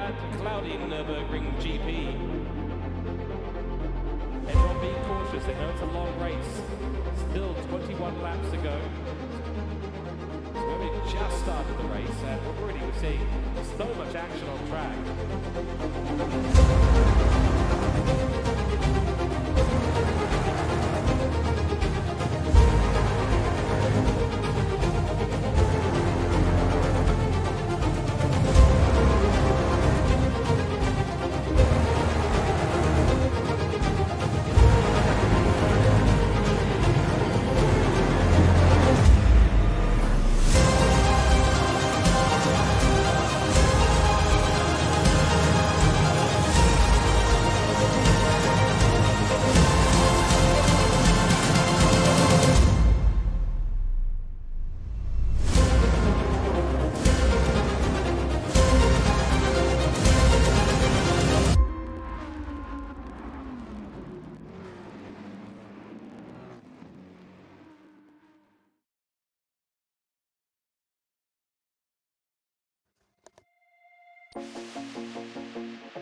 at cloudy Nürburgring GP. Everyone being cautious, they know it's a long race. Still 21 laps to go. So we just started the race and already we're seeing so much action on track.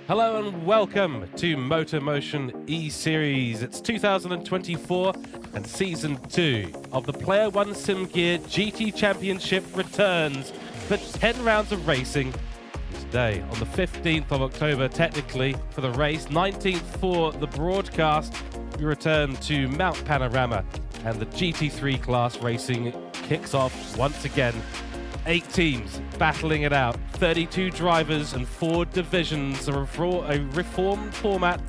Hello and welcome to MotorMotion E-Series. It's 2024 and Season 2 of the Player One Sim Gear GT Championship returns for 10 rounds of racing. Today, on the 15th of October, technically, for the race, 19th for the broadcast, we return to Mount Panorama and the GT3 class racing kicks off once again. 8 teams battling it out, 32 drivers and 4 divisions, a reformed format,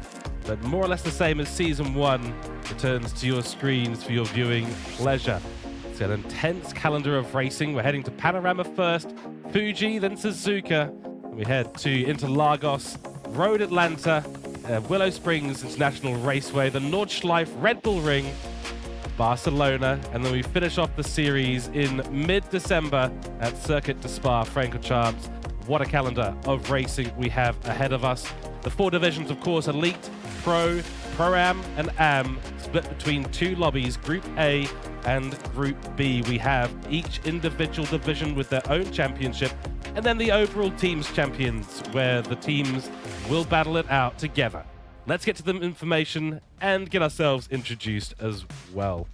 but more or less the same as Season 1, returns to your screens for your viewing pleasure. It's an intense calendar of racing. We're heading to Panorama first, Fuji, then Suzuka, and we head to Interlagos, Road Atlanta, Willow Springs International Raceway, the Nordschleife Red Bull Ring, Barcelona, and then we finish off the series in mid-December at Circuit de Spa-Francorchamps. What a calendar of racing we have ahead of us. The 4 divisions, of course, Elite, Pro, Pro-Am, and Am, split between 2 lobbies, Group A and Group B. We have each individual division with their own championship, and then the overall teams champions, where the teams will battle it out together. Let's get to the information and get ourselves introduced as well.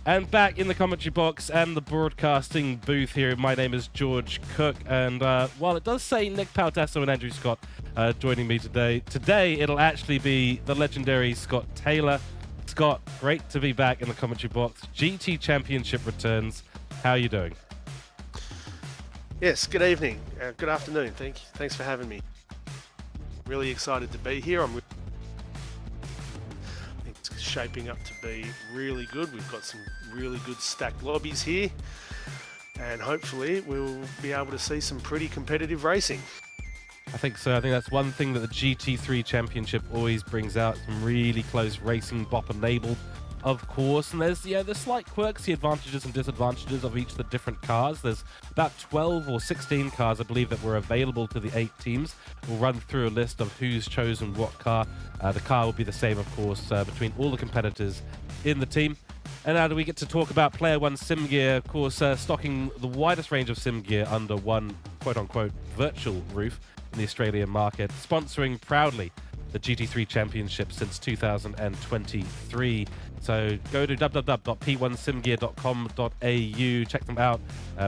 And back in the commentary box and the broadcasting booth here, my name is George Cooke, and while it does say Nick Paldasso and Andrew Scott joining me today, it'll actually be the legendary Scott Taylor. Scott, great to be back in the commentary box. GT Championship returns. How are you doing? Yes, good evening. Good afternoon. Thanks for having me. Really excited to be here. I think it's shaping up to be really good. We've got some really good stacked lobbies here, and hopefully we'll be able to see some pretty competitive racing. I think so. I think that's one thing that the GT3 Championship always brings out, some really close racing, bop-enabled, of course. And there's the slight quirks, the advantages and disadvantages of each of the different cars. There's about 12 or 16 cars, I believe, that were available to the 8 teams. We'll run through a list of who's chosen what car. The car will be the same, of course, between all the competitors in the team. And now we get to talk about Player One Sim Gear, of course, stocking the widest range of sim gear under one quote-unquote virtual roof in the Australian market, sponsoring proudly the GT3 Championship since 2023. So go to www.p1simgear.com.au, check them out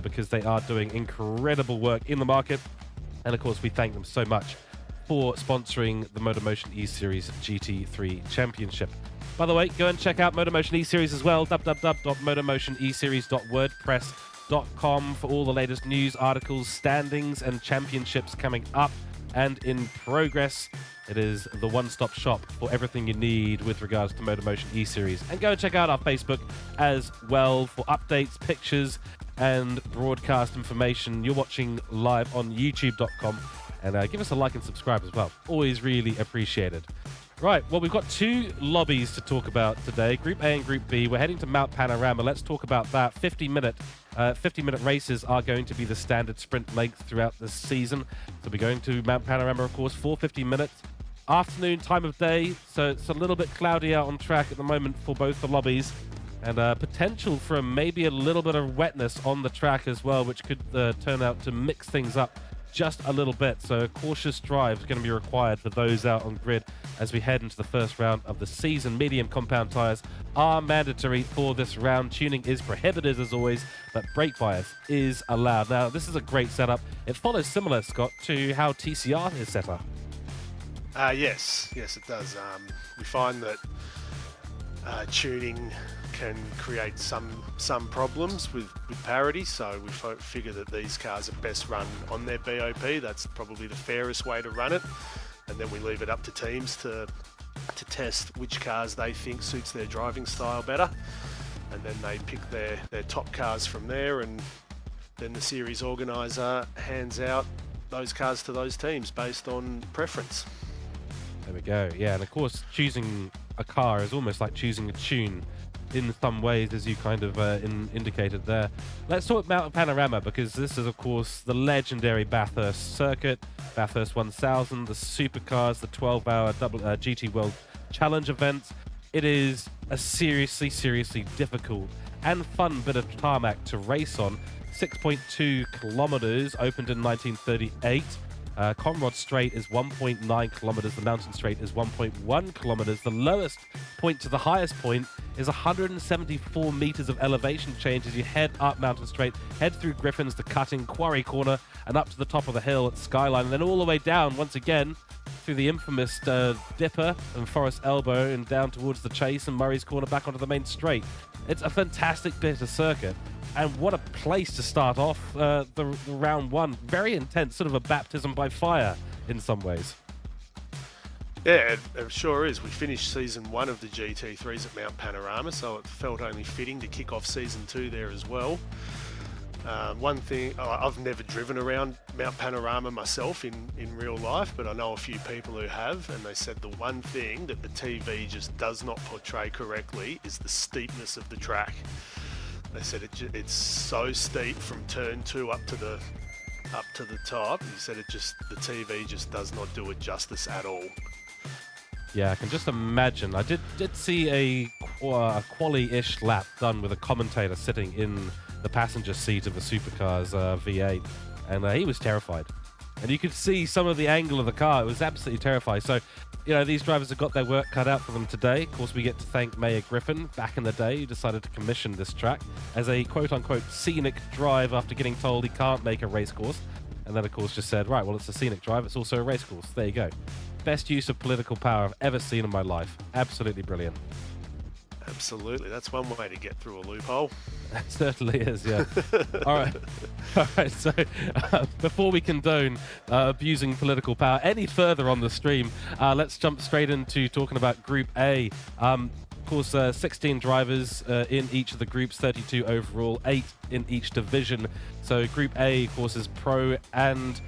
because they are doing incredible work in the market. And of course, we thank them so much for sponsoring the MotorMotion E-Series GT3 Championship. By the way, go and check out MotorMotion E-Series as well, www.motormotioneseries.wordpress.com for all the latest news, articles, standings, and championships coming up and in progress. It is the one-stop shop for everything you need with regards to MotorMotion E-Series. And go and check out our Facebook as well for updates, pictures, and broadcast information. You're watching live on youtube.com. And give us a like and subscribe as well. Always really appreciated. Right, well, we've got 2 lobbies to talk about today, Group A and Group B. We're heading to Mount Panorama. Let's talk about that. 50-minute races are going to be the standard sprint length throughout this season. So we're going to Mount Panorama, of course, for 50 minutes. Afternoon time of day, so it's a little bit cloudy out on track at the moment for both the lobbies. And potential for maybe a little bit of wetness on the track as well, which could turn out to mix things up just a little bit. So a cautious drive is going to be required for those out on grid as we head into the first round of the season. Medium compound tyres are mandatory for this round. Tuning is prohibited as always, but brake bias is allowed. Now, this is a great setup. It follows similar, Scott, to how TCR is set up. Yes, it does. We find that tuning can create some problems with parity, so we figure that these cars are best run on their BOP. That's probably the fairest way to run it, and then we leave it up to teams to test which cars they think suits their driving style better, and then they pick their top cars from there, and then the series organizer hands out those cars to those teams based on preference. There we go. Yeah, and of course choosing a car is almost like choosing a tune in some ways, as you kind of indicated there. Let's talk about Panorama, because this is of course the legendary Bathurst circuit, Bathurst 1000, the supercars, the 12-hour GT World Challenge events. It is a seriously difficult and fun bit of tarmac to race on. 6.2 kilometers, opened in 1938. Conrod Straight is 1.9 kilometers. The Mountain Straight is 1.1 kilometers. The lowest point to the highest point is 174 meters of elevation change as you head up Mountain Straight, head through Griffins, the cutting, Quarry Corner, and up to the top of the hill at Skyline, and then all the way down once again through the infamous Dipper and Forest Elbow and down towards the Chase and Murray's Corner back onto the main straight. It's a fantastic bit of circuit. And what a place to start off the round one. Very intense, sort of a baptism by fire in some ways. Yeah, it sure is. We finished season 1 of the GT3s at Mount Panorama, so it felt only fitting to kick off season 2 there as well. One thing, I've never driven around Mount Panorama myself in real life, but I know a few people who have, and they said the one thing that the TV just does not portray correctly is the steepness of the track. They said it's so steep from turn 2 up to the top. He said the TV just does not do it justice at all. Yeah, I can just imagine. I did see a quali-ish lap done with a commentator sitting in the passenger seat of a supercar's V8, and he was terrified. And you could see some of the angle of the car. It was absolutely terrifying. So, you know, these drivers have got their work cut out for them today. Of course, we get to thank Mayor Griffin, back in the day, who decided to commission this track as a quote-unquote scenic drive after getting told he can't make a race course. And then, of course, just said, right, well, it's a scenic drive. It's also a race course. There you go. Best use of political power I've ever seen in my life. Absolutely brilliant. Absolutely. That's one way to get through a loophole. It certainly is, yeah. All right. So before we condone abusing political power any further on the stream, let's jump straight into talking about Group A. Of course, 16 drivers in each of the groups, 32 overall, 8 in each division. So Group A, of course, is pro and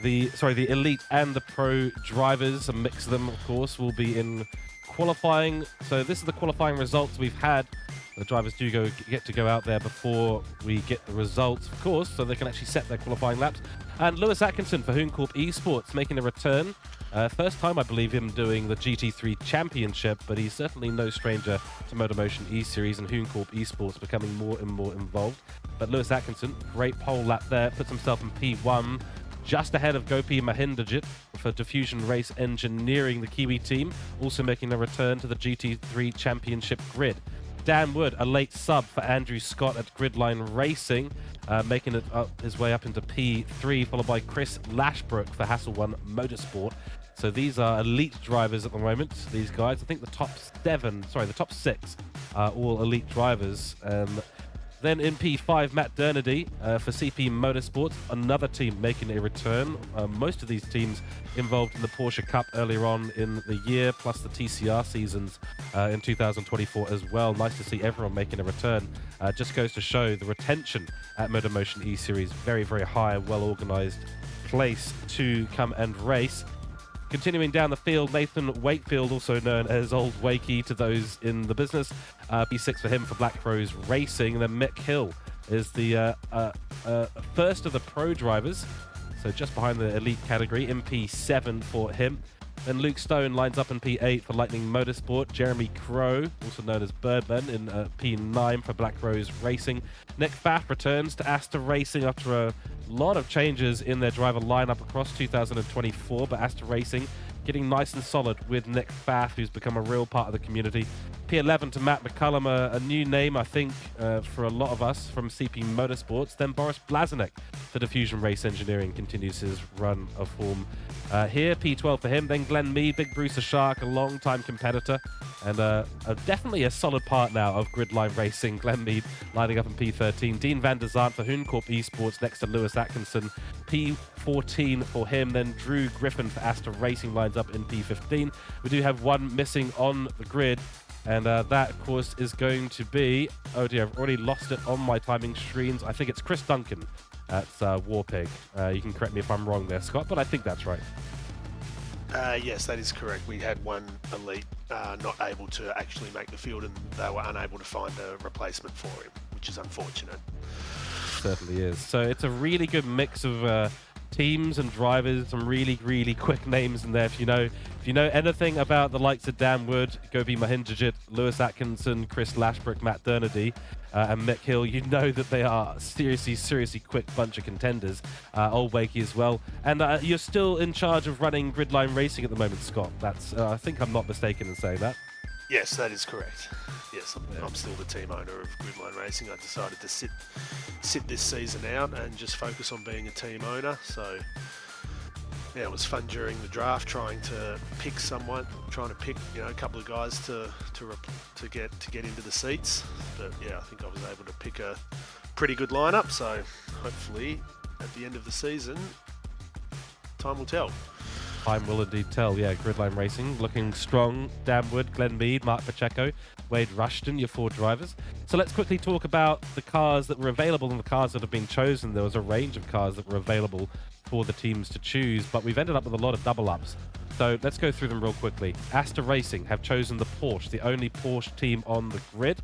the elite and the pro drivers. A mix of them, of course, will be in qualifying. So this is the qualifying results we've had. The drivers do get to go out there before we get the results, of course, so they can actually set their qualifying laps. And Lewis Atkinson for Hooncorp Esports making a return. First time, I believe, him doing the GT3 Championship, but he's certainly no stranger to MotorMotion E-Series and Hooncorp Esports becoming more and more involved. But Lewis Atkinson, great pole lap there, puts himself in P1, just ahead of Gopi Mahinderjit for Diffusion Race Engineering, the Kiwi team, also making a return to the GT3 Championship grid. Dan Wood, a late sub for Andrew Scott at Gridline Racing, making it his way up into P3, followed by Chris Lashbrook for Hasselone Motorsport. So these are elite drivers at the moment, these guys. I think the top 6 are all elite drivers. Then in P5, Matt Dernedy for CP Motorsports, another team making a return. Most of these teams involved in the Porsche Cup earlier on in the year, plus the TCR seasons in 2024 as well. Nice to see everyone making a return. Just goes to show the retention at MotorMotion E-Series. Very, very high, well-organized place to come and race. Continuing down the field, Nathan Wakefield, also known as Old Wakey to those in the business. P6 for him for Black Rose Racing. And then Mick Hill is the first of the pro drivers, so just behind the elite category, MP7 for him. Then Luke Stone lines up in P8 for Lightning Motorsport. Jeremy Crow, also known as Birdman, in P9 for Black Rose Racing. Nick Pfaff returns to Asta Racing after a lot of changes in their driver lineup across 2024, but Asta Racing getting nice and solid with Nick Pfaff, who's become a real part of the community. P11 to Matt McCullum, a new name, I think, for a lot of us from CP Motorsports. Then Boris Blazanek for Diffusion Race Engineering continues his run of form here. P12 for him. Then Glenn Mead, Big Bruce Shark, a long-time competitor, and definitely a solid part now of Gridline Racing. Glenn Mead lining up in P13. Dean van der Zandt for Hooncorp Esports next to Lewis Atkinson. P14 for him. Then Drew Griffin for Astor Racing lines up in P15. We do have one missing on the grid, and that, of course, is going to be... Oh dear, I've already lost it on my timing screens. I think it's Chris Duncan at Warpig. You can correct me if I'm wrong there, Scott, but I think that's right. Yes, that is correct. We had one elite not able to actually make the field, and they were unable to find a replacement for him, which is unfortunate. Certainly is. So it's a really good mix of teams and drivers, some really quick names in there. If you know anything about the likes of Dan Wood, Gopi Mahindrajit, Lewis Atkinson, Chris Lashbrook, Matt Dernaday, and Mick Hill, you know that they are seriously quick bunch of contenders. Old Wakey as well. And you're still in charge of running Gridline Racing at the moment, Scott. That's I think I'm not mistaken in saying that. Yes, that is correct. Yes, I'm still the team owner of Gridline Racing. I decided to sit this season out and just focus on being a team owner. So yeah, it was fun during the draft trying to pick a couple of guys to get into the seats. But yeah, I think I was able to pick a pretty good lineup. So hopefully at the end of the season, time will tell. Time will indeed tell. Yeah, Gridline Racing looking strong. Dan Wood, Glenn Mead, Mark Pacheco, Wade Rushton, your 4 drivers. So let's quickly talk about the cars that were available and the cars that have been chosen. There was a range of cars that were available for the teams to choose, but we've ended up with a lot of double-ups. So let's go through them real quickly. Asta Racing have chosen the Porsche, the only Porsche team on the grid.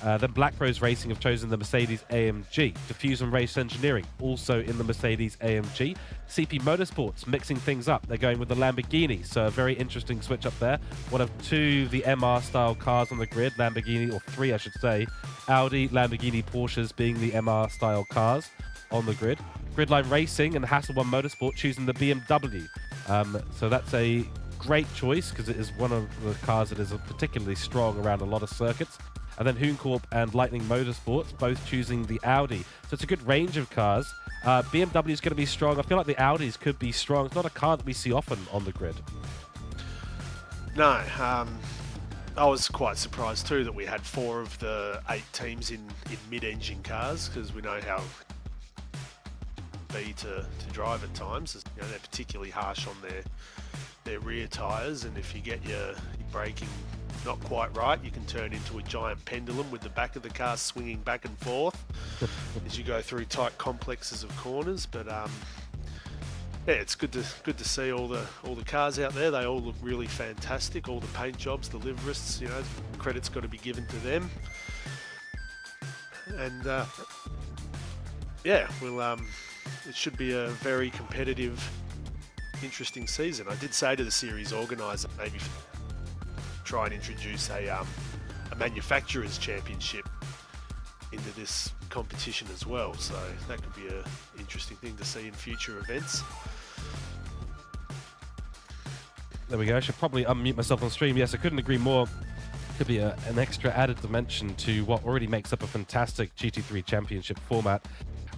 Then Black Rose Racing have chosen the Mercedes AMG. Diffusion Race Engineering, also in the Mercedes AMG. CP Motorsports, mixing things up. They're going with the Lamborghini, so a very interesting switch up there. One of 2 the MR-style cars on the grid, Lamborghini, or 3 I should say. Audi, Lamborghini, Porsches being the MR-style cars on the grid. Gridline Racing and Hasselblad Motorsport choosing the BMW. So that's a great choice because it is one of the cars that is particularly strong around a lot of circuits. And then Hooncorp and Lightning Motorsports both choosing the Audi. So it's a good range of cars. BMW is going to be strong. I feel like the Audis could be strong. It's not a car that we see often on the grid. No, I was quite surprised too that we had 4 of the 8 teams in mid-engine cars, because we know how be to drive at times. You know, they're particularly harsh on their rear tyres, and if you get your braking not quite right, you can turn into a giant pendulum with the back of the car swinging back and forth as you go through tight complexes of corners. But yeah, it's good to see all the cars out there. They all look really fantastic. All the paint jobs, the liverists, you know, credit's got to be given to them. And yeah, we'll it should be a very competitive, interesting season. I did say to the series organizer maybe try and introduce a manufacturers championship into this competition as well, so that could be an interesting thing to see in future events. There we go. I should probably unmute myself on stream. Yes, I couldn't agree more. Could be an extra added dimension to what already makes up a fantastic GT3 championship format.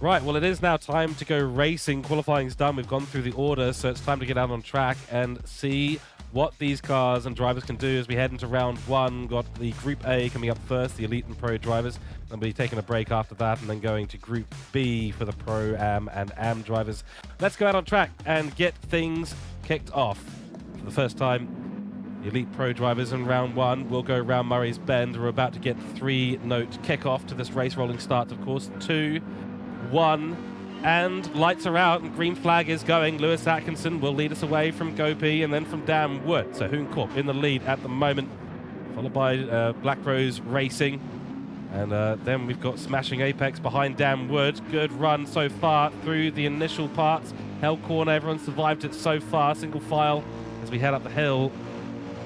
Right, well, it is now time to go racing. Qualifying's done. We've gone through the order, so it's time to get out on track and see what these cars and drivers can do as we head into round 1. Got the Group A coming up first, the Elite and Pro drivers. I'll be taking a break after that and then going to Group B for the Pro Am and Am drivers. Let's go out on track and get things kicked off. For the first time, the Elite Pro drivers in round 1 will go round Murray's Bend. We're about to get 3-note kickoff to this race. Rolling starts, of course. 2, 1, and lights are out and green flag is going. Lewis Atkinson will lead us away from Gopi and then from Dan Wood. So Hooncorp in the lead at the moment, followed by Black Rose Racing. And then we've got Smashing Apex behind Dan Wood. Good run so far through the initial parts. Hell corner, everyone survived it so far. Single file as we head up the hill.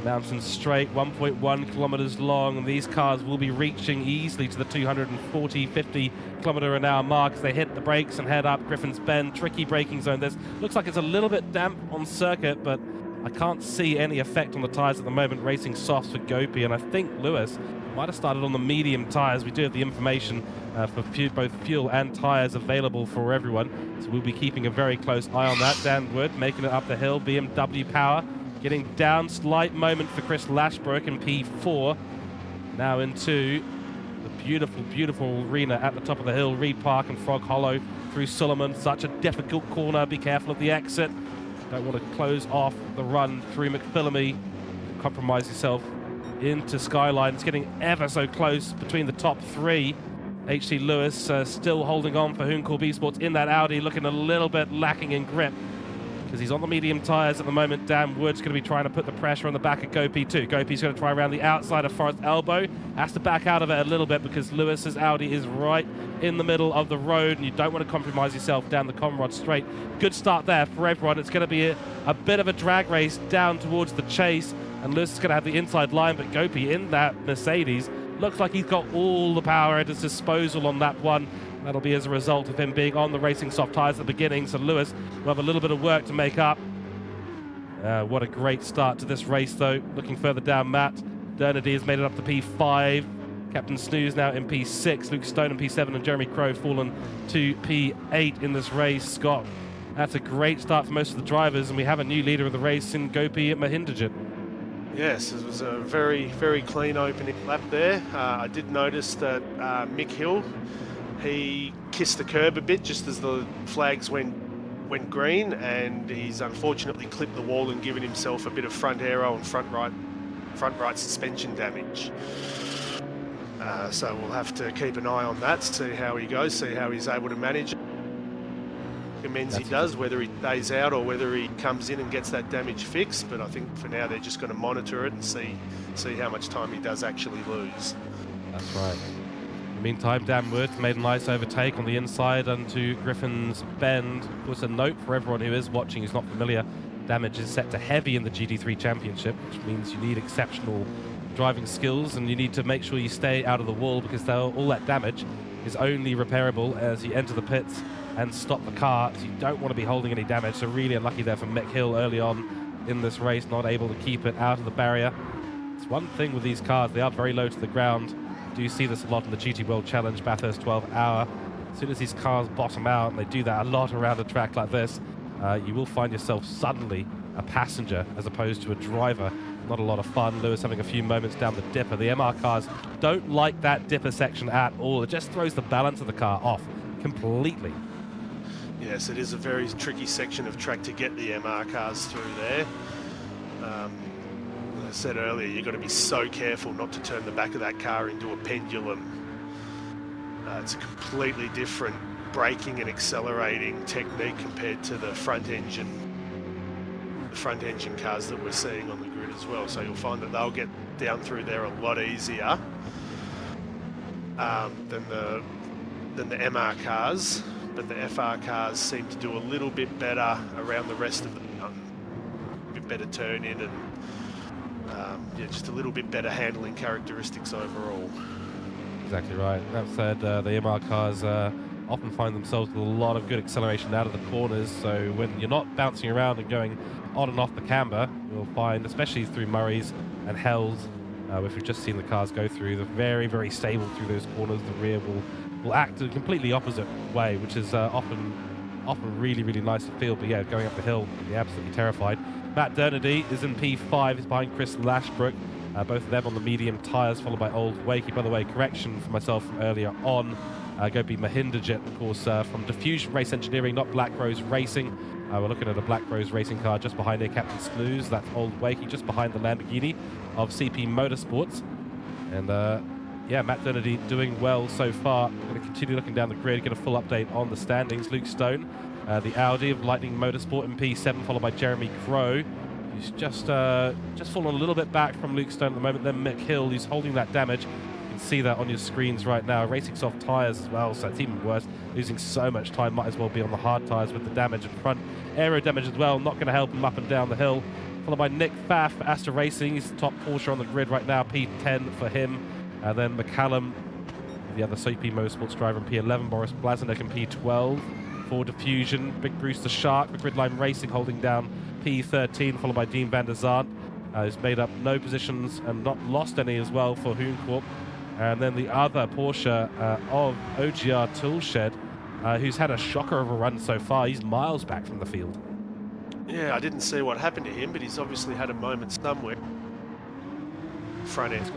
Mountain straight, 1.1 kilometers long, and these cars will be reaching easily to the 240-50 kilometer an hour mark as they hit the brakes and head up Griffin's Bend. Tricky braking zone. This looks like it's a little bit damp on circuit, but I can't see any effect on the tyres at the moment. Racing softs for Gopi, and I think Lewis might have started on the medium tyres. We do have the information for both fuel and tyres available for everyone, so we'll be keeping a very close eye on that. Dan Wood making it up the hill, BMW power. Getting down, slight moment for Chris Lashbrook in P4. Now into the beautiful, beautiful arena at the top of the hill. Reed Park and Frog Hollow through Suleiman. Such a difficult corner. Be careful of the exit. Don't want to close off the run through McPhillamy. Compromise yourself into Skyline. It's getting ever so close between the top three. HT Lewis still holding on for Hooncorp Esports in that Audi, looking a little bit lacking in grip, because he's on the medium tyres at the moment. Dan Wood's going to be trying to put the pressure on the back of Gopi too. Gopi's going to try around the outside of Forest Elbow. Has to back out of it a little bit because Lewis's Audi is right in the middle of the road, and you don't want to compromise yourself down the Conrod straight. Good start there for everyone. It's going to be a bit of a drag race down towards the chase, and Lewis is going to have the inside line, but Gopi in that Mercedes looks like he's got all the power at his disposal on that one. That'll be as a result of him being on the racing soft tyres at the beginning, so Lewis will have a little bit of work to make up. What a great start to this race, though. Looking further down, Matt Dernedy has made it up to P5. Captain Snooze now in P6. Luke Stone in P7, and Jeremy Crow fallen to P8 in this race. Scott, that's a great start for most of the drivers, and we have a new leader of the race in Gopi Mahinderjit. Yes, it was a very, very clean opening lap there. I did notice that Mick Hill, he kissed the curb a bit just as the flags went green, and he's unfortunately clipped the wall and given himself a bit of front aero and front right suspension damage. So we'll have to keep an eye on that, see how he goes, see how he's able to manage it. Recommends he does, whether he stays out or whether he comes in and gets that damage fixed. But I think for now they're just going to monitor it and see how much time he does actually lose. That's right. In the meantime, Dan Wood made a nice overtake on the inside onto Griffin's Bend. Of course, a note for everyone who is watching who's not familiar, damage is set to heavy in the GT3 Championship, which means you need exceptional driving skills, and you need to make sure you stay out of the wall, because all that damage is only repairable as you enter the pits and stop the car, so you don't want to be holding any damage. So really unlucky there for Mick Hill early on in this race, not able to keep it out of the barrier. It's one thing with these cars, they are very low to the ground. Do see this a lot in the GT World Challenge Bathurst 12 hour. As soon as these cars bottom out, and they do that a lot around a track like this, you will find yourself suddenly a passenger as opposed to a driver. Not a lot of fun. Lewis having a few moments down the dipper. The MR cars don't like that dipper section at all. It just throws the balance of the car off completely. Yes, it is a very tricky section of track to get the MR cars through there. As I said earlier, you've got to be so careful not to turn the back of that car into a pendulum. It's a completely different braking and accelerating technique compared to the front engine cars that we're seeing on the grid as well. So you'll find that they'll get down through there a lot easier than the MR cars. But the FR cars seem to do a little bit better around the rest of the a bit better turn in, and just a little bit better handling characteristics overall. Exactly right. That said, the MR cars often find themselves with a lot of good acceleration out of the corners, so when you're not bouncing around and going on and off the camber, you'll find, especially through Murray's and Hells, which we've just seen the cars go through, they're very, very stable through those corners. The rear will act in a completely opposite way, which is often really, really nice to feel. But yeah, going up the hill, you're absolutely terrified. Matt Dernedy is in P5. He's behind Chris Lashbrook. Both of them on the medium tyres, followed by Old Wakey. By the way, correction for myself from earlier on. Gopi Mahinderjit, of course, from Diffusion Race Engineering, not Black Rose Racing. We're looking at a Black Rose Racing car just behind there, Captain Snooze. That's Old Wakey, just behind the Lamborghini of CP Motorsports. And yeah, Matt Dernedy doing well so far. I'm going to continue looking down the grid, get a full update on the standings. Luke Stone, the Audi of Lightning Motorsport in P7, followed by Jeremy Crow, who's just fallen a little bit back from Luke Stone at the moment. Then Mick Hill, who's holding that damage. You can see that on your screens right now. Racing soft tyres as well, so it's even worse. Losing so much time, might as well be on the hard tyres with the damage in front. Aero damage as well, not going to help him up and down the hill. followed by Nick Pfaff for Astor Racing. He's the top Porsche on the grid right now, P10 for him. And then McCallum, the other Soapy Motorsports driver in P11, Boris Blazenek in P12. For Diffusion, Big Bruce the Shark, the Gridline Racing holding down P13, followed by Dean van der Zandt, who's made up no positions and not lost any as well for Hooncorp. And then the other Porsche of OGR Toolshed, who's had a shocker of a run so far. He's miles back from the field. Yeah, I didn't see what happened to him, but he's obviously had a moment somewhere. Front end.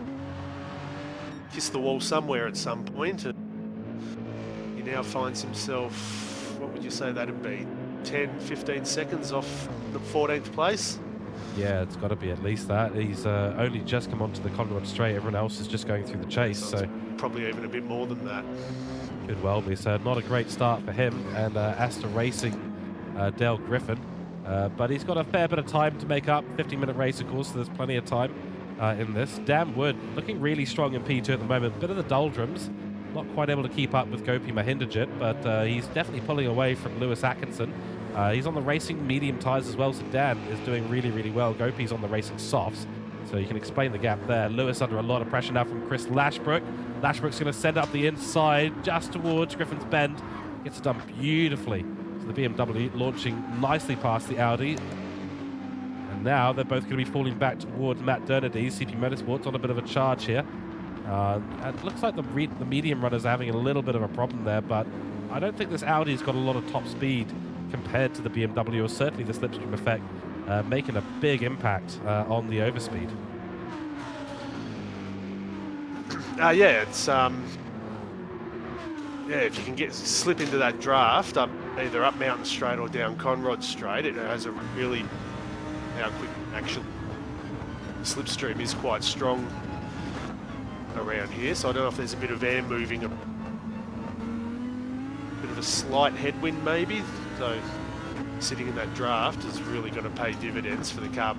Kissed the wall somewhere at some point, and he now finds himself, what would you say that'd be, 10, 15 seconds off the 14th place? Yeah, it's got to be at least that. He's only just come onto the Conrod Straight. Everyone else is just going through the chase, so probably even a bit more than that. Could well be. So not a great start for him and Astor Racing, Dale Griffin. But he's got a fair bit of time to make up. 15-minute race, of course, so there's plenty of time in this. Dan Wood looking really strong in P2 at the moment. Bit of the doldrums. Not quite able to keep up with Gopi Mahinderjit, but he's definitely pulling away from Lewis Atkinson. He's on the racing medium tyres as well, so Dan is doing really, really well. Gopi's on the racing softs, so you can explain the gap there. Lewis under a lot of pressure now from Chris Lashbrook. Lashbrook's going to send up the inside just towards Griffin's Bend. Gets it done beautifully. So the BMW launching nicely past the Audi. And now they're both going to be falling back towards Matt Dernadie. CP Motorsports on a bit of a charge here. And it looks like the medium runners are having a little bit of a problem there, but I don't think this Audi's got a lot of top speed compared to the BMW, or certainly the slipstream effect, making a big impact on the overspeed. Yeah, it's if you can slip into that draft up either up Mountain Straight or down Conrod Straight, it has a really quick action. Slipstream is quite strong around here, so I don't know if there's a bit of air moving, a bit of a slight headwind maybe. So sitting in that draft is really going to pay dividends for the car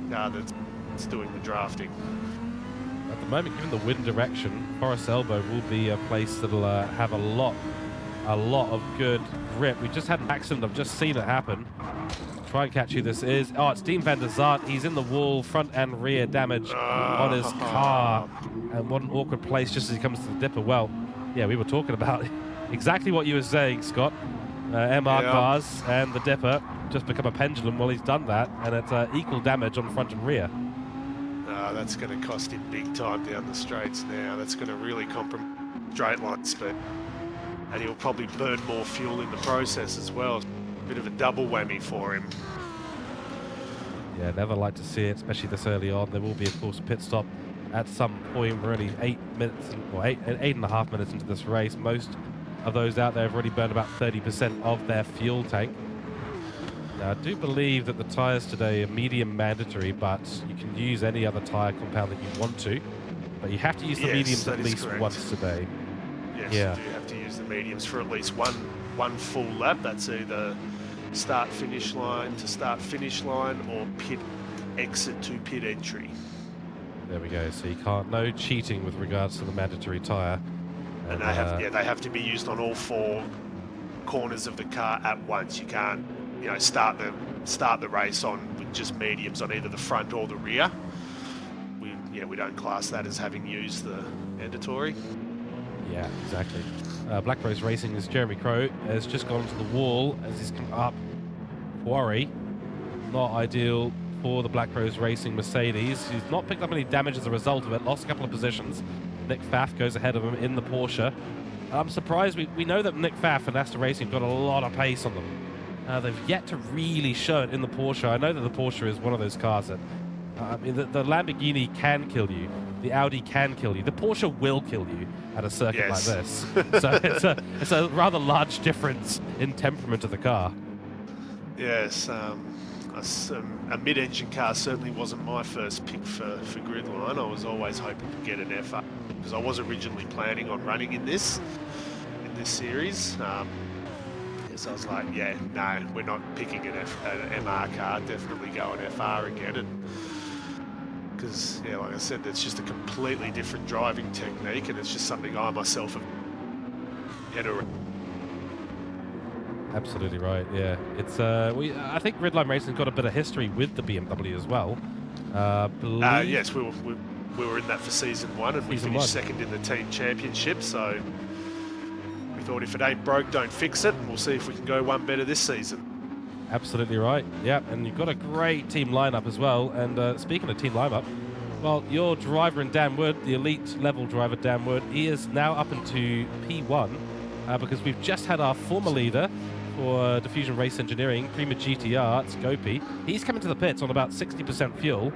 that's doing the drafting. At the moment, given the wind direction, Forest Elbow will be a place that'll have a lot of good grip. We just had an accident. I've just seen it happen. Try and catch who this is. Oh, it's Dean van der Zandt. He's in the wall, front and rear damage on his car. And what an awkward place just as he comes to the dipper. Well, yeah, we were talking about exactly what you were saying, Scott. MR cars and the dipper just become a pendulum while he's done that, and it's equal damage on front and rear. That's going to cost him big time down the straights now. That's going to really compromise straight line speed. And he'll probably burn more fuel in the process as well. Bit of a double whammy for him. Yeah, never like to see it, especially this early on. There will be, of course, a pit stop at some point. We're only 8 minutes, or eight and a half minutes into this race. Most of those out there have already burned about 30% of their fuel tank. Now, I do believe that the tyres today are medium mandatory, but you can use any other tyre compound that you want to. But you have to use the mediums at least once today. Yes, you do have to use the mediums for at least one full lap. That's either start finish line to start finish line or pit exit to pit entry. There we go. So you can't, no cheating with regards to the mandatory tyre. And they have to be used on all four corners of the car at once. You can't, start the race on with just mediums on either the front or the rear. We don't class that as having used the mandatory. Yeah, exactly. Black Rose Racing's Jeremy Crow has just gone to the wall as he's come up. Quarry, not ideal for the Black Rose Racing Mercedes. He's not picked up any damage as a result of it, lost a couple of positions. Nick Pfaff goes ahead of him in the Porsche. I'm surprised. We know that Nick Pfaff and Astor Racing have got a lot of pace on them. They've yet to really show it in the Porsche. I know that the Porsche is one of those cars that, the Lamborghini can kill you. The Audi can kill you. The Porsche will kill you at a circuit like this. So it's a rather large difference in temperament of the car. Yes, a mid-engine car certainly wasn't my first pick for Gridline. I was always hoping to get an FR because I was originally planning on running in this series. So I was like, yeah, no, we're not picking an MR car. Definitely go an FR again. And because, like I said, it's just a completely different driving technique, and it's just something I myself have had Absolutely right. Yeah, it's I think Redline Racing's got a bit of history with the BMW as well. Yes, we were in that for season 1, and we finished second in the team championship. So we thought, if it ain't broke, don't fix it, and we'll see if we can go one better this season. Absolutely right. Yeah, and you've got a great team lineup as well. And speaking of team lineup, well, your driver in Dan Wood, the elite level driver Dan Wood, he is now up into P1 because we've just had our former leader for Diffusion Race Engineering, Prima GTR, it's Cooke. He's coming to the pits on about 60% fuel.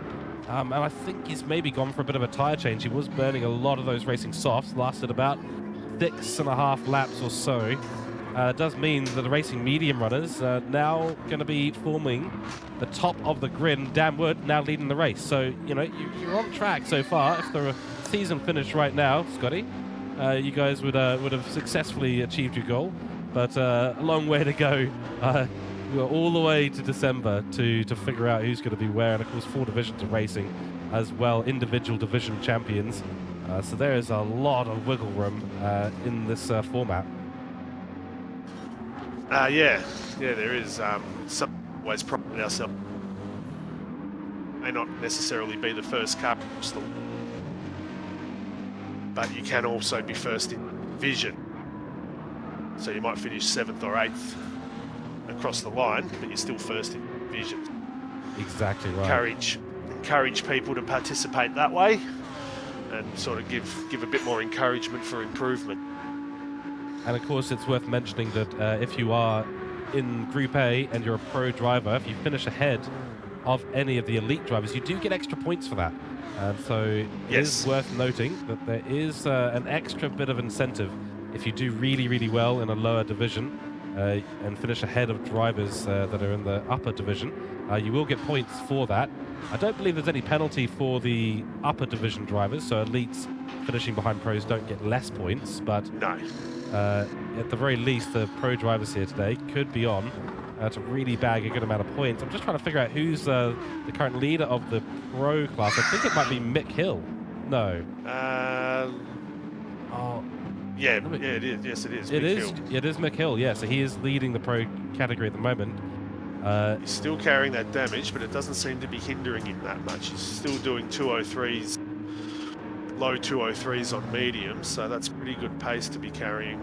And I think he's maybe gone for a bit of a tyre change. He was burning a lot of those racing softs, lasted about 6.5 laps or so. It does mean that the racing medium runners are now going to be forming the top of the grid. Dan Wood now leading the race. So, you know, you're on track so far. If the season finished right now, Scotty, you guys would have successfully achieved your goal. But a long way to go. We're all the way to December to figure out who's going to be where. And, of course, 4 divisions of racing as well, individual division champions. So there is a lot of wiggle room in this format. Yeah, there is. Some ways propping ourselves may not necessarily be the first car, but you can also be first in division. So you might finish 7th or 8th across the line, but you're still first in division. Exactly right. Encourage people to participate that way, and sort of give a bit more encouragement for improvement. And of course, it's worth mentioning that if you are in Group A and you're a pro driver, if you finish ahead of any of the elite drivers, you do get extra points for that. And so it is worth noting that there is an extra bit of incentive if you do really, really well in a lower division and finish ahead of drivers that are in the upper division. You will get points for that. I don't believe there's any penalty for the upper division drivers, so elites finishing behind pros don't get less points, but no. At the very least, the pro drivers here today could be on to really bag a good amount of points. I'm just trying to figure out who's the current leader of the pro class. I think it might be Mick Hill. No. Yeah, it is. Yes, it is. It is Mick Hill, yeah. So he is leading the pro category at the moment. He's still carrying that damage, but it doesn't seem to be hindering him that much. He's still doing 203s, low 203s on medium, so that's pretty good pace to be carrying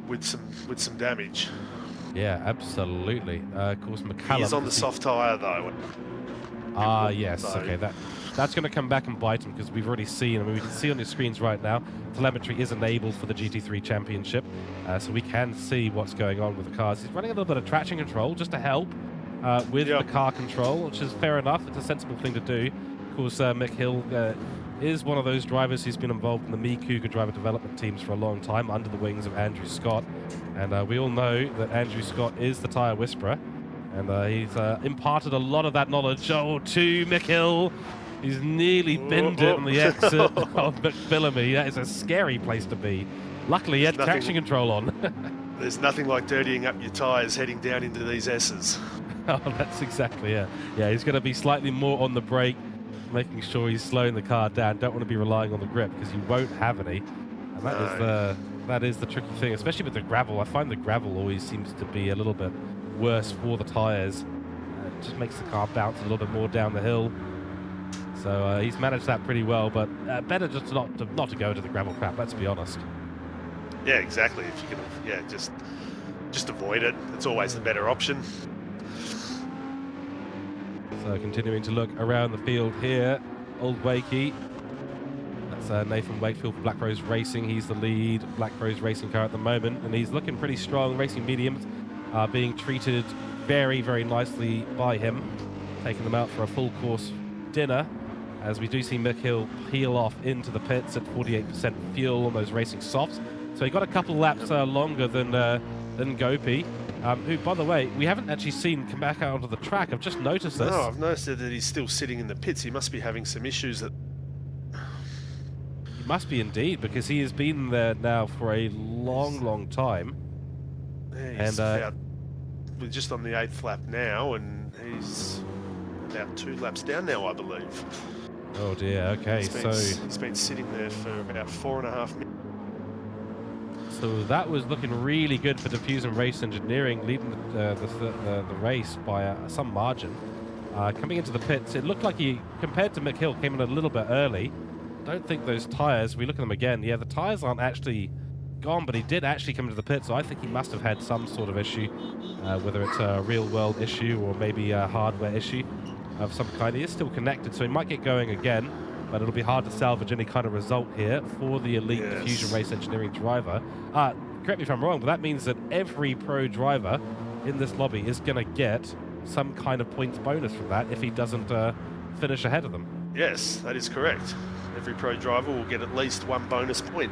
with some damage. Yeah, absolutely. Of course, McCallum. He's on the soft tyre though. Yes. Okay, that's going to come back and bite him because we've already seen. I mean, we can see on your screens right now, telemetry is enabled for the GT3 Championship, so we can see what's going on with the cars. He's running a little bit of traction control just to help with the car control, which is fair enough. It's a sensible thing to do. Of course, Mick Hill is one of those drivers who's been involved in the Cooke driver development teams for a long time under the wings of Andrew Scott. And we all know that Andrew Scott is the tyre whisperer. And he's imparted a lot of that knowledge to Mick Hill. He's nearly binned it on the exit of McPhillamy. That is a scary place to be. Luckily, he had traction control on. There's nothing like dirtying up your tyres heading down into these S's. Oh, that's exactly it. Yeah, he's going to be slightly more on the brake, making sure he's slowing the car down. Don't want to be relying on the grip because you won't have any. And that is the tricky thing, especially with the gravel. I find the gravel always seems to be a little bit worse for the tyres. It just makes the car bounce a little bit more down the hill. So he's managed that pretty well, but better just not to go to the gravel crap, let's be honest. Yeah, exactly. If you can, just avoid it. It's always the better option. So continuing to look around the field here, Old Wakey. That's Nathan Wakefield for Black Rose Racing. He's the lead Black Rose Racing car at the moment, and he's looking pretty strong. Racing mediums are being treated very, very nicely by him, taking them out for a full course dinner, as we do see Mick Hill peel off into the pits at 48% fuel on those racing softs. So he got a couple of laps longer than Cooke, who, by the way, we haven't actually seen come back out onto the track. I've just noticed this. No, I've noticed that he's still sitting in the pits. He must be having some issues. He must be indeed, because he has been there now for a long, long time. Yeah, he's we're just on the 8th lap now, and he's about 2 laps down now, I believe. Oh dear. Okay, he's been sitting there for about 4.5 minutes. So that was looking really good for Diffusion Race Engineering, leading the race by some margin. Coming into the pits, it looked like he, compared to Mick Hill, came in a little bit early. Don't think those tyres, we look at them again, yeah, the tyres aren't actually gone, but he did actually come into the pit, so I think he must have had some sort of issue, whether it's a real-world issue or maybe a hardware issue of some kind. He is still connected, so he might get going again, but it'll be hard to salvage any kind of result here for the elite Diffusion Race Engineering driver. Correct me if I'm wrong, but that means that every pro driver in this lobby is going to get some kind of points bonus from that if he doesn't finish ahead of them. Yes, that is correct. Every pro driver will get at least 1 bonus point.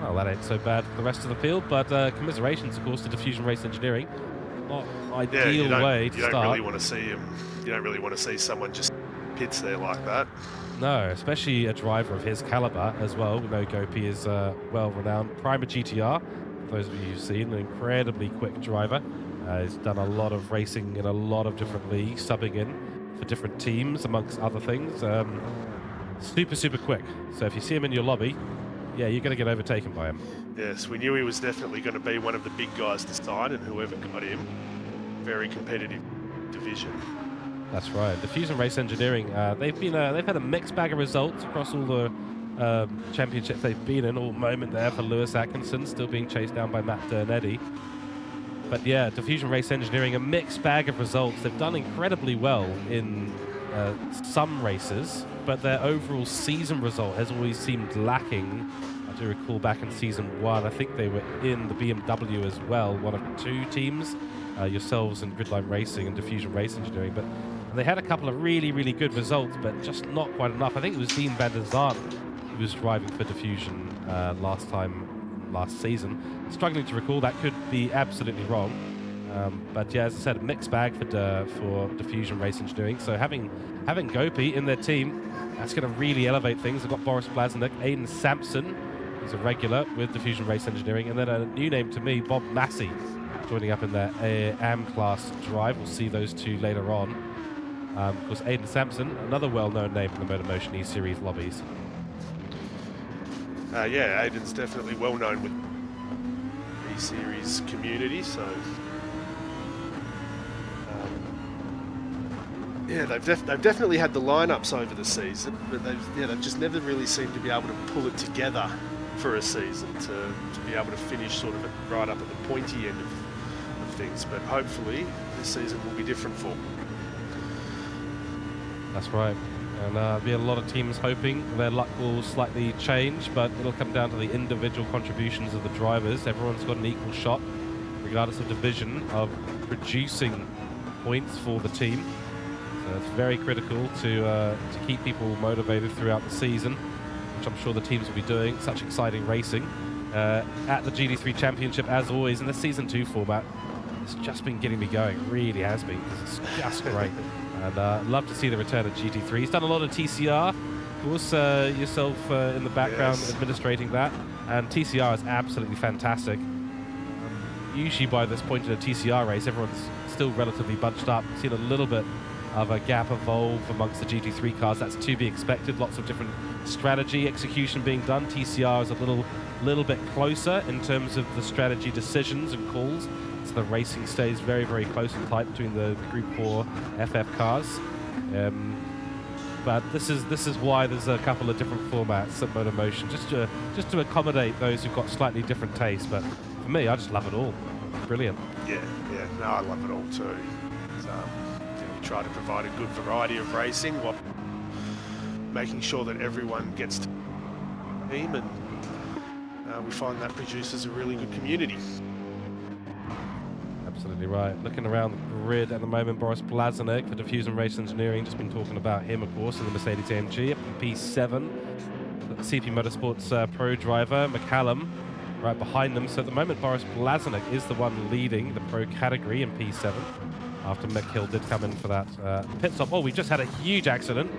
Well, that ain't so bad for the rest of the field, but commiserations, of course, to Diffusion Race Engineering. Not ideal way to start. You don't really want to see him. You don't really want to see someone just pits there like that. No, especially a driver of his caliber as well. We know Gopi is well-renowned. Primer GTR, for those of you who've seen, an incredibly quick driver. He's done a lot of racing in a lot of different leagues, subbing in for different teams, amongst other things. Super, super quick. So if you see him in your lobby, yeah, you're going to get overtaken by him. Yes, we knew he was definitely going to be one of the big guys to sign, and whoever got him, very competitive division. That's right. Diffusion Race Engineering, they've had a mixed bag of results across all the championships they've been in. All moment there for Lewis Atkinson, still being chased down by Matt Dernetti. But yeah, Diffusion Race Engineering, a mixed bag of results. They've done incredibly well in some races, but their overall season result has always seemed lacking. I do recall back in season 1, I think they were in the BMW as well, one of 2 teams, yourselves and Gridline Racing and Diffusion Race Engineering, but they had a couple of really, really good results, but just not quite enough. I think it was Dean van der Zaan who was driving for Diffusion last season. Struggling to recall, that could be absolutely wrong. But yeah, as I said, a mixed bag for Diffusion Race Engineering. So having Gopi in their team, that's going to really elevate things. They've got Boris Blaznik, Aiden Sampson, who's a regular with Diffusion Race Engineering, and then a new name to me, Bob Massey, joining up in their AM class drive. We'll see those two later on. Of course, Aiden Sampson, another well-known name in the MotorMotion E-Series lobbies. Yeah, Aiden's definitely well-known with the E-Series community, so... yeah, they've definitely had the lineups over the season, but they've just never really seemed to be able to pull it together for a season to be able to finish sort of right up at the pointy end of things. But hopefully this season will be different for them. That's right. And there'll be a lot of teams hoping their luck will slightly change, but it'll come down to the individual contributions of the drivers. Everyone's got an equal shot, regardless of division, of producing points for the team. So it's very critical to keep people motivated throughout the season, which I'm sure the teams will be doing. Such exciting racing at the GT3 Championship, as always, in the Season 2 format. It's just been getting me going, it really has been, because it's just great. And love to see the return of GT3. He's done a lot of TCR, of course, yourself in the background administrating that, and TCR is absolutely fantastic. Usually by this point in a TCR race, everyone's still relatively bunched up. Seen a little bit of a gap evolve amongst the GT3 cars. That's to be expected. Lots of different strategy execution being done. TCR is a little bit closer in terms of the strategy decisions and calls. So the racing stays very, very close and tight between the Group 4 FF cars. But this is why there's a couple of different formats at MotorMotion, just to accommodate those who've got slightly different tastes. But for me, I just love it all. Brilliant. Yeah, no, I love it all too. We try to provide a good variety of racing while making sure that everyone gets to the team, and we find that produces a really good community. Absolutely right. Looking around the grid at the moment, Boris Blaznik for Diffusion Race Engineering, just been talking about him, of course, in the Mercedes AMG up in P7. Got the CP Motorsports pro driver, McCallum, right behind them. So at the moment, Boris Blaznik is the one leading the pro category in P7, after Mick Hill did come in for that pit stop. Oh, we just had a huge accident.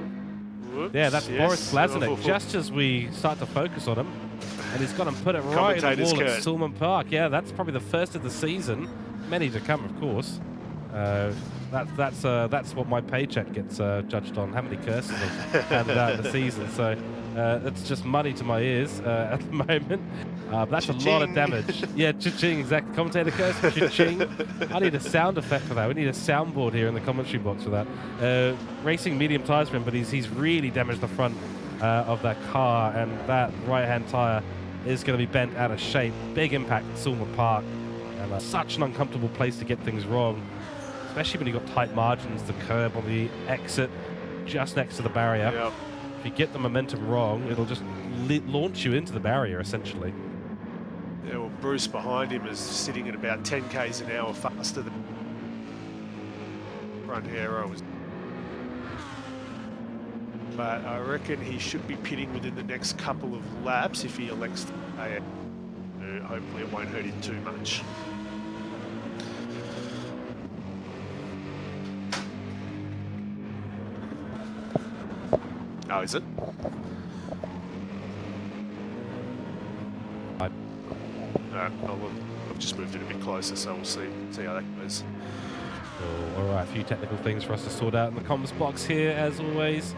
Whoops, yeah, that's Boris Blaznik, just as we start to focus on him. And he's gone and put it right in the wall at Sulman Park. Yeah, that's probably the first of the season. Many to come, of course. That That's what my paycheck gets judged on. How many curses I've handed out in the season. So it's just money to my ears at the moment. That's a lot of damage. Yeah, cha-ching, exactly. Commentator curse, cha-ching. I need a sound effect for that. We need a soundboard here in the commentary box for that. Racing medium tyres for him, but he's really damaged the front of that car, and that right-hand tyre is going to be bent out of shape. Big impact at Sulmer Park, and such an uncomfortable place to get things wrong, especially when you've got tight margins, the curb on the exit just next to the barrier. Yep. If you get the momentum wrong, it'll just launch you into the barrier, essentially. Yeah, well, Bruce behind him is sitting at about 10 k's an hour faster than front hero. But I reckon he should be pitting within the next couple of laps if he elects to. Hopefully it won't hurt him too much. Oh, is it? I've just moved it a bit closer, so we'll see how that goes. Oh, all right, a few technical things for us to sort out in the comms box here, as always.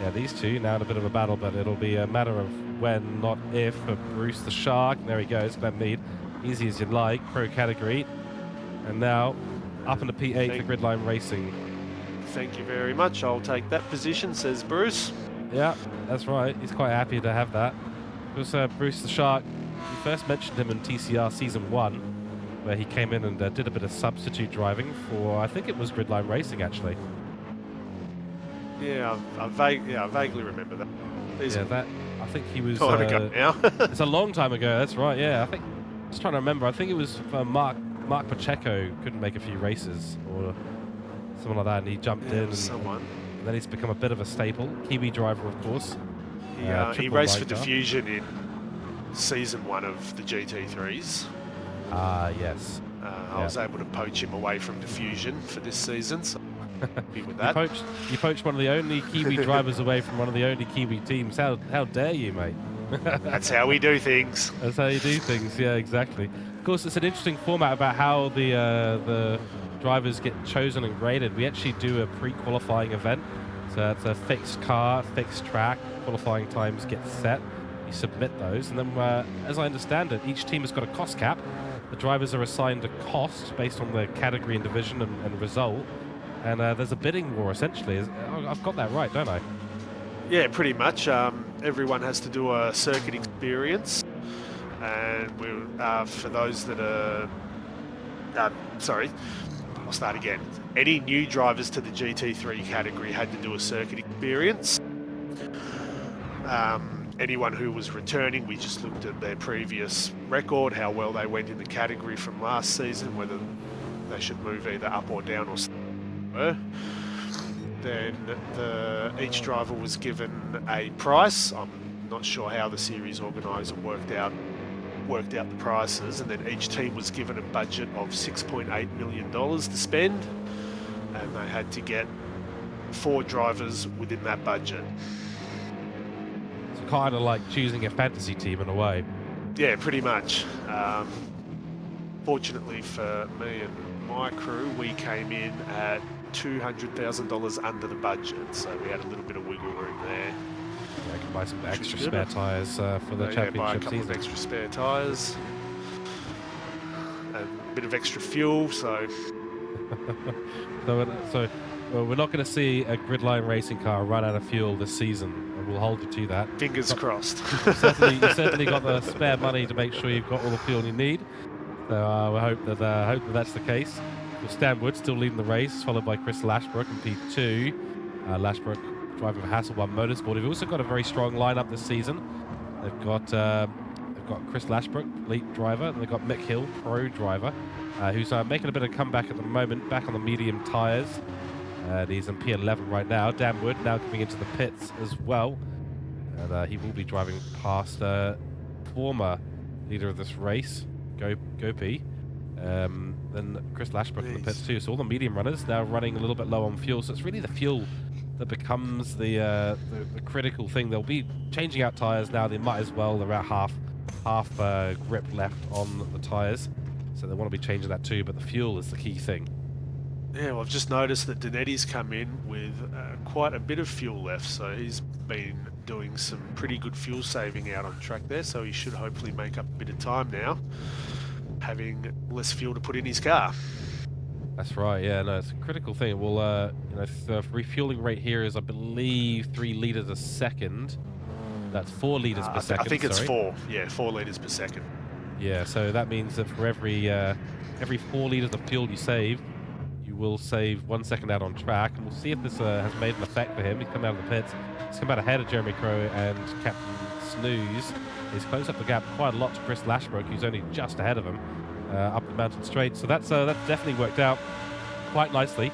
Yeah, these two now in a bit of a battle, but it'll be a matter of when, not if, for Bruce the Shark. There he goes, Glenn Mead. Easy as you like, pro category. And now up into P8 for Gridline Racing. Thank you very much. I'll take that position, says Bruce. Yeah, that's right. He's quite happy to have that. Because Bruce the Shark, we first mentioned him in TCR Season 1, where he came in and did a bit of substitute driving for, I think it was Gridline Racing, actually. Yeah, I vaguely remember that. I think he was... Time ago now. It's a long time ago, that's right, yeah. I think, just trying to remember, I think it was Mark Pacheco couldn't make a few races, or something like that, and he jumped in. And then he's become a bit of a staple. Kiwi driver, of course. He raced for Diffusion in Season 1 of the GT3s. Ah, yes. I was able to poach him away from Diffusion for this season, so happy with that. You poached one of the only Kiwi drivers away from one of the only Kiwi teams. How dare you, mate? That's how we do things. That's how you do things, yeah, exactly. Of course, it's an interesting format about how the drivers get chosen and graded. We actually do a pre-qualifying event. So it's a fixed car, fixed track, qualifying times get set. You submit those, and then, as I understand it, each team has got a cost cap. The drivers are assigned a cost based on the category and division and result. And there's a bidding war, essentially. I've got that right, don't I? Yeah, pretty much. Everyone has to do a circuit experience. And for those that are... sorry, I'll start again. Any new drivers to the GT3 category had to do a circuit experience. Anyone who was returning, we just looked at their previous record, how well they went in the category from last season, whether they should move either up or down or then each driver was given a price. I'm not sure how the series organizer worked out the prices, and then each team was given a budget of $6.8 million to spend, and they had to get 4 drivers within that budget. It's kind of like choosing a fantasy team in a way. Yeah, pretty much. Fortunately for me and my crew, we came in at $200,000 under the budget, so we had a little bit of wiggle room there. Yeah, I can buy some extra spare tyres for the championship buy a couple season. of extra spare tyres, a bit of extra fuel, so... so we're not going to see a Gridline Racing car run out of fuel this season, and we'll hold you to that. Fingers crossed. You've certainly got the spare money to make sure you've got all the fuel you need. So we hope that that's the case. With Stan Wood still leading the race, followed by Chris Lashbrook in P2. Lashbrook driving for Hasselblad Motorsport. They've also got a very strong lineup this season. They've got Chris Lashbrook, lead driver, and they've got Mick Hill, pro driver, who's making a bit of comeback at the moment, back on the medium tyres. He's in P11 right now. Dan Wood now coming into the pits as well. And he will be driving past former leader of this race, Gopi. Then Chris Lashbrook in the pits too. So all the medium runners now running a little bit low on fuel. So it's really the fuel that becomes the critical thing. They'll be changing out tyres now. They might as well. They're about half grip left on the tyres. So they want to be changing that too. But the fuel is the key thing. Yeah, well, I've just noticed that Donetti's come in with quite a bit of fuel left, so he's been doing some pretty good fuel saving out on track there, so he should hopefully make up a bit of time now, having less fuel to put in his car. That's right, yeah, no, it's a critical thing. Well, you know, the refueling rate here is, I believe, 3 litres a second. That's 4 litres per second, I think it's sorry. 4 litres per second. Yeah, so that means that for every 4 litres of fuel you save, you will save 1 second out on track. And we'll see if this has made an effect for him. He's come out of the pits. He's come out ahead of Jeremy Crow and Captain Snooze. He's closed up the gap quite a lot to Chris Lashbrook, who's only just ahead of him up the mountain straight. So that's definitely worked out quite nicely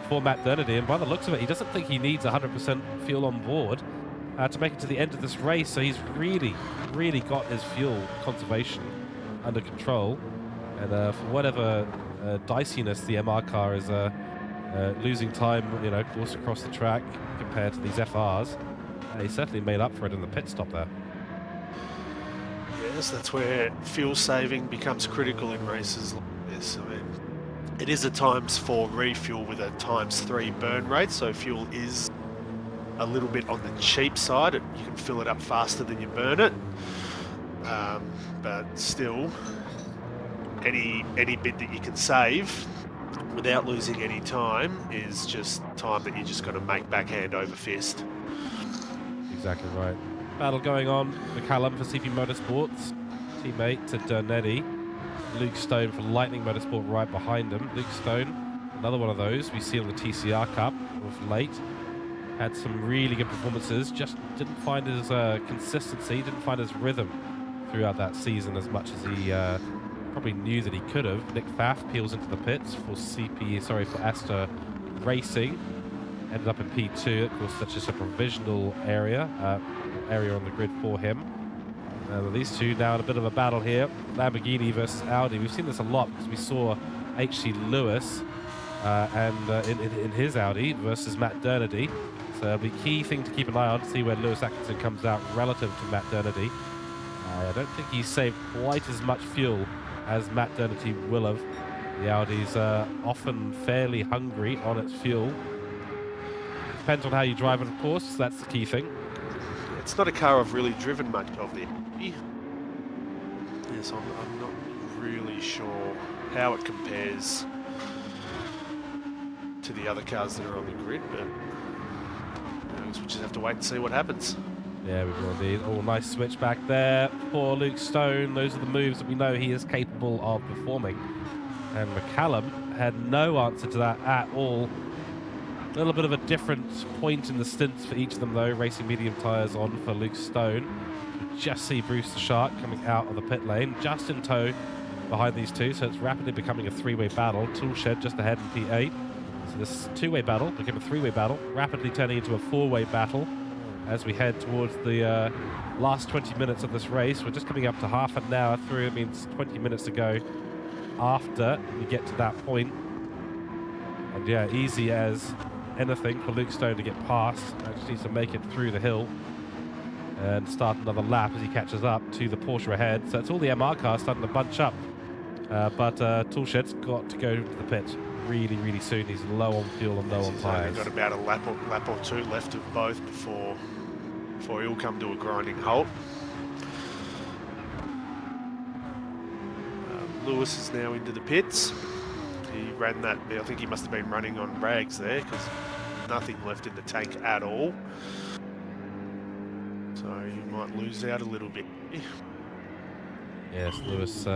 for Matt Dernedy. And by the looks of it, he doesn't think he needs 100% fuel on board to make it to the end of this race. So he's really, really got his fuel conservation under control. And for whatever diciness the MR car is losing time, you know, course across the track compared to these FRs, he certainly made up for it in the pit stop there. Yes, that's where fuel saving becomes critical in races like this. I mean, it is a ×4 refuel with a ×3 burn rate, so fuel is a little bit on the cheap side. You can fill it up faster than you burn it, but still, any bit that you can save without losing any time is just time that you just got to make backhand over fist. Exactly right. Battle going on. McCallum for CP Motorsports, teammate to Dernedy. Luke Stone for Lightning Motorsport right behind him. Luke Stone, another one of those we see on the TCR Cup of late. Had some really good performances, just didn't find his consistency, didn't find his rhythm throughout that season as much as he probably knew that he could have. Nick Pfaff peels into the pits for AEST Racing. Ended up in P2. Of course, that's just a provisional area on the grid for him. These two now in a bit of a battle here. Lamborghini versus Audi. We've seen this a lot because we saw H.C. Lewis in his Audi versus Matt Dernedy. So it'll be a key thing to keep an eye on to see where Lewis Atkinson comes out relative to Matt Dernedy. I don't think he's saved quite as much fuel as Matt Dernedy will have. The Audi's often fairly hungry on its fuel. Depends on how you drive it, of course. That's the key thing. It's not a car I've really driven much of the Audi. Yes, I'm not really sure how it compares to the other cars that are on the grid, but we just have to wait and see what happens. Yeah, we will indeed. Oh, nice switch back there for Luke Stone. Those are the moves that we know he is capable of performing. And McCallum had no answer to that at all. A little bit of a different point in the stints for each of them, though. Racing medium tyres on for Luke Stone. You just see Bruce the Shark coming out of the pit lane, just in tow behind these two, so it's rapidly becoming a three-way battle. Toolshed just ahead in P8. So this two-way battle became a three-way battle, rapidly turning into a four-way battle as we head towards the last 20 minutes of this race. We're just coming up to half an hour through. It means 20 minutes to go after we get to that point. And yeah, easy as anything for Luke Stone to get past. Just needs to make it through the hill and start another lap as he catches up to the Porsche ahead. So it's all the MR cars starting to bunch up. But Toolshed's got to go to the pit really, really soon. He's low on fuel and low on tyres. He's got about a lap or two left of both before he'll come to a grinding halt. Lewis is now into the pits. He ran that, I think he must have been running on rags there because nothing left in the tank at all. So you might lose out a little bit. Yes, Lewis,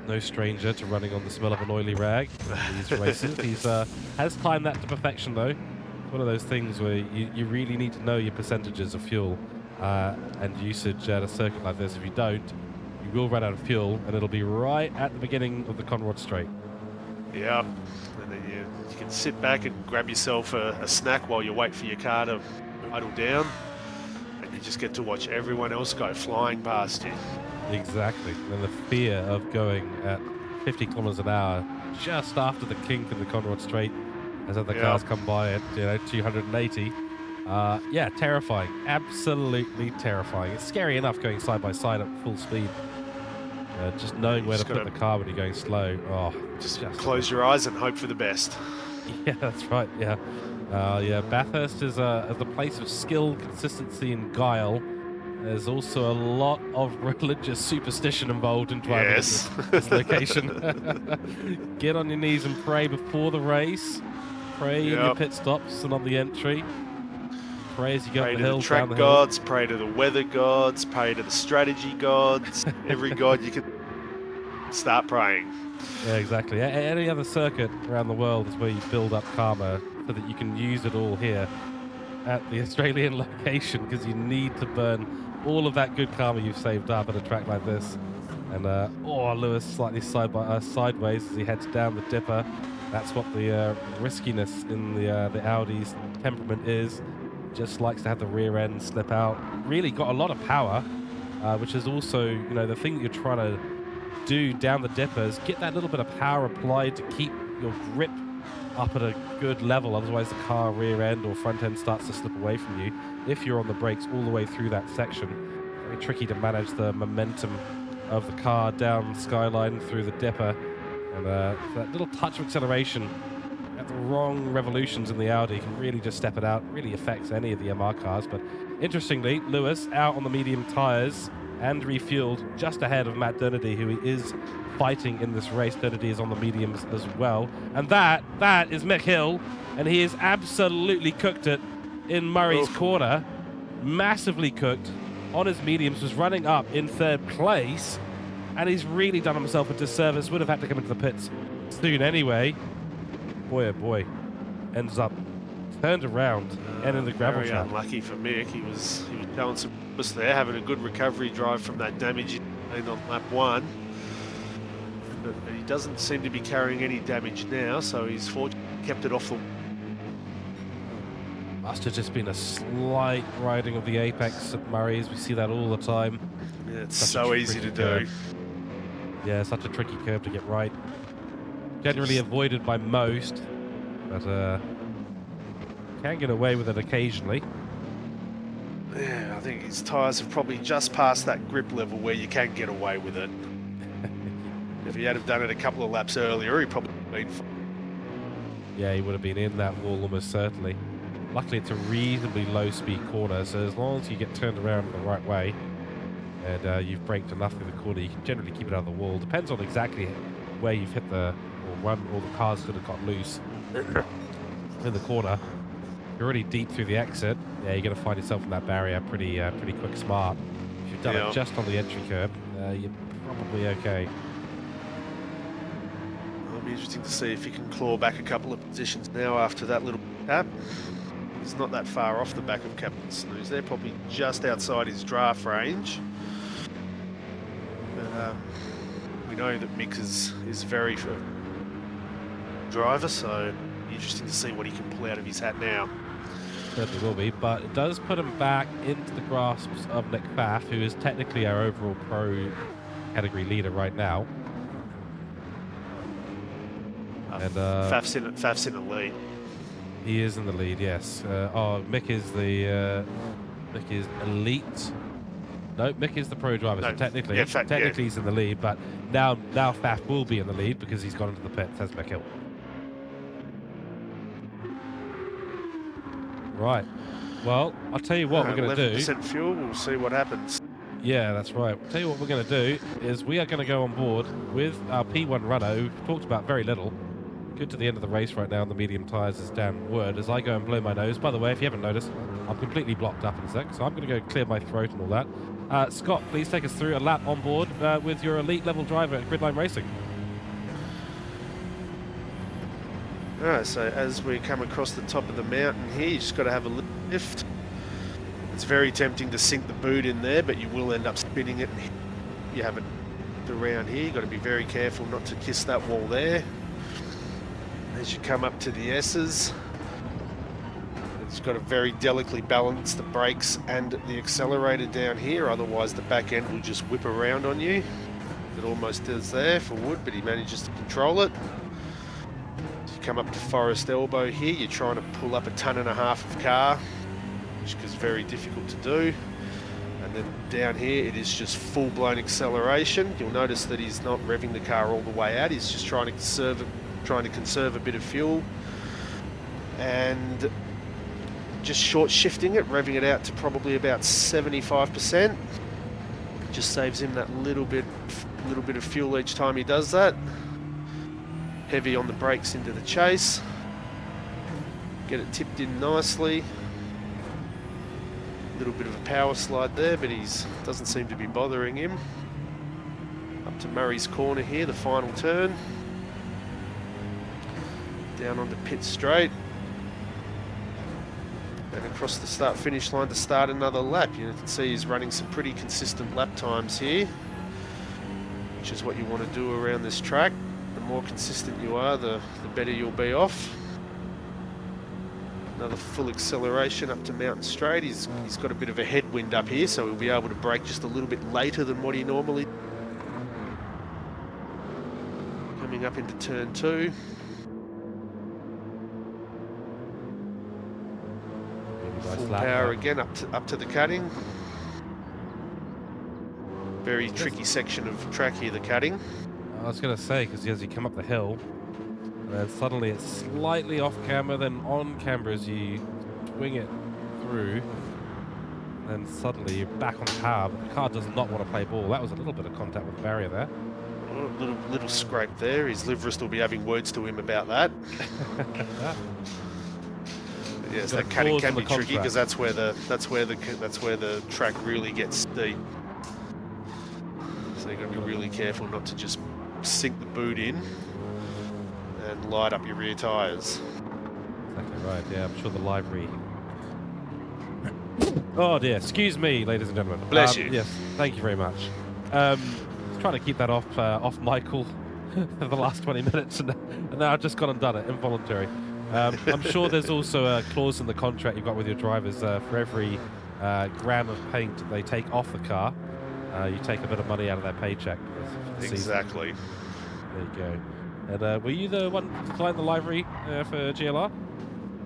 no stranger to running on the smell of an oily rag in these races. He's has climbed that to perfection, though. One of those things where you really need to know your percentages of fuel and usage at a circuit like this. If you don't, you will run out of fuel, and it'll be right at the beginning of the Conrod Straight. Yeah, and then you can sit back and grab yourself a snack while you wait for your car to idle down, and you just get to watch everyone else go flying past you. Exactly, and the fear of going at 50 kilometers an hour just after the kink in the Conrod Straight as other cars come by at 280. Yeah, terrifying, absolutely terrifying. It's scary enough going side by side at full speed. Just knowing where to put the car when you're going slow. Oh, just close your eyes and hope for the best. Yeah, that's right. Yeah, yeah. Bathurst is a place of skill, consistency, and guile. There's also a lot of religious superstition involved in driving at Yes. this location. Get on your knees and pray before the race. Pray in your Yep. pit stops and on the entry. Pray as you go up Pray the to the hill, down the track hill. gods, pray to the weather gods, pray to the strategy gods. Every god you can start praying. Yeah, exactly. Any other circuit around the world is where you build up karma so that you can use it all here at the Australian location, because you need to burn all of that good karma you've saved up at a track like this. And oh, Lewis slightly sideways as he heads down the dipper. That's what the riskiness in the Audi's temperament is. Just likes to have the rear end slip out. Really got a lot of power, which is also, you know, the thing that you're trying to do down the dippers. Get that little bit of power applied to keep your grip up at a good level, otherwise the car rear end or front end starts to slip away from you if you're on the brakes all the way through that section. Very tricky to manage the momentum of the car down Skyline through the dipper, and that little touch of acceleration at the wrong revolutions in the Audi can really just step it out. Really affects any of the MR cars. But interestingly, Lewis out on the medium tyres and refueled just ahead of Matt Dernedy, who he is fighting in this race. Dernedy is on the mediums as well. And that is Mick Hill, and he has absolutely cooked it in Murray's corner. Massively cooked on his mediums, was running up in third place, and he's really done himself a disservice. Would have had to come into the pits soon anyway. Boy, oh boy. Ends up turned around and in the gravel Very trap. unlucky for Mick. He was showing some boost there, having a good recovery drive from that damage he made on lap 1. But he doesn't seem to be carrying any damage now, so he's fortunately kept it off the... Must have just been a slight riding of the apex at Murray's. We see that all the time. Yeah, it's Such so a easy to tricky do. curve. Yeah, such a tricky curve to get right. Generally avoided by most, but can get away with it occasionally. Yeah, I think his tyres have probably just passed that grip level where you can get away with it. If he had have done it a couple of laps earlier, he probably would have been... Yeah, he would have been in that wall almost certainly. Luckily, it's a reasonably low-speed corner, so as long as you get turned around the right way and you've braked enough through the corner, you can generally keep it out of the wall. Depends on exactly where you've hit the or the cars could have got loose in the corner. If you're already deep through the exit, yeah, you're going to find yourself in that barrier pretty quick smart. If you've done it just on the entry curb, you're probably okay. It'll be interesting to see if he can claw back a couple of positions now after that little tap. He's not that far off the back of Captain Snooze. They're probably just outside his draft range. But we know that Mick is very for driver, so it'll be interesting to see what he can pull out of his hat now. Certainly will be, but it does put him back into the grasps of Nick Pfaff, who is technically our overall pro category leader right now. And Pfaff's in the lead. He is in the lead, yes. Mick is the Mick is elite. No, Mick is the pro driver. No, so technically, yeah, he's in the lead. But now Pfaff will be in the lead because he's gone into the pits as Mick Hill. Right. Well, I'll tell you what we're going to do. 11% fuel. We'll see what happens. Yeah, that's right. I'll tell you what we're going to do is we are going to go on board with our P1 runner, who we've talked about very little. Good to the end of the race right now, and the medium tyres is downward as I go and blow my nose. By the way, if you haven't noticed, I'm completely blocked up in a sec, so I'm going to go clear my throat and all that. Scott, please take us through a lap on board with your elite level driver at Gridline Racing. Alright, so as we come across the top of the mountain here, you just got to have a little lift. It's very tempting to sink the boot in there, but you will end up spinning it. And you have it around here. You've got to be very careful not to kiss that wall there. As you come up to the S's, it's got to very delicately balance the brakes and the accelerator down here, otherwise the back end will just whip around on you. It almost does there for Wood, but he manages to control it. As you come up to Forest Elbow here, you're trying to pull up 1.5 tons of car, which is very difficult to do. And then down here, it is just full-blown acceleration. You'll notice that he's not revving the car all the way out. He's just trying to conserve a bit of fuel. and just short shifting it, revving it out to probably about 75%. Just saves him that little bit of fuel each time he does that. Heavy on the brakes into the chase. Get it tipped in nicely. Little bit of a power slide there, but doesn't seem to be bothering him. Up to Murray's corner here, the final turn. Down onto pit straight. And across the start-finish line to start another lap. You can see he's running some pretty consistent lap times here, which is what you want to do around this track. The more consistent you are, the better you'll be off. Another full acceleration up to Mountain Straight. He's got a bit of a headwind up here, so he'll be able to brake just a little bit later than what he normally. Coming up into turn 2. Full power again up to the cutting. Very tricky section of track here, the cutting. I was going to say, because as you come up the hill, and suddenly it's slightly off camber, then on camber as you swing it through, and suddenly you're back on power, but the car does not want to play ball. That was a little bit of contact with the barrier there. Oh, little scrape there. His liverist will be having words to him about that. Yes, that cutting can be tricky because that's where the track really gets steep. So you've got to be really careful not to just sink the boot in and light up your rear tyres. Exactly right. Yeah, I'm sure the livery. Oh dear, excuse me, ladies and gentlemen. Bless you. Yes, thank you very much. Trying to keep that off Michael for the last 20 minutes, and now I've just gone and done it, involuntary. I'm sure there's also a clause in the contract you've got with your drivers for every gram of paint they take off the car, you take a bit of money out of their paycheck. Exactly. There you go. And were you the one supplying the livery for GLR?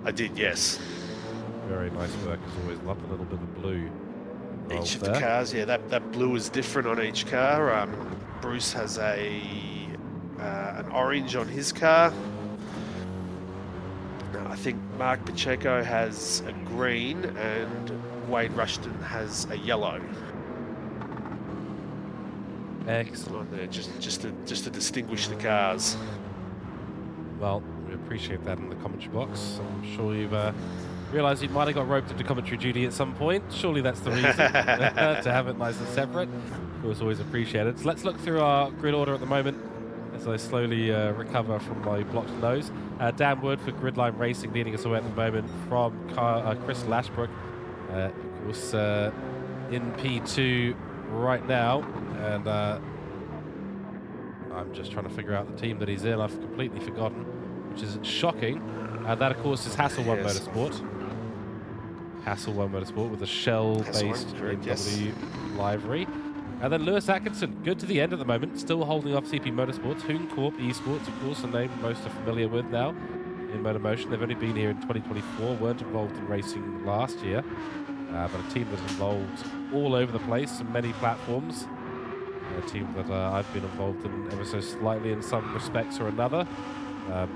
I did, yes. Very nice work as always. Love a little bit of blue. Each of the cars, yeah, that blue is different on each car. Bruce has an orange on his car. I think Mark Pacheco has a green and Wade Rushton has a yellow. Excellent. On there, just to distinguish the cars. Well, we appreciate that in the commentary box. I'm sure you've realised you might have got roped into commentary duty at some point. Surely that's the reason to have it nice and separate. Of course, always appreciated. So let's look through our grid order at the moment as I slowly recover from my blocked nose. Dan Wood for Gridline Racing leading us away at the moment from Chris Lashbrook. Of course, in P2 right now. And I'm just trying to figure out the team that he's in. I've completely forgotten, which is shocking. That, of course, is Hassel One Motorsport. Hassel One Motorsport with a Shell-based BMW livery. And then Lewis Atkinson, good to the end at the moment, still holding off CP Motorsports. Hoon Corp Esports, of course, a name most are familiar with now in MotorMotion. They've only been here in 2024, weren't involved in racing last year, but a team that's involved all over the place on many platforms. A team that I've been involved in ever so slightly in some respects or another.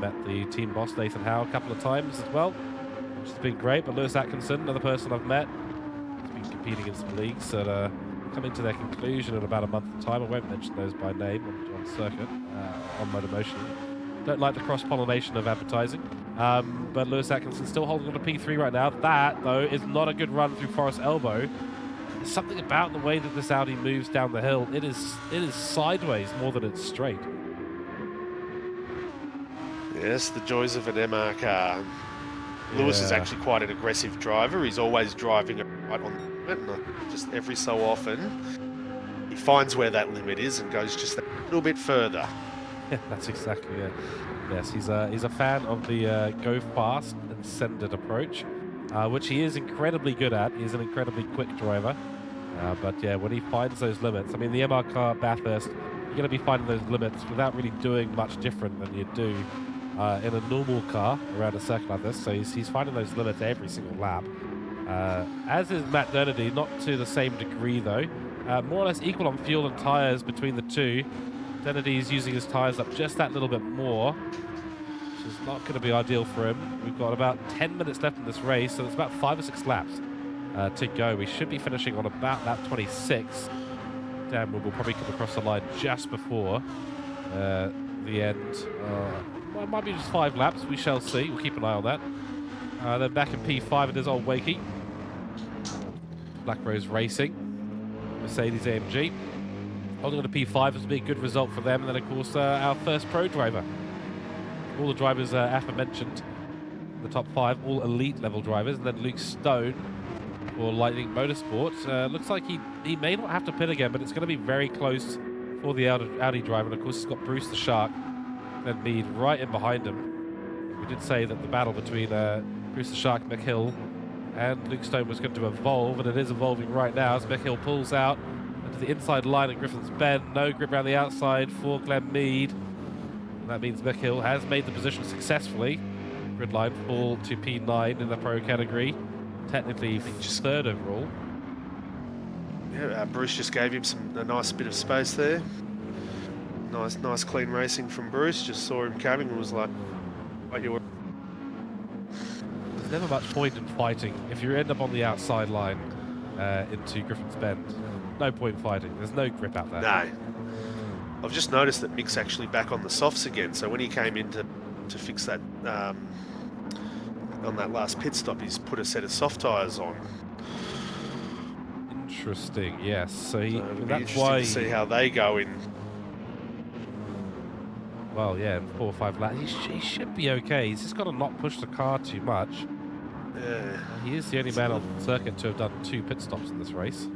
Met the team boss, Nathan Howe, a couple of times as well, which has been great. But Lewis Atkinson, another person I've met, has been competing in some leagues that coming to their conclusion in about a month's time. I won't mention those by name on circuit, on MotorMotion. Don't like the cross-pollination of advertising. But Lewis Atkinson still holding on to P3 right now. That, though, is not a good run through Forest Elbow. There's something about the way that this Audi moves down the hill. It is sideways more than it's straight. Yes, the joys of an MR car. Lewis is actually quite an aggressive driver. He's always driving right on the limit, and just every so often he finds where that limit is and goes just a little bit further. Yeah, that's exactly it. Yes, he's a fan of the go fast and send it approach, which he is incredibly good at. He's an incredibly quick driver. But yeah, when he finds those limits, I mean, the MR car Bathurst, you're going to be finding those limits without really doing much different than you do in a normal car around a circuit like this. So he's finding those limits every single lap. As is Matt Dernedy, not to the same degree though. More or less equal on fuel and tyres between the two. Dennedy's using his tyres up just that little bit more. which is not going to be ideal for him. We've got about 10 minutes left in this race, so it's about 5 or 6 laps to go. We should be finishing on about lap 26. Dan will probably come across the line just before the end. Well, it might be just 5 laps. We shall see. We'll keep an eye on that. Then back in P5, it is old Wakey. Black Rose Racing. Mercedes AMG. Holding on to P5 has been a good result for them. And then, of course, our first pro driver. All the drivers aforementioned, the top 5, all elite level drivers. And then Luke Stone for Lightning Motorsports. Looks like he may not have to pit again, but it's going to be very close for the Audi driver. And, of course, he's got Bruce the Shark and Mead right in behind him. We did say that the battle between Bruce the Shark, Mick Hill, and Luke Stone was going to evolve, and it is evolving right now as Mick Hill pulls out to the inside line at Griffin's Bend. No grip around the outside for Glenn Mead. And that means Mick Hill has made the position successfully. Grid line fall to P9 in the pro category. Technically just 3rd overall. Yeah, Bruce just gave him a nice bit of space there. Nice clean racing from Bruce. Just saw him coming and was like, you were. There's never much point in fighting if you end up on the outside line into Griffin's Bend. No point fighting. There's no grip out there. No. I've just noticed that Mick's actually back on the softs again. So when he came in to fix that on that last pit stop, he's put a set of soft tyres on. Interesting. Yes. So that's why to see how they go in. Well, yeah, in 4 or 5 laps, he should be okay. He's just got to not push the car too much. Yeah. He is the only man on the circuit to have done 2 pit stops in this race.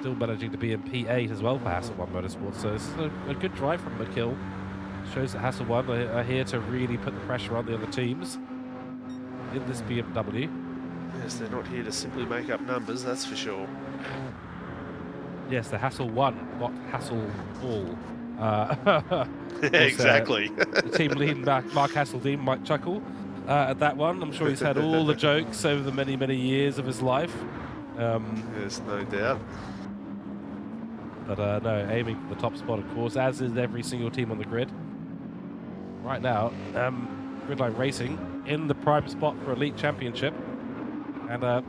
Still managing to be in P8 as well for Hassel 1 Motorsports, so it's a good drive from McKill. Shows that Hassel 1 are here to really put the pressure on the other teams in this BMW. Yes, they're not here to simply make up numbers, that's for sure. Yes, the Hassel 1, not Hassel all. Exactly. The team lead, Mark Hasseldean, might chuckle at that one. I'm sure he's had all the jokes over the many, many years of his life. Yes, no doubt. But no, aiming for the top spot, of course, as is every single team on the grid. Right now, Gridline Racing in the prime spot for Elite Championship. And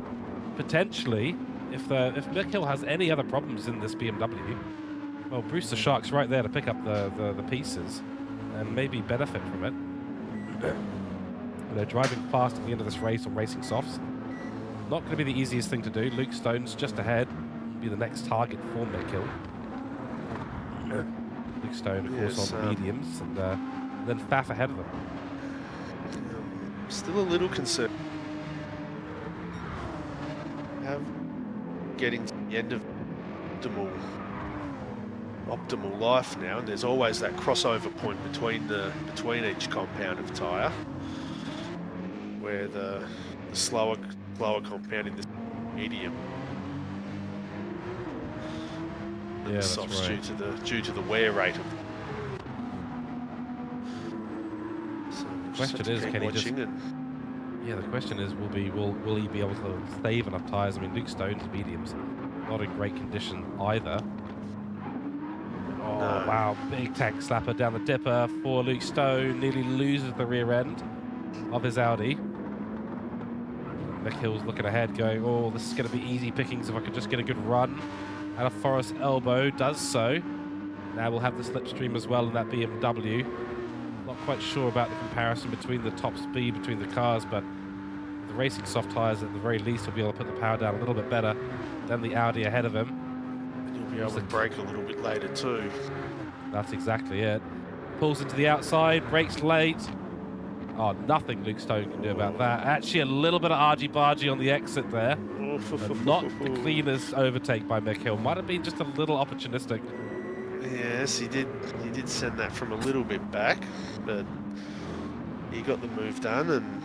potentially, if Mick Hill has any other problems in this BMW, well, Bruce the Shark's right there to pick up the pieces and maybe benefit from it. They're driving fast at the end of this race on racing softs. Not going to be the easiest thing to do. Luke Stone's just ahead. Be the next target for Mick Hill. Luke Stone, of course, on mediums, and then Faf ahead of them. Still a little concerned. Getting to the end of optimal life now, and there's always that crossover point between each compound of tyre, where the slower compound in this medium. Yeah, that's softs right. due to the wear rate of. So the question is, can he just? Yeah, the question is, will he be able to save enough tyres? I mean, Luke Stone's mediums not in great condition either. Oh, no. Wow, big tank slapper down the dipper for Luke Stone. Nearly loses the rear end of his Audi. Mick Hill's looking ahead going, oh, this is going to be easy pickings if I could just get a good run. And a Forest Elbow does so. Now we'll have the slipstream as well in that BMW. Not quite sure about the comparison between the top speed between the cars, but the racing soft tyres at the very least will be able to put the power down a little bit better than the Audi ahead of him. And you'll be able to brake a little bit later too. That's exactly it. Pulls into the outside, brakes late. Oh, nothing Luke Stone can do about that. Actually, a little bit of argy-bargy on the exit there. Not the cleanest overtake by Mick Hill. Might have been just a little opportunistic. Yes, he did send that from a little bit back, but he got the move done, and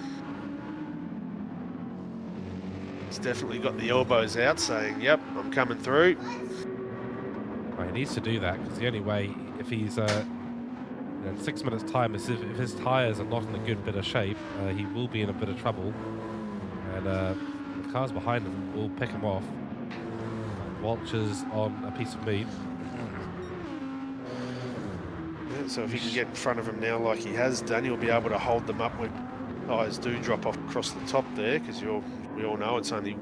he's definitely got the elbows out saying, yep, I'm coming through. Well, he needs to do that, because the only way, if he's in 6 minutes time, is if his tyres are not in a good bit of shape, he will be in a bit of trouble, and the cars behind him will pick him off. Walters on a piece of meat. Yeah, so if he can get in front of him now like he has done, he'll be able to hold them up when tyres do drop off across the top there, because we all know it's only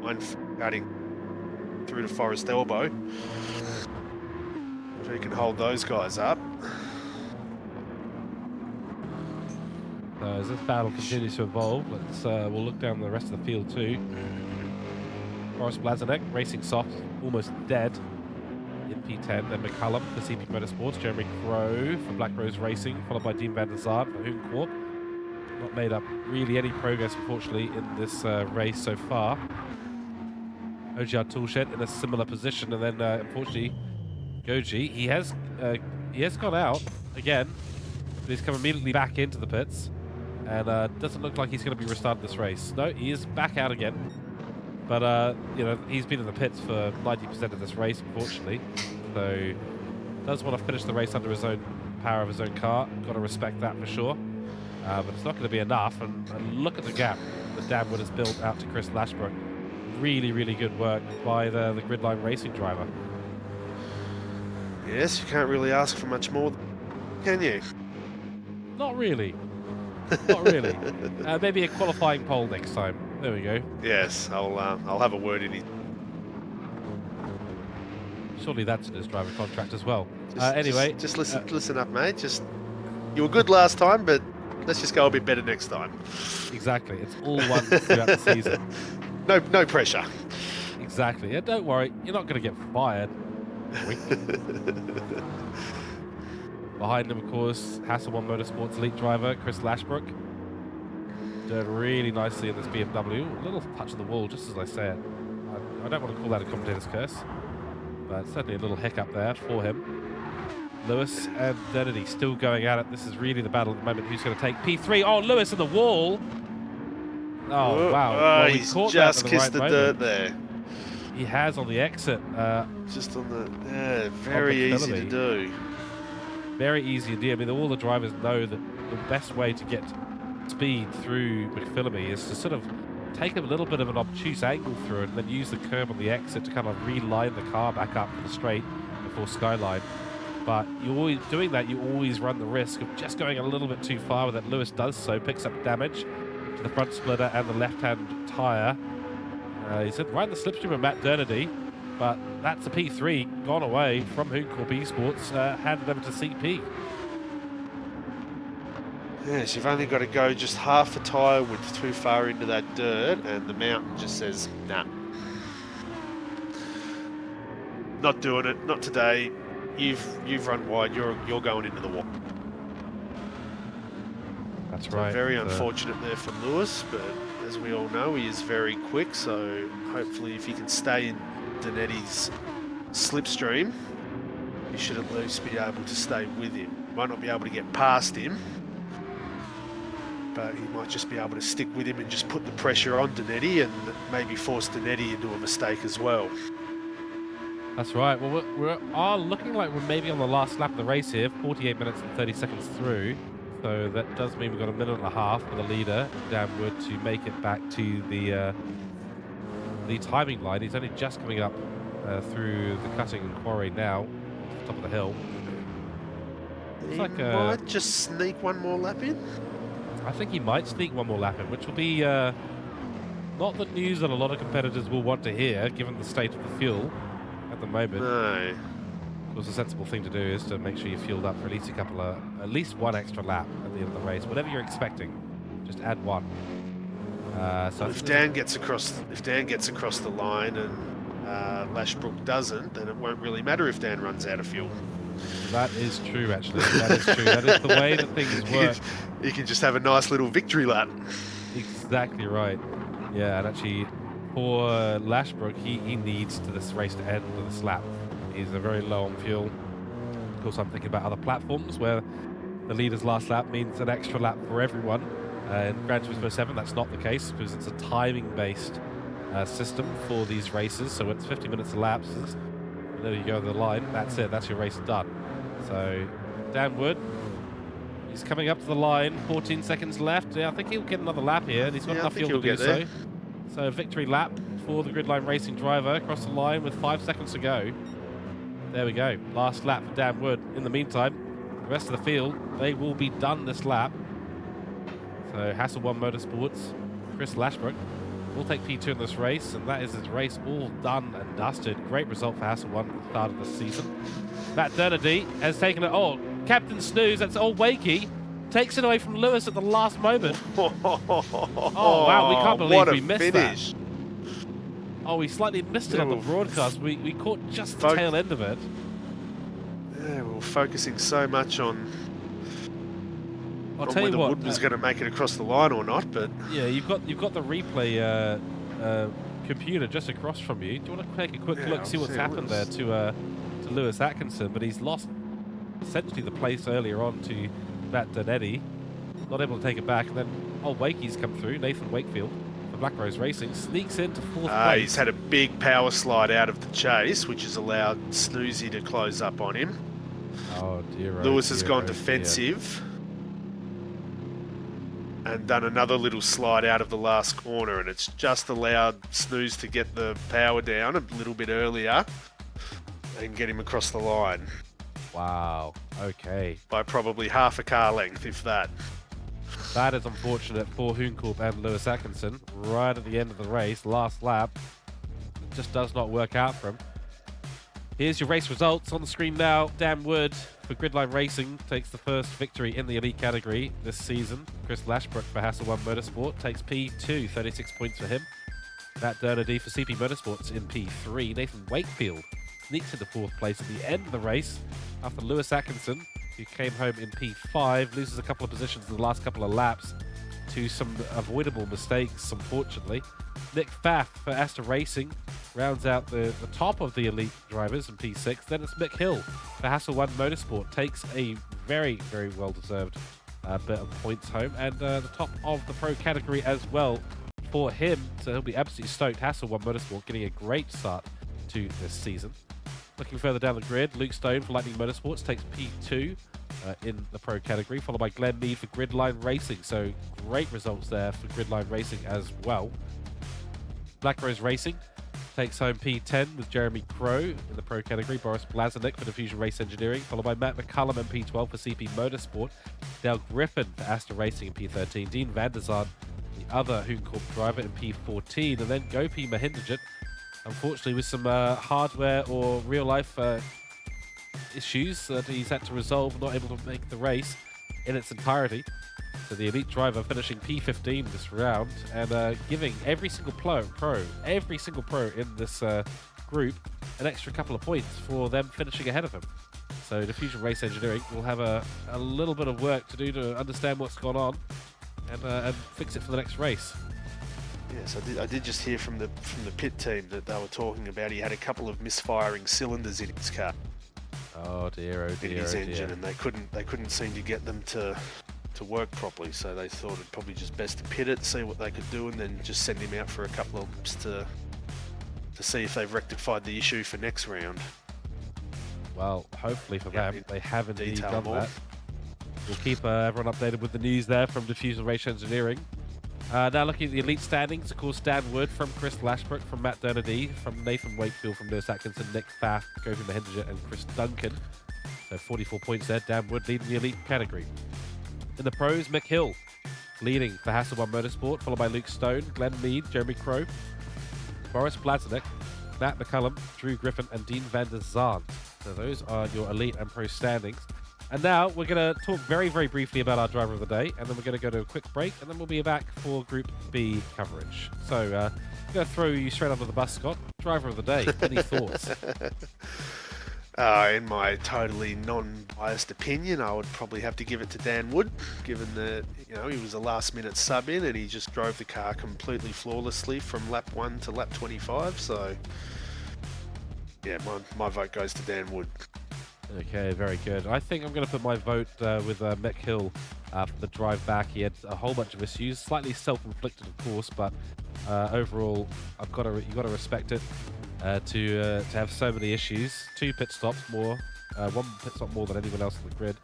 one cutting through to Forest Elbow. If he can hold those guys up. So as this battle continues to evolve, we'll look down the rest of the field too. Boris Blazenek racing soft, almost dead in P10. Then McCullum for CP Motorsports, Jeremy Crow for Black Rose Racing, followed by Dean van der Zaart for Hoon Corp. Not made up really any progress, unfortunately, in this race so far. OGR Toolshed in a similar position, and then unfortunately, Goji, he has gone out again, but he's come immediately back into the pits, and doesn't look like he's going to be restarting this race. No, he is back out again, but you know, he's been in the pits for 90% of this race, unfortunately, so does want to finish the race under his own power of his own car. Got to respect that for sure, but it's not going to be enough. And look at the gap that Dan Wood has built out to Chris Lashbrook. Really, really good work by the Gridline Racing driver. Yes, you can't really ask for much more, can you? Not really. Not really. Maybe a qualifying pole next time. There we go. Yes, I'll have a word in it. Surely that's in his driver contract as well. Just listen up, mate. You were good last time, but let's just go a bit better next time. Exactly. It's all one throughout the season. No pressure. Exactly. Yeah, don't worry. You're not going to get fired. Behind him, of course, Hasselborn Motorsports elite driver Chris Lashbrook. Doing really nicely in this BMW. A little touch of the wall, just as I say it. I don't want to call that a commentator's curse, but certainly a little hiccup there for him. Lewis and Dennedy still going at it. This is really the battle at the moment. Who's going to take P3? Oh, Lewis in the wall. Oh, wow. Well, he's just kissed the dirt there. He has on the exit. Just on the... Yeah, very easy to do. Very easy to do. I mean, all the drivers know that the best way to get speed through McPhillamy is to sort of take a little bit of an obtuse angle through it and then use the curb on the exit to kind of reline the car back up for the straight before Skyline. But you always doing that, you always run the risk of just going a little bit too far with it. Lewis does so, picks up damage to the front splitter and the left-hand tyre. He said right in the slipstream of Matt Dernedy, but that's a P3 gone away from Hoon Corp Esports, handed over to CP. Yes, you've only got to go just half a tyre width too far into that dirt, and the mountain just says, nah. Not doing it, not today. You've run wide, you're going into the wall. That's so right. Very unfortunate there for Lewis, but as we all know, he is very quick, so hopefully if he can stay in Danetti's slipstream, he should at least be able to stay with him. Might not be able to get past him, but he might just be able to stick with him and just put the pressure on Danetti and maybe force Danetti into a mistake as well. That's right. Well, we are looking like we're maybe on the last lap of the race here, 48 minutes and 30 seconds through. So that does mean we've got a minute and a half for the leader, Dan Wood, to make it back to the timing line. He's only just coming up through the cutting and quarry now, top of the hill. He might just sneak one more lap in. I think he might sneak one more lap in, which will be not the news that a lot of competitors will want to hear, given the state of the fuel at the moment. No. Of course, a sensible thing to do is to make sure you're fueled up for at least one extra lap at the end of the race. Whatever you're expecting, just add one. So if Dan gets across the line and Lashbrook doesn't, then it won't really matter if Dan runs out of fuel. That is true, actually. That is true. That is the way that things work. You can just have a nice little victory lap. Exactly right. Yeah, and actually, for Lashbrook, he needs this race to end with a slap. He's very low on fuel. Of course, I'm thinking about other platforms where the leader's last lap means an extra lap for everyone. In Gran Turismo 7, that's not the case because it's a timing-based system for these races. So it's 50 minutes elapses. There you go, the line. That's it. That's your race done. So Dan Wood, he's coming up to the line. 14 seconds left. Yeah, I think he'll get another lap here, and he's got enough fuel to do so. So victory lap for the Gridline Racing driver across the line with 5 seconds to go. There we go. Last lap for Dan Wood. In the meantime, The rest of the field, they will be done this lap. So Hasselblad Motorsports, Chris Lashbrook will take P2 in this race, and that is his race all done and dusted. Great result for Hasselblad at the start of the season. Matt Dernedy has taken it. Oh, Captain Snooze, that's old Wakey. Takes it away from Lewis at the last moment. Oh, wow, we can't believe we missed finish. that. Oh, we slightly missed it on the broadcast. We caught just the tail end of it. Yeah, we were focusing so much on I'll tell you whether what, Wood was going to make it across the line or not, but... Yeah, you've got the replay computer just across from you. Do you want to take a quick look, see what's happened there to Lewis Atkinson? But he's lost essentially the place earlier on to Matt Dernedy. Not able to take it back. And then old Wakey's come through. Nathan Wakefield for Black Rose Racing sneaks into fourth place. He's had a big power slide out of the chase, which has allowed Snoozy to close up on him. Oh dear. Lewis has gone defensive. And done another little slide out of the last corner, and it's just allowed Snooze to get the power down a little bit earlier and get him across the line. Wow, okay. By probably half a car length, if that. That is unfortunate for Hooncorp and Lewis Atkinson. Right at the end of the race, last lap. It just does not work out for him. Here's your race results on the screen now. Dan Wood for Gridline Racing takes the first victory in the elite category this season. Chris Lashbrook for Hasselblad Motorsport takes P2, 36 points for him. Matt Dernedy for CP Motorsports in P3. Nathan Wakefield sneaks into fourth place at the end of the race after Lewis Atkinson, who came home in P5, loses a couple of positions in the last couple of laps to some avoidable mistakes, unfortunately. Nick Pfaff for Asta Racing rounds out the top of the elite drivers in P6. Then it's Mick Hill for Hasselblad Motorsport. Takes a very, very well-deserved bit of points home. And the top of the pro category as well for him. So he'll be absolutely stoked. Hasselblad Motorsport getting a great start to this season. Looking further down the grid, Luke Stone for Lightning Motorsports takes P2 in the pro category, followed by Glenn Mead for Gridline Racing. So great results there for Gridline Racing as well. Black Rose Racing takes home P10 with Jeremy Crow in the pro category. Boris Blazanik for Diffusion Race Engineering, followed by Matt McCullum in P12 for CP Motorsport. Dale Griffin for Asta Racing in P13. Dean van der Zaan, the other Hooncorp driver, in P14. And then Gopi Mahindranjit, unfortunately with some hardware or real-life issues that he's had to resolve, not able to make the race in its entirety. So the elite driver finishing P15 this round and giving every single pro in this group an extra couple of points for them finishing ahead of him. So Diffusion Race Engineering will have a little bit of work to do to understand what's gone on and fix it for the next race. Yes, I did just hear from the pit team that they were talking about he had a couple of misfiring cylinders in his car. Oh dear, oh dear, in his engine, and they couldn't seem to get them to work properly, so they thought it'd probably just best to pit it, see what they could do, and then just send him out for a couple of laps to see if they've rectified the issue for next round. Well, hopefully for them, they have indeed done that. We'll keep everyone updated with the news there from Diffusion Race Engineering. Now looking at the elite standings, of course, Dan Wood from Chris Lashbrook, from Matt Dernedy, from Nathan Wakefield, from Lewis Atkinson, Nick Pfaff, Gopi Mahindranjit, and Chris Duncan. So 44 points there. Dan Wood leading the elite category. In the pros, Mick Hill leading for Hasselblad Motorsport, followed by Luke Stone, Glenn Mead, Jeremy Crow, Boris Blazanik, Matt McCullum, Drew Griffin, and Dean van der Zaan. So those are your elite and pro standings. And now we're going to talk very, very briefly about our driver of the day, and then we're going to go to a quick break, and then we'll be back for Group B coverage. So I'm going to throw you straight under the bus, Scott. Driver of the day, any thoughts? In my totally non-biased opinion, I would probably have to give it to Dan Wood, given that he was a last-minute sub in and he just drove the car completely flawlessly from lap 1 to lap 25. So, yeah, my vote goes to Dan Wood. Okay, very good. I think I'm going to put my vote with Mick Hill for the drive back. He had a whole bunch of issues, slightly self-inflicted, of course, but overall, you've got to respect it. To have so many issues, 2 pit stops more, 1 pit stop more than anyone else on the grid,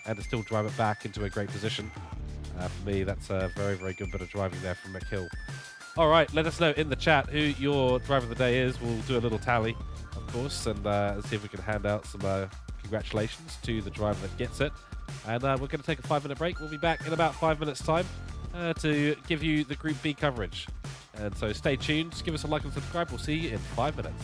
and to still drive it back into a great position. For me, that's a very, very good bit of driving there from Mick Hill. All right, let us know in the chat who your driver of the day is. We'll do a little tally, of course, and see if we can hand out some congratulations to the driver that gets it. And we're going to take a 5-minute break. We'll be back in about 5 minutes' time to give you the Group B coverage. And so stay tuned. Just give us a like and subscribe. We'll see you in 5 minutes.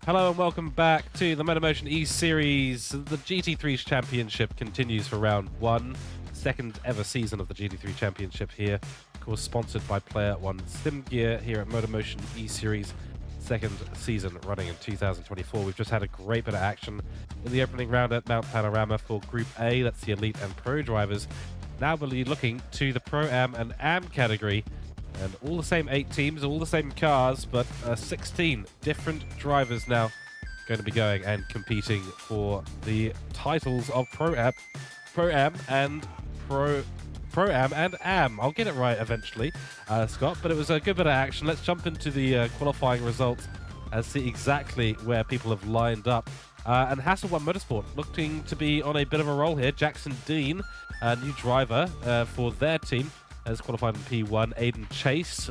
Hello and welcome back to the MotorMotion E-Series. The GT3's championship continues for round 1. Second ever season of the GT3 championship here. Of course, sponsored by Player One Sim Gear here at MotorMotion E-Series. Second season running in 2024. We've just had a great bit of action in the opening round at Mount Panorama for Group A. That's the Elite and Pro drivers. Now we'll be looking to the Pro-Am and Am category. And all the same 8 teams, all the same cars, but 16 different drivers now going to be going and competing for the titles of Pro-Am and Am. I'll get it right eventually, Scott, but it was a good bit of action. Let's jump into the qualifying results and see exactly where people have lined up. And Hassel One Motorsport looking to be on a bit of a roll here. Jackson Dean, a new driver for their team, has qualified in P1. Aiden Chase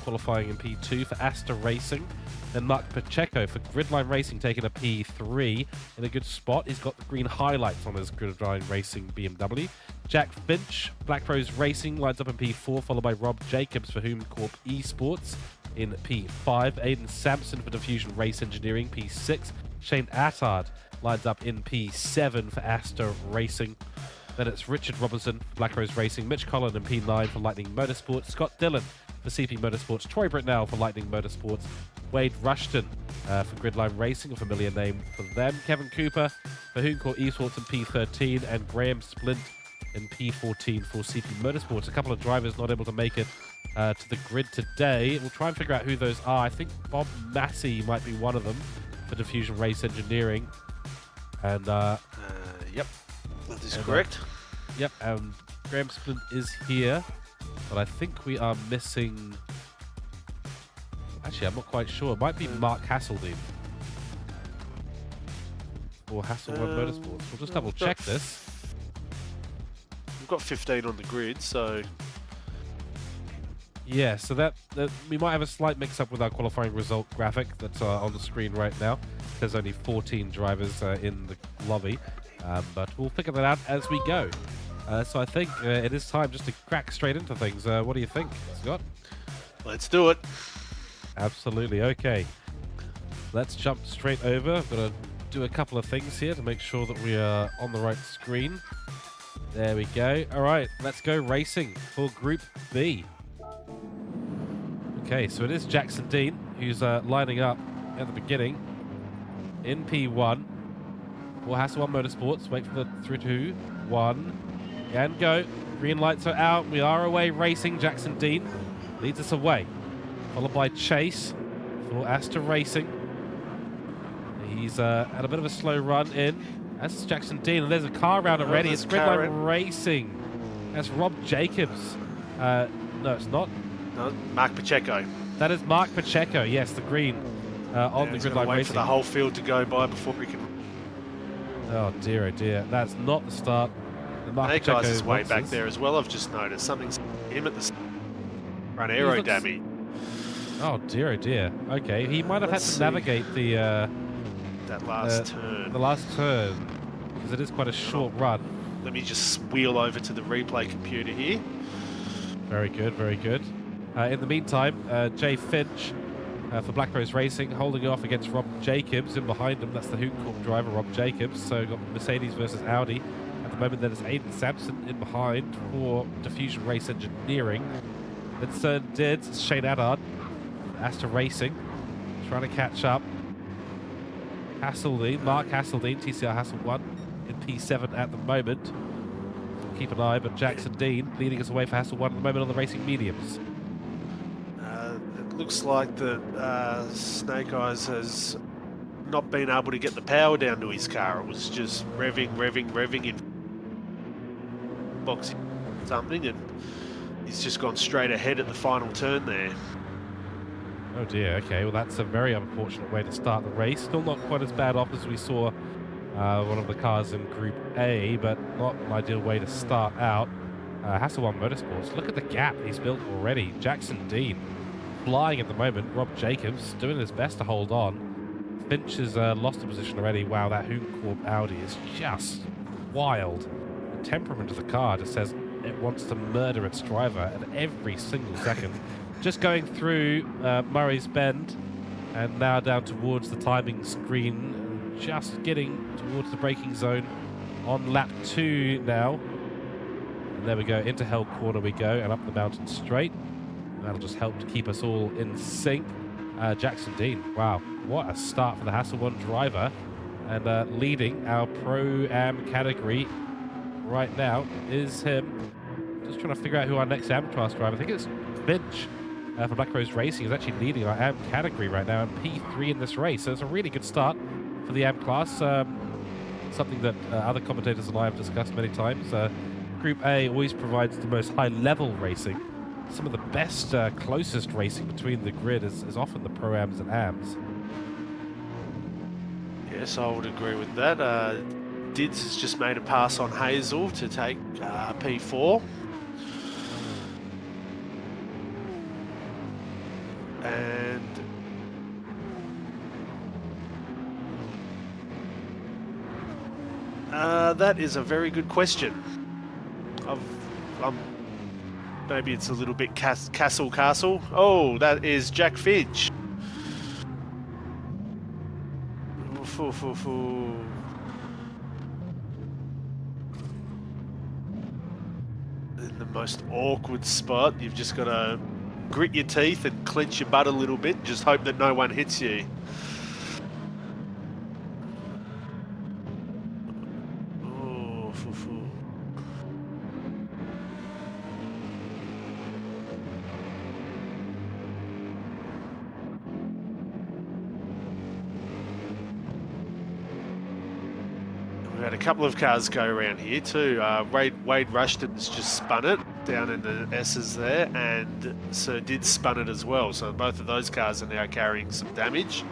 qualifying in P2 for Asta Racing. Then Mark Pacheco for Gridline Racing taking a P3 in a good spot. He's got the green highlights on his Gridline Racing BMW. Jack Finch, Black Rose Racing, lines up in P4, followed by Rob Jacobs for Whom Corp Esports in P5. Aiden Sampson for Diffusion Race Engineering, P6. Shane Attard lines up in P7 for Asta Racing. Then it's Richard Robinson for Black Rose Racing, Mitch Collin in P9 for Lightning Motorsports, Scott Dillon for CP Motorsports, Troy Britnell for Lightning Motorsports, Wade Rushton for Gridline Racing, a familiar name for them, Kevin Cooper for Hooncourt Esports in P13, and Graham Splint in P14 for CP Motorsports. A couple of drivers not able to make it to the grid today. We'll try and figure out who those are. I think Bob Massey might be one of them for Diffusion Race Engineering. And Yep. That is correct. Yep, and Graham Splint is here, but I think we are missing... Actually, I'm not quite sure. It might be Mark Hasseldine. Or Hasselwood Motorsports. We'll just double check this. We've got 15 on the grid, so... Yeah, so that we might have a slight mix-up with our qualifying result graphic that's on the screen right now. There's only 14 drivers in the lobby. But we'll figure that out as we go. So I think it is time just to crack straight into things. What do you think, Scott? Let's do it. Absolutely. Okay. Let's jump straight over. I'm going to do a couple of things here to make sure that we are on the right screen. There we go. All right, let's go racing for Group B. Okay, so it is Jackson Dean who's lining up at the beginning in P1. For Hassel One Motorsports, wait for the 3, 2, 1, and go. Green lights are out. We are away racing. Jackson Dean leads us away, followed by Chase for Asta Racing. He's had a bit of a slow run in. As is Jackson Dean, and there's a car around already. It's Gridline Racing. That's Rob Jacobs. No, it's not. No, Mark Pacheco. That is Mark Pacheco. Yes, the green on the Gridline Racing. Wait for the whole field to go by before we can. Oh dear, oh dear. That's not the start. That guy's is way back there as well. I've just noticed something's him at the front aero damage. Oh dear, oh dear. Okay, he might have had to navigate the that last turn. The last turn, because it is quite a short run. Let me just wheel over to the replay computer here. Very good, very good. In the meantime, Jay Finch for Black Rose Racing, holding off against Rob Jacobs. In behind him, that's the Hooncourt driver, Rob Jacobs. So got Mercedes versus Audi. At the moment, there's Aiden Sampson in behind for Diffusion Race Engineering. Then Cern Dids, Shane Attard, Asta Racing, trying to catch up. Hasseldine, Mark Hasseldine, TCR Hassel 1 in P7 at the moment. Keep an eye, but Jackson Dean leading us away for Hassel 1 at the moment on the racing mediums. Looks like that Snake Eyes has not been able to get the power down to his car. It was just revving in boxing something, and he's just gone straight ahead at the final turn there. Oh dear, okay, well that's a very unfortunate way to start the race. Still not quite as bad off as we saw one of the cars in Group A, but not an ideal way to start out. Hassel One Motorsports, look at the gap he's built already. Jackson Dean flying at the moment. Rob Jacobs doing his best to hold on. Finch has lost a position already. Wow, that Hooncourt Audi is just wild. The temperament of the car just says it wants to murder its driver at every single second. Just going through Murray's Bend And now down towards the timing screen, just getting towards the braking zone on lap 2 now. And there we go, into Hell Corner we go, and up the mountain straight. That'll just help to keep us all in sync. Jackson Dean, wow, what a start for the Hasselborn driver. And leading our Pro-Am category right now is him. Just trying to figure out who our next AM class driver, I think it's Finch from Black Rose Racing, is actually leading our AM category right now, and P3 in this race. So it's a really good start for the AM class. Something that other commentators and I have discussed many times. Group A always provides the most high-level racing. Some of the best, closest racing between the grid is often the Pro-Ams and AMs. Yes, I would agree with that. Dids has just made a pass on Hazel to take P4. And that is a very good question. Maybe it's a little bit castle. Oh, that is Jack Finch. In the most awkward spot, you've just got to grit your teeth and clench your butt a little bit, just hope that no one hits you. We had a couple of cars go around here too. Wade Rushton's just spun it down in the S's there, and Sir Did spun it as well. So both of those cars are now carrying some damage.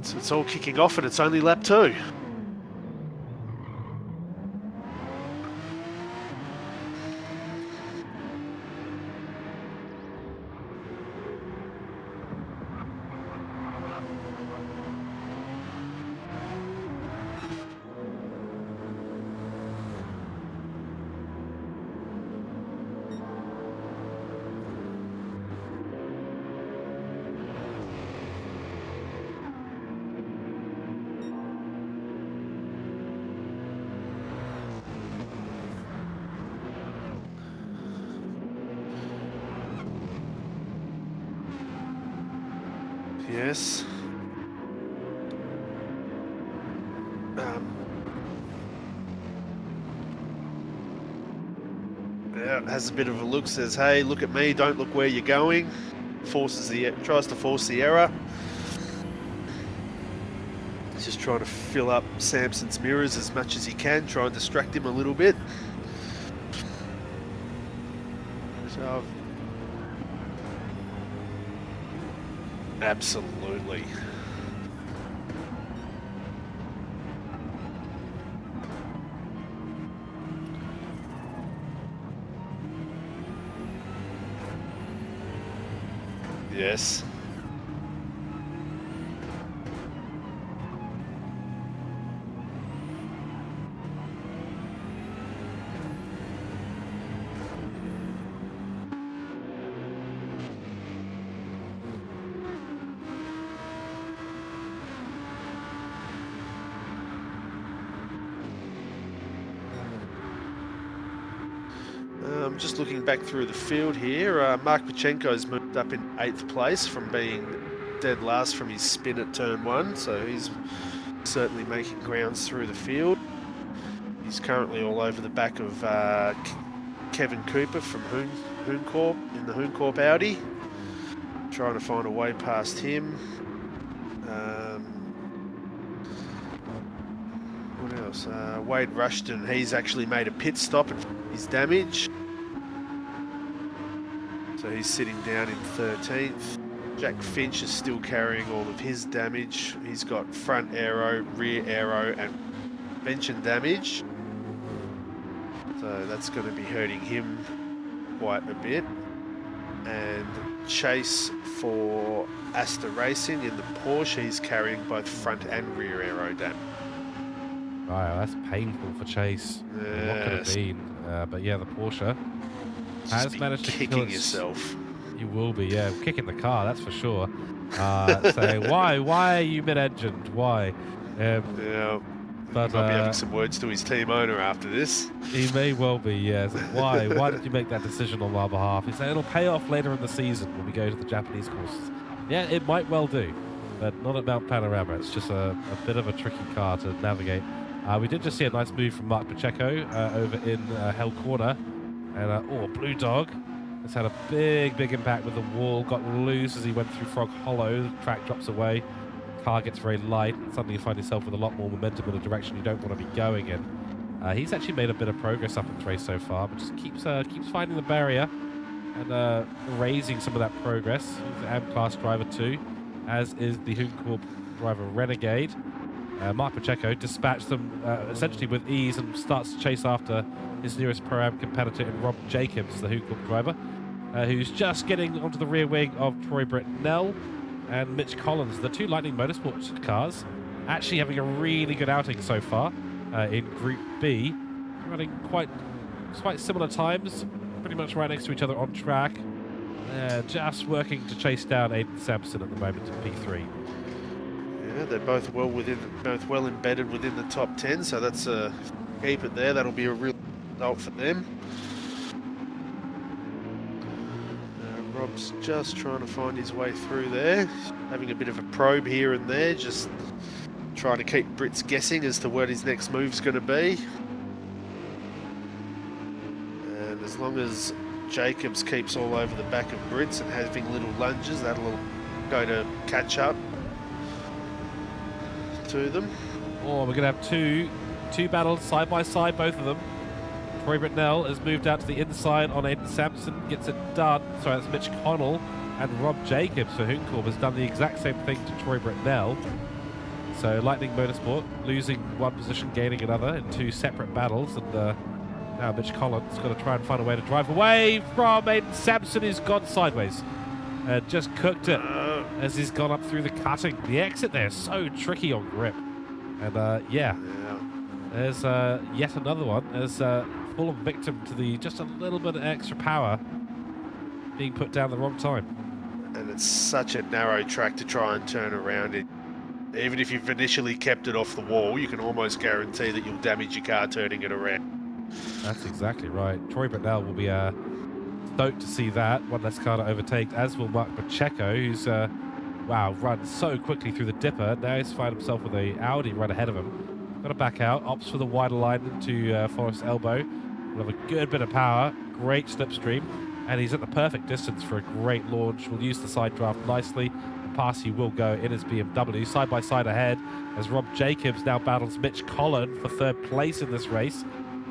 So it's all kicking off, and it's only lap 2. Yes. Yeah, has a bit of a look, says, hey, look at me, don't look where you're going. Tries to force the error. He's just trying to fill up Samson's mirrors as much as he can, try and distract him a little bit. So, absolutely. Yes. Just looking back through the field here, Mark Pachenko's moved up in 8th place from being dead last from his spin at turn 1, so he's certainly making grounds through the field. He's currently all over the back of Kevin Cooper from Hooncorp in the Hooncorp Audi, trying to find a way past him. What else? Wade Rushton, he's actually made a pit stop and his damage. So he's sitting down in 13th. Jack Finch is still carrying all of his damage. He's got front aero, rear aero, and suspension damage. So that's going to be hurting him quite a bit. And Chase for Asta Racing in the Porsche, he's carrying both front and rear aero damage. Wow, that's painful for Chase. Yes. What could have been? But yeah, the Porsche has managed to kicking yourself. You will be, yeah, kicking the car, that's for sure. saying, why are you mid-engined? Why? Yeah. But He might be having some words to his team owner after this. he may well be, yes. Why? Why did you make that decision on our behalf? He said it'll pay off later in the season when we go to the Japanese courses. Yeah, it might well do, but not at Mount Panorama. It's just a bit of a tricky car to navigate. We did just see a nice move from Mark Pacheco over in Hell Corner. And, Blue Dog has had a big impact with the wall. Got loose as he went through Frog Hollow. The track drops away. Car gets very light, and suddenly you find yourself with a lot more momentum in a direction you don't want to be going in. He's actually made a bit of progress up in this race so far, but just keeps finding the barrier and raising some of that progress. He's the M-Class driver too, as is the Hooncorp driver Renegade. Mark Pacheco dispatched them essentially with ease and starts to chase after his nearest Pro-Am competitor in Rob Jacobs, the Hooncorp driver, who's just getting onto the rear wing of Troy Britnell and Mitch Collins, the two Lightning Motorsports cars, actually having a really good outing so far in Group B, running quite similar times, pretty much right next to each other on track. Just working to chase down Aiden Sampson at the moment in P3. Yeah, they're both well embedded within the top 10, so that's keep it there. That'll be a real result for them. Rob's just trying to find his way through there, having a bit of a probe here and there, just trying to keep Brits guessing as to what his next move's going to be. And as long as Jacobs keeps all over the back of Brits and having little lunges, that'll go to catch up to them. Oh, we're going to have two battles side by side, both of them. Troy Britnell has moved out to the inside on Aiden Sampson, gets it done. Sorry, that's Mitch Connell, and Rob Jacobs for Hooncorp has done the exact same thing to Troy Britnell. So Lightning Motorsport losing one position, gaining another in two separate battles, and now Mitch Collins got to try and find a way to drive away from Aiden Sampson, who's gone sideways. Just cooked it as he's gone up through the cutting. The exit there is so tricky on grip. And yeah, there's yet another one as fallen victim to the just a little bit of extra power being put down the wrong time. And it's such a narrow track to try and turn around it. Even if you've initially kept it off the wall, you can almost guarantee that you'll damage your car turning it around. That's exactly right. Troy Britnell will be stoked to see that. One less car to overtake, as will Mark Pacheco, who's run so quickly through the dipper. Now he's found himself with a Audi right ahead of him. Got to back out, opts for the wider line into Forest Elbow. We'll have a good bit of power, great slipstream, and he's at the perfect distance for a great launch. We'll use the side draft nicely. The pass he will go in his BMW, side by side ahead, as Rob Jacobs now battles Mitch Collin for third place in this race.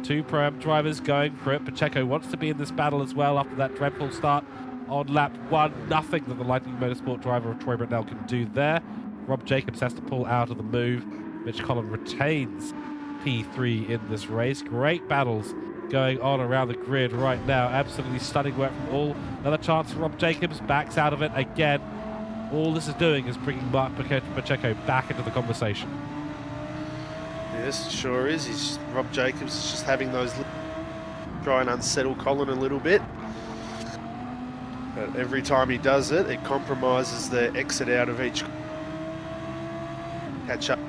Two Pro-Am drivers going for it. Pacheco wants to be in this battle as well after that dreadful start on lap 1. Nothing that the Lightning Motorsport driver of Troy Britnell can do there. Rob Jacobs has to pull out of the move. Mitch Collin retains P3 in this race. Great battles going on around the grid right now. Absolutely stunning work from all. Another chance for Rob Jacobs, backs out of it again. All this is doing is bringing Mark Pacheco back into the conversation. Yes, it sure is. Rob Jacobs is just having those try and unsettle Colin a little bit. But every time he does it, it compromises the exit out of each catch up.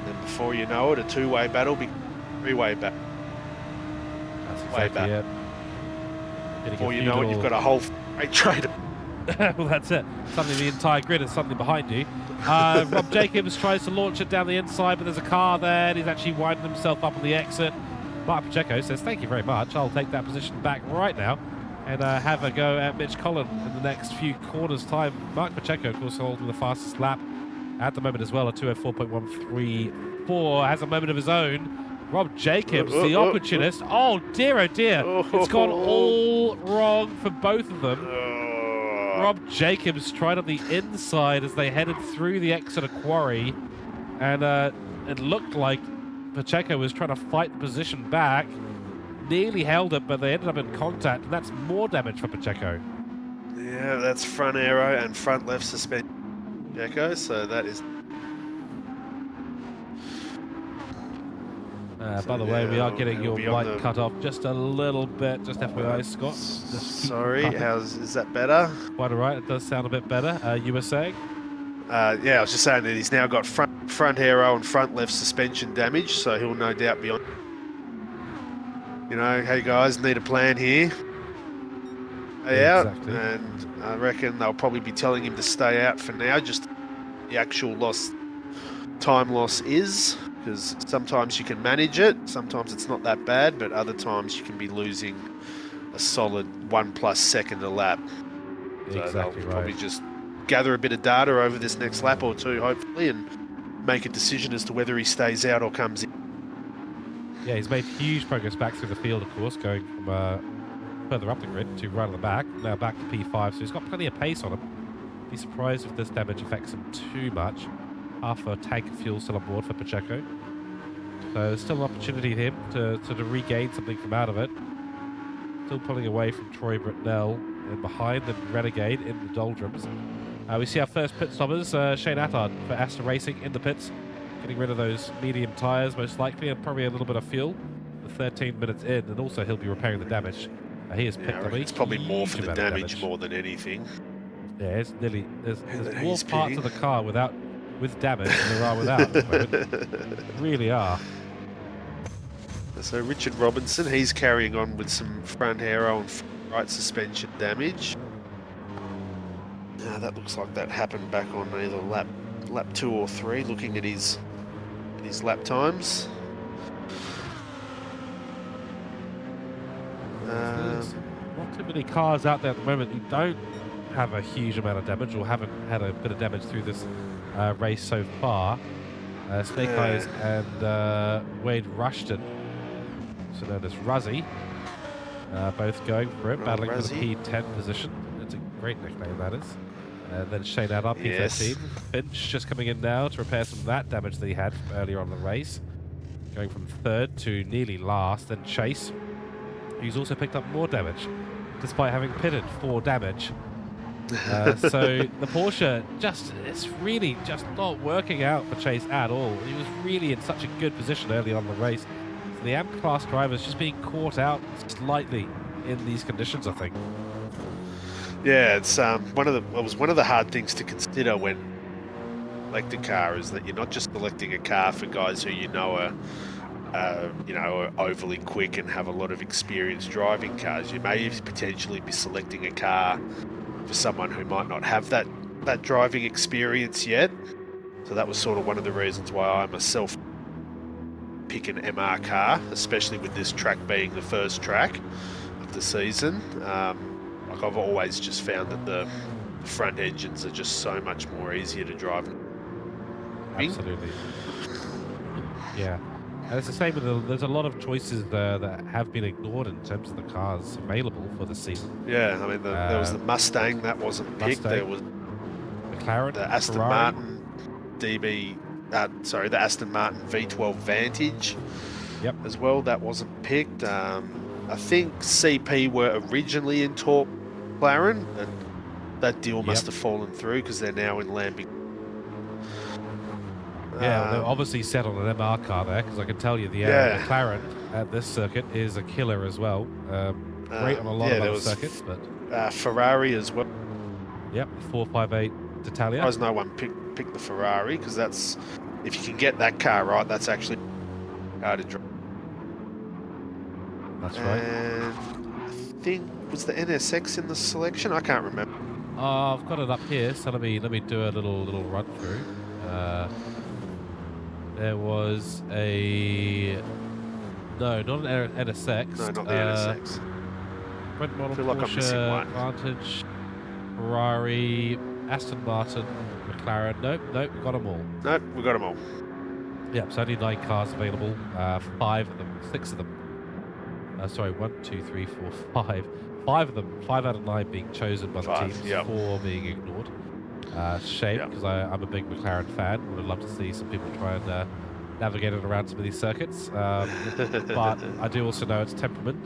And before you know it, a two-way battle becomes a three-way battle. That's exactly it. Before you know it, you've got a whole freight trader. Well, that's it. Suddenly the entire grid is suddenly behind you. Rob Jacobs tries to launch it down the inside, but there's a car there, and he's actually winding himself up on the exit. Mark Pacheco says, thank you very much. I'll take that position back right now and have a go at Mitch Collin in the next few corners' time. Mark Pacheco, of course, holding the fastest lap at the moment as well, a 2:04.134, has a moment of his own. Rob Jacobs, the opportunist. Oh, dear, oh, dear. It's gone all wrong for both of them. Rob Jacobs tried on the inside as they headed through the Exeter quarry, and it looked like Pacheco was trying to fight the position back, nearly held it, but they ended up in contact, and that's more damage for Pacheco. Yeah, that's front aero and front left suspension Pacheco, so that is... By the way, we are getting your it'll be mic cut off just a little bit, just FYI, Scott. Just keep Sorry, cutting. is that better? Quite all right, it does sound a bit better. You were saying? Yeah, I was just saying that he's now got front aero and front left suspension damage, so he'll no doubt be on. You know, hey guys, need a plan here. Stay out, Exactly. and I reckon they'll probably be telling him to stay out for now. Just the actual time loss is, because sometimes you can manage it, sometimes it's not that bad, but other times you can be losing a solid 1+ second a lap. So Exactly they'll right. probably just gather a bit of data over this next lap or two, hopefully, and make a decision as to whether he stays out or comes in. Yeah, he's made huge progress back through the field, of course, going from further up the grid to right on the back, now back to P5, so he's got plenty of pace on him. Be surprised if this damage affects him too much. Half a tank of fuel still on board for Pacheco. So there's still an opportunity for him to sort of regain something from out of it. Still pulling away from Troy Britnell and behind the Renegade in the doldrums. We see our first pit stoppers, Shane Attard for Aston Racing in the pits, getting rid of those medium tyres most likely, and probably a little bit of fuel. The 13 minutes in, and also he'll be repairing the damage. He has picked up it's probably more for the damage more than anything. Yeah, it's nearly there's more He's parts pitting. of the car with damage than there are without at the moment. Really are. So Richard Robinson, he's carrying on with some front aero and right suspension damage. That looks like that happened back on either lap 2 or 3. Looking at his lap times. There's not too many cars out there at the moment who don't have a huge amount of damage or haven't had a bit of damage through this race so far. Snake Eyes and Wade Rushton, also known as Ruzzy, both going for it, battling for the P10 position. It's a great nickname, that is. And then Shane Adder, P13. Yes. Finch just coming in now to repair some of that damage that he had from earlier on in the race. Going from third to nearly last. Then Chase, who's also picked up more damage, despite having pitted 4 damage. So the Porsche it's really just not working out for Chase at all. He was really in such a good position early on in the race. So the AMP class drivers just being caught out slightly in these conditions, I think. Yeah, it's one of the hard things to consider when selecting a car is that you're not just selecting a car for guys who are overly quick and have a lot of experience driving cars. You may potentially be selecting a car for someone who might not have that driving experience yet. So that was sort of one of the reasons why I myself pick an MR car, especially with this track being the first track of the season. Like I've always just found that the front engines are just so much more easier to drive. Absolutely. Yeah. And it's the same with there's a lot of choices that have been ignored in terms of the cars available for the season. Yeah, I mean, there was the Mustang that wasn't picked. There was McLaren, the Aston Ferrari. Martin the Aston Martin V12 Vantage. Yep. As well, that wasn't picked. I think CP were originally in talk McLaren, and that deal must have fallen through because they're now in Lambic. Yeah, they're obviously set on an MR car there, because I can tell you the McLaren at this circuit is a killer as well. Great on a lot of other circuits, but Ferrari as well. Yep, 458 d'Italia. Surprised no one picked the Ferrari, because that's, if you can get that car right, that's actually hard to drive. That's right. And I think, was the NSX in the selection? I can't remember. I've got it up here, so let me do a little run through. There was no, not an NSX. No, not the NSX. Brent model, I feel like I'm missing one. Advantage, Ferrari, Aston Martin, McLaren. Nope, we got them all. Nope, we got them all. Yeah, so only 9 cars available. 6 of them. Sorry, 1, 2, 3, 4, 5. 5 of them, 5 out of 9 being chosen by the teams, 4 being ignored. Shame, because I'm a big McLaren fan. Would have loved to see some people try and navigate it around some of these circuits. But I do also know its temperament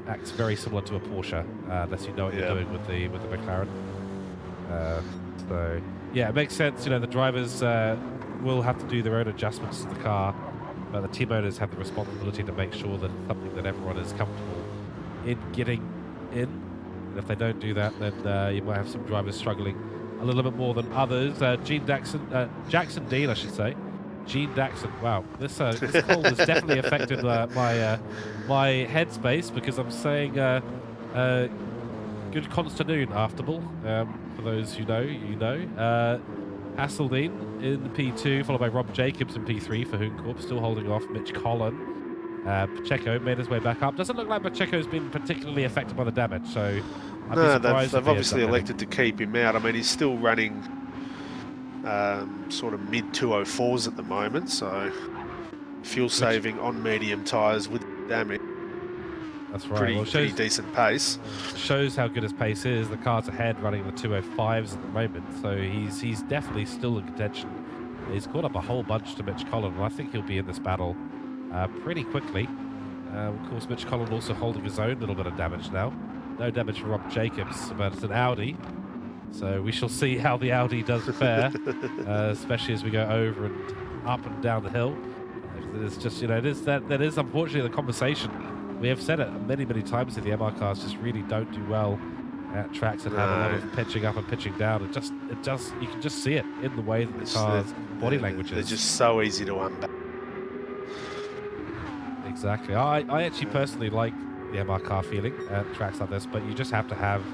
acts very similar to a Porsche, unless you know what you're doing with the McLaren. So yeah, it makes sense. The drivers will have to do their own adjustments to the car but the team owners have the responsibility to make sure that it's something that everyone is comfortable in getting in. And if they don't do that, then you might have some drivers struggling a little bit more than others. Jackson Dean, I should say. Gene Daxon. Wow, this cold has definitely affected my headspace, because I'm saying good constanoon afterall. For those who know, you know. Hasseldine in the P2, followed by Rob Jacobs in P3 for Hooncorp, still holding off Mitch Collin. Pacheco made his way back up. Doesn't look like Pacheco's been particularly affected by the damage, so I'd be surprised they've if he obviously ends up elected to keep him out. I mean, he's still running sort of mid 204s at the moment, so fuel saving on medium tyres with damage. That's right. Pretty decent pace. Shows how good his pace is. The car's ahead, running the 205s at the moment, so he's definitely still in contention. He's caught up a whole bunch to Mitch Collin, and I think he'll be in this battle pretty quickly. Of course, Mitch Collin also holding his own little bit of damage now. No damage for Rob Jacobs, but it's an Audi, so we shall see how the Audi does fare, especially as we go over and up and down the hill. It's just, you know, that is unfortunately the conversation. We have said it many times that the MR cars just really don't do well at tracks that have a lot of pitching up and pitching down. It just you can just see it in the way that the car's body language is. They're just so easy to unback. Exactly. I actually personally like the MR car feeling at tracks like this, but you just have to have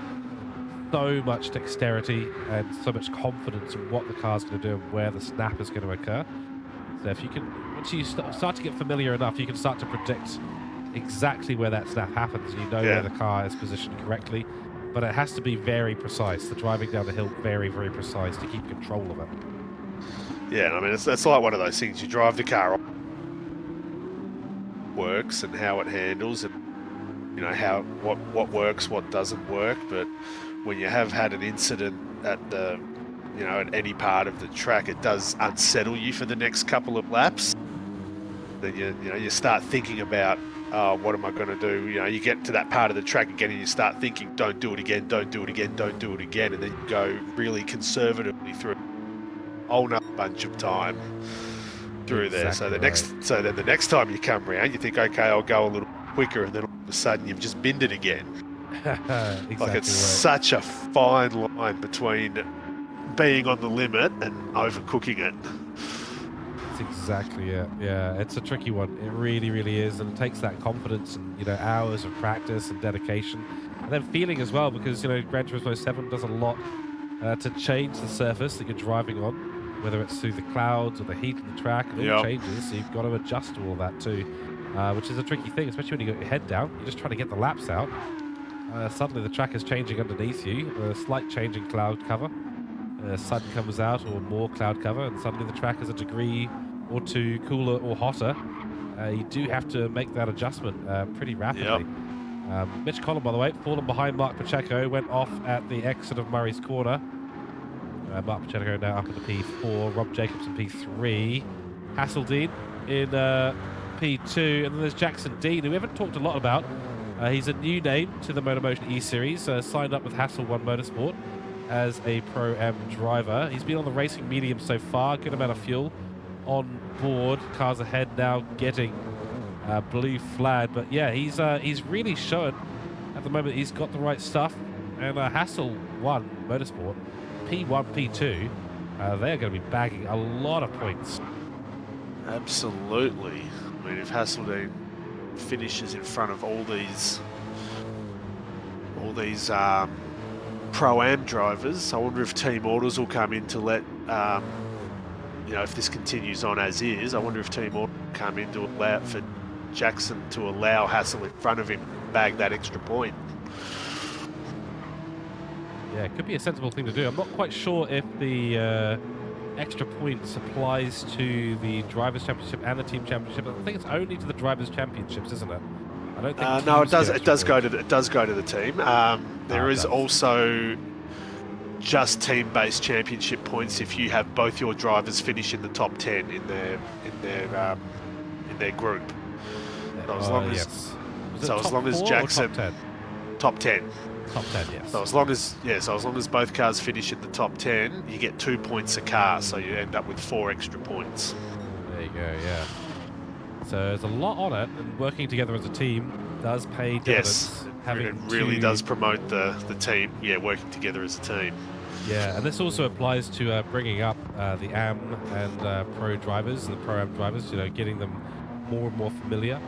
so much dexterity and so much confidence in what the car's going to do and where the snap is going to occur. So if you can, once you start to get familiar enough, you can start to predict exactly where that snap happens, and you know where the car is positioned correctly. But it has to be very precise. The driving down the hill, very precise to keep control of it. Yeah, I mean, it's like one of those things. You drive the car, works and how it handles, and you know what works, what doesn't work. But when you have had an incident at the, you know, at any part of the track, it does unsettle you for the next couple of laps. Then you start thinking about, oh, what am I going to do? You know, you get to that part of the track again and you start thinking, don't do it again, don't do it again, don't do it again. And then you go really conservatively through a whole nother bunch of time through there. So then the next time you come around, you think, okay, I'll go a little quicker. And then all of a sudden you've just binned it again. Exactly, like it's such a fine line between being on the limit and overcooking it. That's exactly it. Yeah, it's a tricky one. It really is, and it takes that confidence and, you know, hours of practice and dedication, and then feeling as well, because, you know, Gran Turismo 7 does a lot to change the surface that you're driving on, whether it's through the clouds or the heat of the track. It all changes, so you've got to adjust to all that too, which is a tricky thing, especially when you got your head down. You're just trying to get the laps out. Suddenly the track is changing underneath you, a slight change in cloud cover. Sun comes out, or more cloud cover, and suddenly the track is a degree or two cooler or hotter. You do have to make that adjustment pretty rapidly. Mitch Collin, by the way, fallen behind Mark Pacheco, went off at the exit of Murray's Corner. Mark Pacheco now up in the P4, Rob Jacobs in P3, Hasseldine in P2, and then there's Jackson Dean, who we haven't talked a lot about. He's a new name to the MotorMotion E-Series, signed up with Hassel 1 Motorsport as a Pro-Am driver. He's been on the racing medium so far, good amount of fuel on board. Cars ahead now getting blue flag, but yeah, he's really shown at the moment he's got the right stuff. And Hassel 1 Motorsport, P1, P2, they're going to be bagging a lot of points. Absolutely. I mean, if Hasseldine finishes in front of all these Pro-Am drivers, I wonder if Team Orders will come in to let, you know, if this continues on as is, I wonder if Team Orders will come in to allow for Jackson to allow Hassel in front of him to bag that extra point. Yeah, it could be a sensible thing to do. I'm not quite sure if the extra points applies to the Drivers' Championship and the Team Championship. I think it's only to the Drivers' Championships, isn't it? I don't think. No, it does. It does go to the team. There is also just team-based championship points if you have both your drivers finish in the top 10 in their group. So as long as Jackson top 10. Top 10, yes. So as long as both cars finish in the top 10, you get 2 points a car, so you end up with 4 extra points. There you go, yeah. So there's a lot on it, and working together as a team does pay dividends. Yes, it really does promote the team. Yeah, working together as a team. Yeah, and this also applies to bringing up the AM and Pro drivers, the Pro-Am drivers, you know, getting them more and more familiar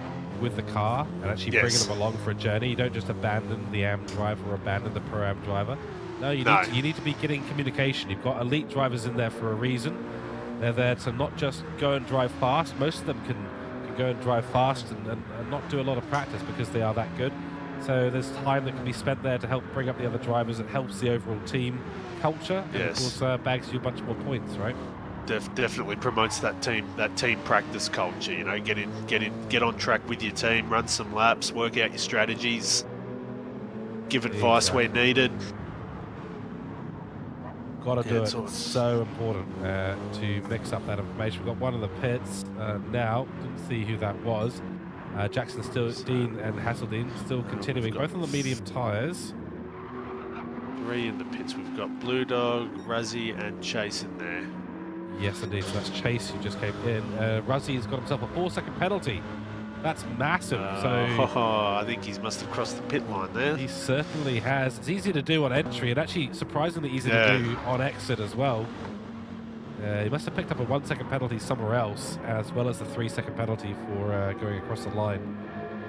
with the car and actually bringing them along for a journey. You don't just abandon the AM driver or abandon the Pro-Am driver. No, you need to be getting communication. You've got elite drivers in there for a reason. They're there to not just go and drive fast. Most of them can go and drive fast and not do a lot of practice because they are that good. So there's time that can be spent there to help bring up the other drivers. It helps the overall team culture, and of course bags you a bunch more points, right? Definitely promotes that team practice culture. You know, get on track with your team, run some laps, work out your strategies, give advice where needed. Got to do it. It's so important to mix up that information. We've got one of the pits now. Didn't see who that was. Jackson Dean and Hasseldine still continuing, both on the medium tyres. 3 in the pits. We've got Blue Dog, Ruzzy, and Chase in there. Yes, indeed. So that's Chase who just came in. Ruzzy's got himself a 4-second penalty. That's massive. I think he must have crossed the pit line there. He certainly has. It's easy to do on entry, and actually surprisingly easy to do on exit as well. He must have picked up a 1-second penalty somewhere else, as well as the 3-second penalty for going across the line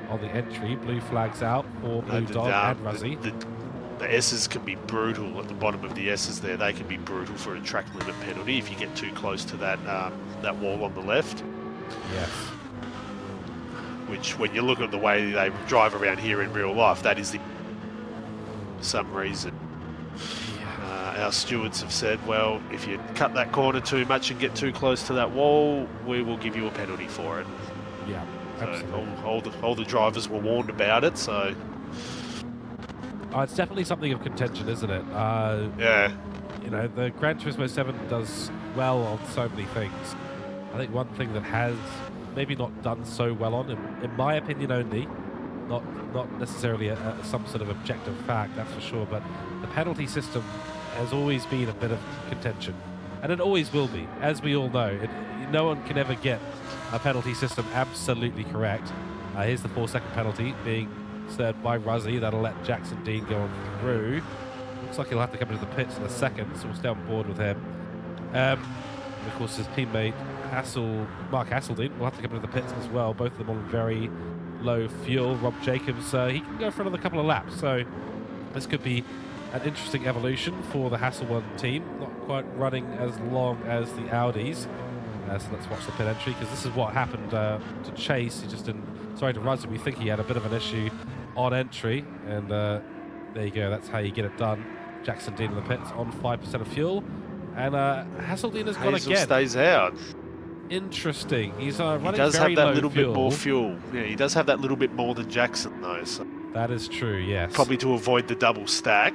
on the entry. Blue flags out for Blue Dog and Ruzzy. The S's can be brutal at the bottom of the S's there. They can be brutal for a track limit penalty if you get too close to that that wall on the left. Yes. Which, when you look at the way they drive around here in real life, that is for some reason. Our stewards have said, well, if you cut that corner too much and get too close to that wall, we will give you a penalty for it. Yeah, absolutely. So all the drivers were warned about it, so... it's definitely something of contention, isn't it? Yeah. You know, the Gran Turismo 7 does well on so many things. I think one thing that has maybe not done so well on, in my opinion only, not necessarily some sort of objective fact, that's for sure, but the penalty system has always been a bit of contention, and it always will be, as we all know. No one can ever get a penalty system absolutely correct. Here's the 4-second penalty being served by Ruzzy. That'll let Jackson Dean go on through. Looks like he'll have to come into the pits in a second, so we'll stay on board with him. And of course, his teammate Mark Hasseldine will have to come into the pits as well. Both of them on very low fuel. Rob Jacobs, he can go for another couple of laps, so this could be an interesting evolution for the Hasselone team. Not quite running as long as the Audis. So let's watch the pit entry, because this is what happened to Chase. He just didn't... Sorry, to Ruzzy, we think he had a bit of an issue on entry, and there you go, that's how you get it done. Jackson Dean in the pits on 5% of fuel, and Hasseldine has gone again. Stays out. Interesting. He's running very low fuel. He does have that little bit more fuel. Yeah, he does have that little bit more than Jackson, though. So that is true, yes. Probably to avoid the double stack.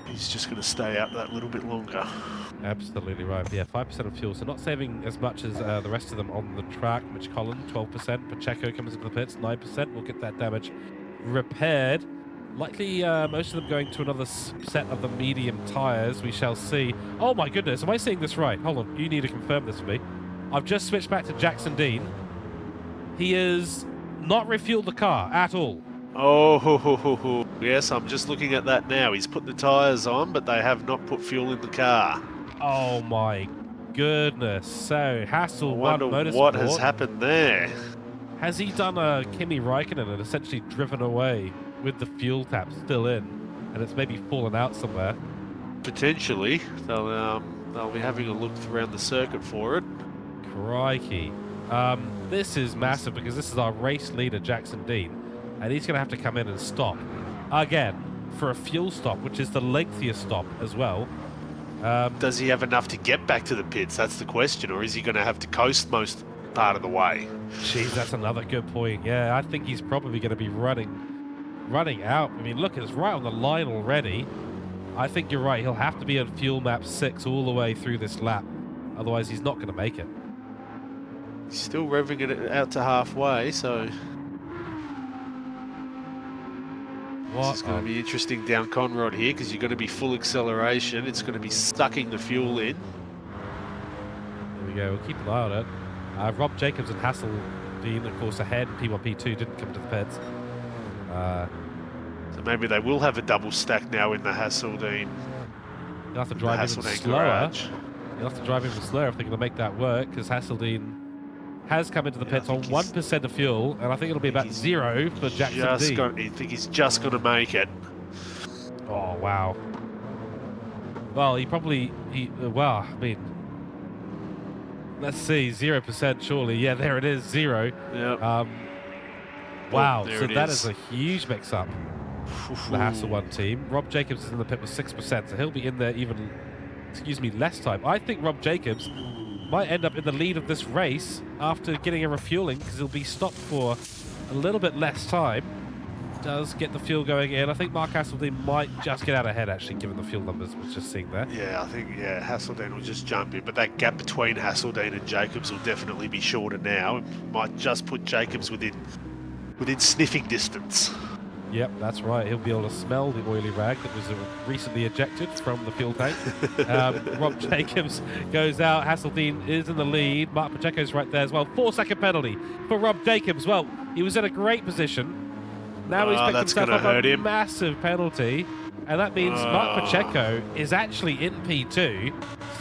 He's just going to stay out that little bit longer. Absolutely right. Yeah, 5% of fuel, so not saving as much as the rest of them on the track. Mitch Collin, 12%. Pacheco comes into the pits, 9%. We'll get that damage repaired. Likely most of them going to another set of the medium tyres. We shall see. Oh my goodness, am I seeing this right? Hold on, you need to confirm this for me. I've just switched back to Jackson Dean. He has not refueled the car at all. Oh, yes, I'm just looking at that now. He's put the tyres on, but they have not put fuel in the car. Oh my goodness. So, Hassel won Motorsport. What has happened there? Has he done a Kimi Räikkönen and essentially driven away with the fuel tap still in, and it's maybe fallen out somewhere? Potentially. They'll be having a look around the circuit for it. Crikey. This is massive, because this is our race leader, Jackson Dean, and he's going to have to come in and stop again for a fuel stop, which is the lengthiest stop as well. Does he have enough to get back to the pits? That's the question. Or is he going to have to coast most part of the way? Jeez, that's another good point. Yeah, I think he's probably going to be running out. I mean, look, it's right on the line already. I think you're right. He'll have to be on fuel map 6 all the way through this lap. Otherwise, he's not going to make it. He's still revving it out to halfway, so... This is going to be interesting down Conrod here, because you're going to be full acceleration. It's going to be sucking the fuel in. There we go. We'll keep an eye on it. Rob Jacobs and Hasseldean, of course, ahead. P1, P2 didn't come to the pits. So maybe they will have a double stack now in the Hasseldean. You'll have to drive even slower. Garage. You'll have to drive even slower if they're going to make that work, because Hasseldean has come into the pits on 1% of fuel, and I think it'll be about 0 for Jackson Dean. I think he's just going to make it. Oh, wow. Well, well, I mean, let's see, 0% surely. Yeah, there it is, 0. Yep. Wow, so that is a huge mix-up. The Hassel 1 team. Rob Jacobs is in the pit with 6%, so he'll be in there even, less time. I think Rob Jacobs might end up in the lead of this race after getting a refueling, because he'll be stopped for a little bit less time. Does get the fuel going in. I think Mark Hasseldean might just get out ahead, actually, given the fuel numbers we're just seeing there. Yeah, I think, Hasseldean will just jump in, but that gap between Hasseldean and Jacobs will definitely be shorter now. It might just put Jacobs within sniffing distance. Yep, that's right. He'll be able to smell the oily rag that was recently ejected from the fuel tank. Rob Jacobs goes out. Hasseldean is in the lead. Mark Pacheco's right there as well. 4-second penalty for Rob Jacobs. Well, he was in a great position. Now he's picked himself up a massive penalty. And that means Mark Pacheco is actually in P2.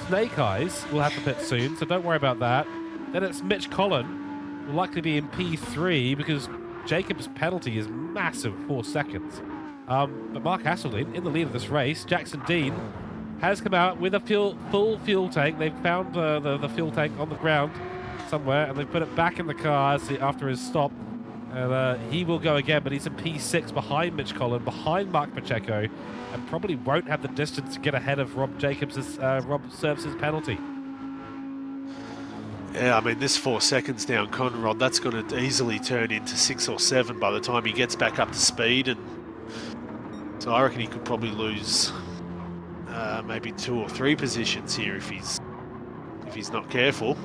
Snake Eyes will have to pit soon, so don't worry about that. Then it's Mitch Collin, will likely be in P3 because Jacobs' penalty is massive, 4 seconds. But Mark Hasseldean in the lead of this race. Jackson Dean has come out with a full fuel tank. They've found the fuel tank on the ground somewhere, and they've put it back in the car after his stop. And he will go again, but he's in P6 behind Mitch Collin, behind Mark Pacheco, and probably won't have the distance to get ahead of Rob Jacobs as Rob serves his penalty. Yeah, I mean, this 4 seconds down Conrod, that's going to easily turn into 6 or 7 by the time he gets back up to speed. And so I reckon he could probably lose maybe 2 or 3 positions here if he's not careful.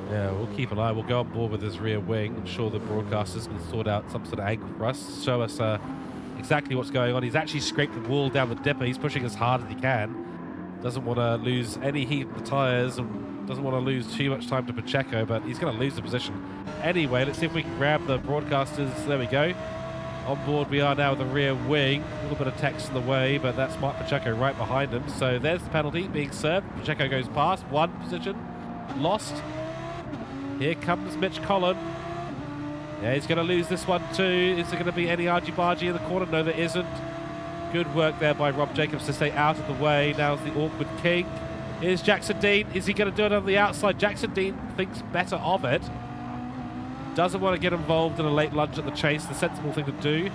Yeah, we'll keep an eye. We'll go on board with his rear wing. I'm sure the broadcasters can sort out some sort of angle for us, show us exactly what's going on. He's actually scraped the wall down the dipper. He's pushing as hard as he can. Doesn't want to lose any heat in the tyres and doesn't want to lose too much time to Pacheco, but he's going to lose the position. Anyway, let's see if we can grab the broadcasters. There we go. On board we are now with the rear wing. A little bit of text in the way, but that's Mark Pacheco right behind him. So there's the penalty being served. Pacheco goes past. 1 position. Lost. Here comes Mitch Collin. Yeah, he's going to lose this one too. Is there going to be any argy-bargy in the corner? No, there isn't. Good work there by Rob Jacobs to stay out of the way. Now's the awkward kink. Here's Jackson Dean. Is he going to do it on the outside? Jackson Dean thinks better of it. Doesn't want to get involved in a late lunge at the chase. The sensible thing to do.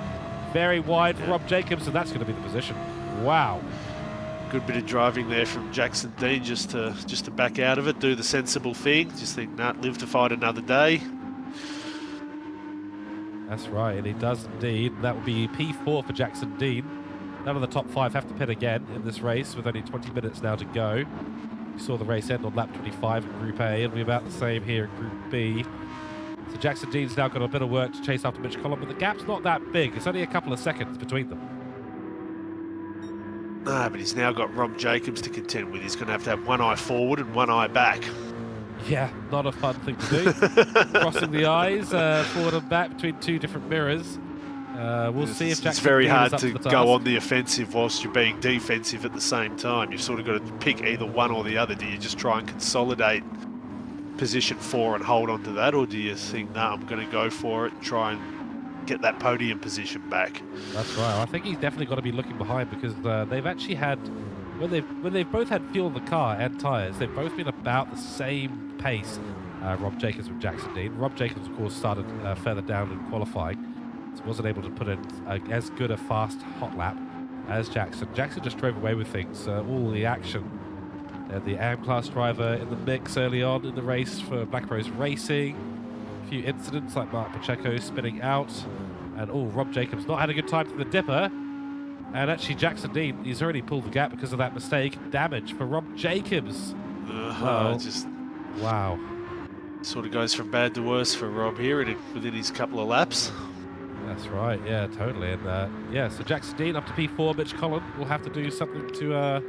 Very wide for Rob Jacobs, and that's going to be the position. Wow. Good bit of driving there from Jackson Dean just to back out of it, do the sensible thing. Just think, nah, live to fight another day. That's right, and he does indeed. That will be P4 for Jackson Dean. None of the top 5 have to pit again in this race with only 20 minutes now to go. We saw the race end on lap 25 in Group A. It'll be about the same here in Group B. So Jackson Dean's now got a bit of work to chase after Mitch Collin, but the gap's not that big. It's only a couple of seconds between them. No, but he's now got Rob Jacobs to contend with. He's going to have one eye forward and one eye back. Yeah, not a fun thing to do. Crossing the eyes forward and back between 2 different mirrors. We'll see if Jackson It's very Dean hard is up to the go task. on the offensive whilst you're being defensive at the same time. You've sort of got to pick either one or the other. Do you just try and consolidate position 4 and hold on to that, or do you think, no, I'm going to go for it and try and get that podium position back? That's right. I think he's definitely got to be looking behind because they've actually had, when they've both had fuel in the car and tyres, they've both been about the same pace. Rob Jacobs with Jackson Dean. Rob Jacobs, of course, started further down in qualifying, so wasn't able to put in as good a fast hot lap as Jackson. Jackson just drove away with things, all the action. The AM class driver in the mix early on in the race for Black Rose Racing. A few incidents like Mark Pacheco spinning out. And Rob Jacobs not had a good time to the dipper. And actually Jackson Dean, he's already pulled the gap because of that mistake. Damage for Rob Jacobs. Wow. Sort of goes from bad to worse for Rob here within his couple of laps. That's right, yeah, totally. And yeah, so Jackson Dean up to P4. Mitch Collin will have to do something to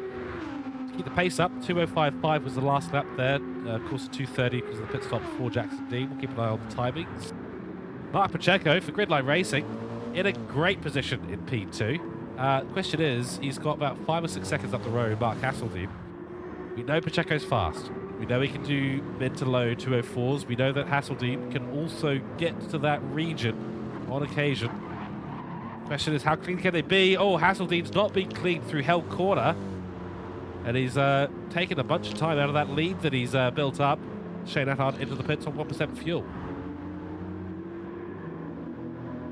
keep the pace up. 2:05.5 was the last lap there. Of course, 2:30 because of the pit stop before Jackson Dean. We'll keep an eye on the timings. Mark Pacheco for Gridline Racing in a great position in P2. Question is, he's got about 5 or 6 seconds up the road, Mark Hasseldean. We know Pacheco's fast. We know he can do mid to low 204s. We know that Hasseldean can also get to that region on occasion. Question is, how clean can they be? Oh, Hasseldean's not been clean through Hell Corner. And he's taken a bunch of time out of that lead that he's built up. Shane Attard into the pits on 1% fuel.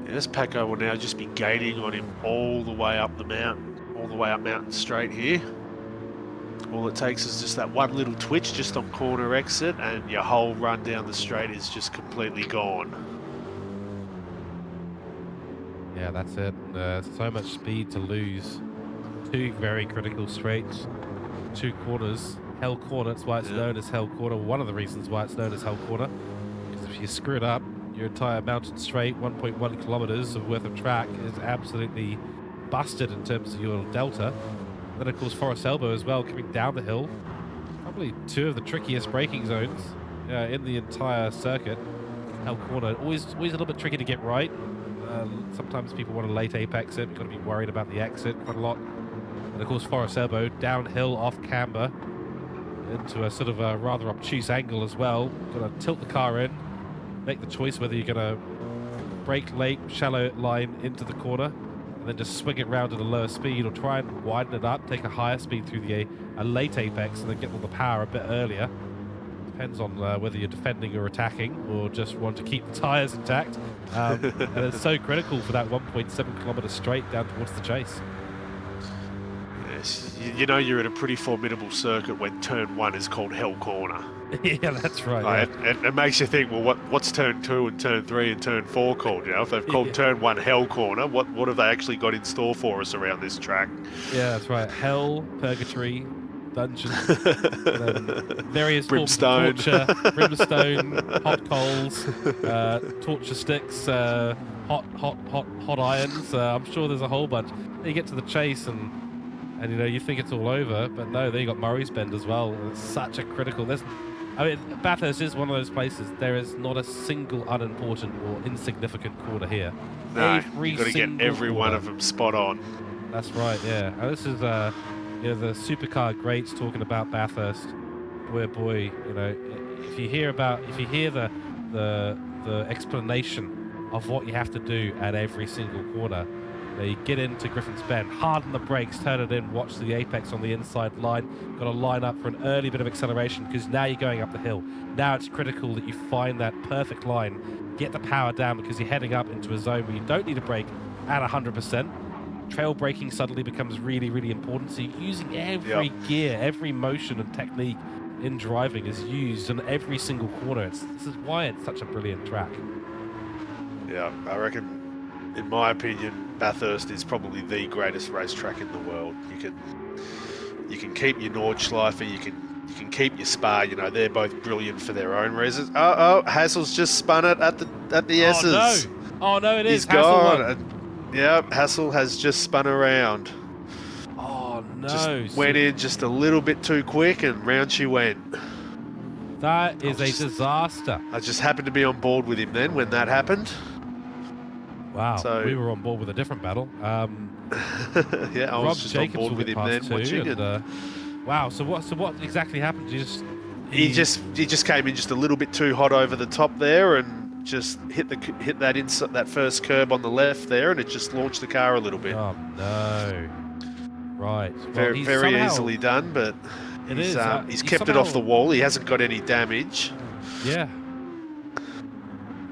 Yes, Paco will now just be gaining on him all the way up the mountain, all the way up Mountain Straight here. All it takes is just that one little twitch just on corner exit and your whole run down the straight is just completely gone. Yeah, that's it. So much speed to lose. 2 very critical straights, 2 corners. Hell Corner, that's why it's known as Hell Corner. One of the reasons why it's known as Hell Corner. Because if you screw it up, your entire Mountain Straight, 1.1 kilometers of worth of track is absolutely busted in terms of your delta. Then of course Forest Elbow as well, coming down the hill. Probably 2 of the trickiest braking zones in the entire circuit. Hell Corner, always a little bit tricky to get right. Sometimes people want a late apex it, you've got to be worried about the exit quite a lot. And of course Forest Elbow, downhill off camber into a sort of a rather obtuse angle as well. Got to tilt the car in, make the choice whether you're going to brake late, shallow line into the corner, and then just swing it round at a lower speed, or try and widen it up, take a higher speed through a late apex, and then get all the power a bit earlier. Depends on whether you're defending or attacking, or just want to keep the tyres intact. And it's so critical for that 1.7 kilometre straight down towards the chase. Yes, you know you're in a pretty formidable circuit when turn 1 is called Hell Corner. Yeah, that's right. Yeah. It makes you think, well, what's turn 2 and turn 3 and turn 4 called? You know, if they've called turn 1 Hell Corner, what have they actually got in store for us around this track? Yeah, that's right. Hell, Purgatory, Dungeon, various Brimstone. forms of torture, brimstone, hot coals, torture sticks, hot irons. I'm sure there's a whole bunch. Then you get to the chase and you know, you think it's all over, but no, then you got Murray's Bend as well. And it's such a critical. Bathurst is one of those places. There is not a single unimportant or insignificant corner here. No, you've got to get every one of them spot on. That's right. Yeah. And this is you know, the supercar greats talking about Bathurst. Boy, you know, if you hear the explanation of what you have to do at every single corner. You get into Griffin's Bend, harden the brakes, turn it in, watch the apex on the inside line. Got to line up for an early bit of acceleration because now you're going up the hill. Now it's critical that you find that perfect line, get the power down because you're heading up into a zone where you don't need to brake at 100%. Trail braking suddenly becomes really, really important. So you're using every gear, every motion and technique in driving is used on every single corner. This is why it's such a brilliant track. Yeah, I reckon, in my opinion, Bathurst is probably the greatest racetrack in the world. You can keep your Nordschleife, you can keep your Spa. You know, they're both brilliant for their own reasons. Hassel's just spun it at the S's. Oh no, it is. He's gone. Yeah, Hassel has just spun around. Oh no! Just went in just a little bit too quick, and round she went. That is a disaster. I just happened to be on board with him then when that happened. Wow, so, we were on board with a different battle. Yeah, I was just on board with him then watching it. Wow, so what exactly happened? He just came in just a little bit too hot over the top there and just hit that first curb on the left there, and it just launched the car a little bit. Oh no! Right, well, very easily done, but he's kept it off the wall. He hasn't got any damage. Yeah.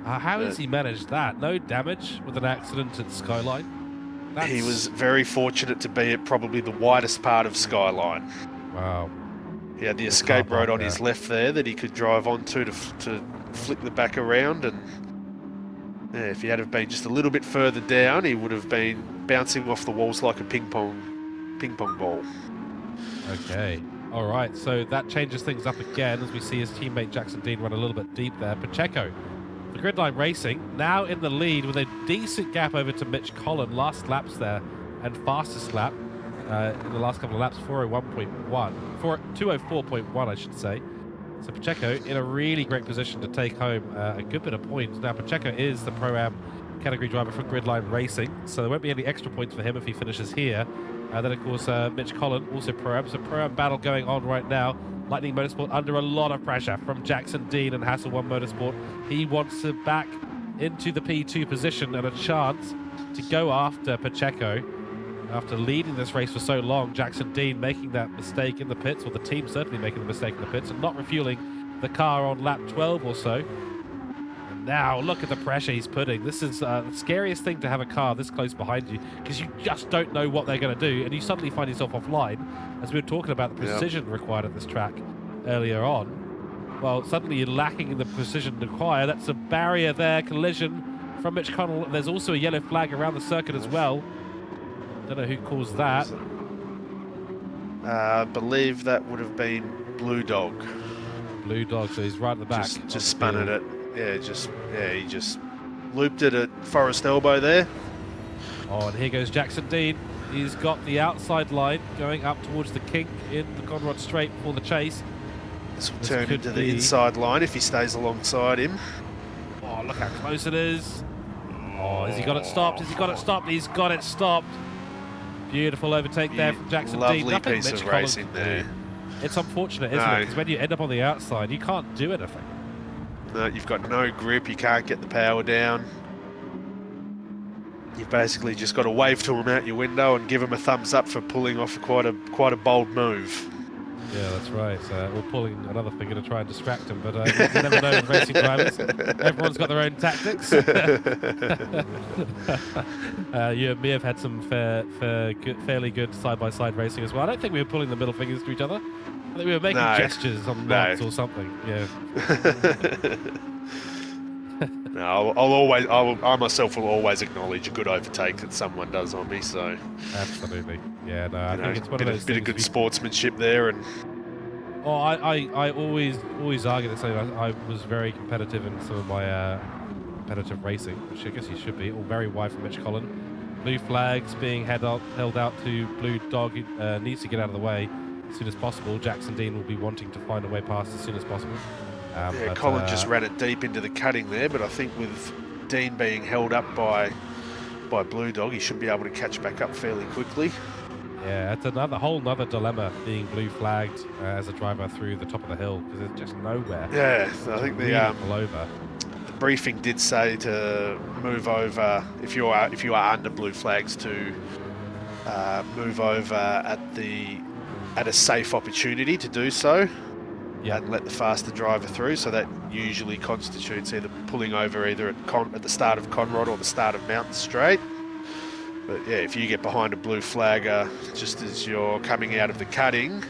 How has he managed that? No damage with an accident at Skyline? He was very fortunate to be at probably the widest part of Skyline. Wow. He had the escape road on his left there that he could drive onto to flick the back around, and yeah, if he had have been just a little bit further down, he would have been bouncing off the walls like a ping pong ball. Okay. All right, so that changes things up again as we see his teammate Jackson Dean run a little bit deep there. Pacheco for Gridline Racing, now in the lead with a decent gap over to Mitch Collin. Last laps there and fastest lap. in the last couple of laps, 204.1, I should say. So Pacheco in a really great position to take home a good bit of points. Now, Pacheco is the Pro-Am category driver for Gridline Racing, so there won't be any extra points for him if he finishes here. Then, of course, Mitch Collin, also Pro-Am. So Pro-Am battle going on right now. Lightning Motorsport under a lot of pressure from Jackson Dean and Hassel 1 Motorsport. He wants to back into the P2 position and a chance to go after Pacheco. After leading this race for so long, Jackson Dean making that mistake in the pits, or the team certainly making the mistake in the pits, and not refueling the car on lap 12 or so. And now, look at the pressure he's putting. This is the scariest thing to have a car this close behind you, because you just don't know what they're going to do, and you suddenly find yourself offline, as we were talking about the precision required at this track earlier on. Well, suddenly you're lacking in the precision required. That's a barrier there, collision from Mitch Connell. There's also a yellow flag around the circuit as well. Don't know who caused that. I believe that would have been Blue Dog. Blue Dog, so he's right at the back. Just spun at it. Yeah, he just looped it at Forest Elbow there. Oh, and here goes Jackson Dean. He's got the outside line going up towards the kink in the Conrod Straight for the chase. This will turn into the inside line if he stays alongside him. Oh, look how close it is. Oh, has he got it stopped? Has he got it stopped? He's got it stopped. Beautiful overtake there from Jackson Dean. Lovely piece of racing there. It's unfortunate, isn't it? Because when you end up on the outside, you can't do anything. No, you've got no grip. You can't get the power down. You've basically just got to wave to him out your window and give him a thumbs up for pulling off quite a bold move. Yeah, that's right. Or pulling another finger to try and distract him, but you never know with racing drivers. Everyone's got their own tactics. You and me have had some fairly good side-by-side racing as well. I don't think we were pulling the middle fingers to each other. I think we were making gestures on nods or something. Yeah. No, I myself will always acknowledge a good overtake that someone does on me. So absolutely, yeah. No, I think it's one of those bit of good sportsmanship there, and I always argue that I was very competitive in some of my competitive racing, which I guess you should be. All very wide from Mitch Collin. Blue flags being held out to Blue Dog. Needs to get out of the way as soon as possible. Jackson Dean will be wanting to find a way past as soon as possible. Yeah, Colin just ran it deep into the cutting there, but I think with Dean being held up by Blue Dog, he should be able to catch back up fairly quickly. Yeah, it's a whole nother dilemma being blue flagged as a driver through the top of the hill, because there's just nowhere. Yeah, I think the briefing did say to move over if you are under blue flags to move over at a safe opportunity to do so. Yeah. And let the faster driver through, so that usually constitutes either pulling over either at the start of Conrod or the start of Mountain Straight. But yeah, if you get behind a blue flagger just as you're coming out of the cutting,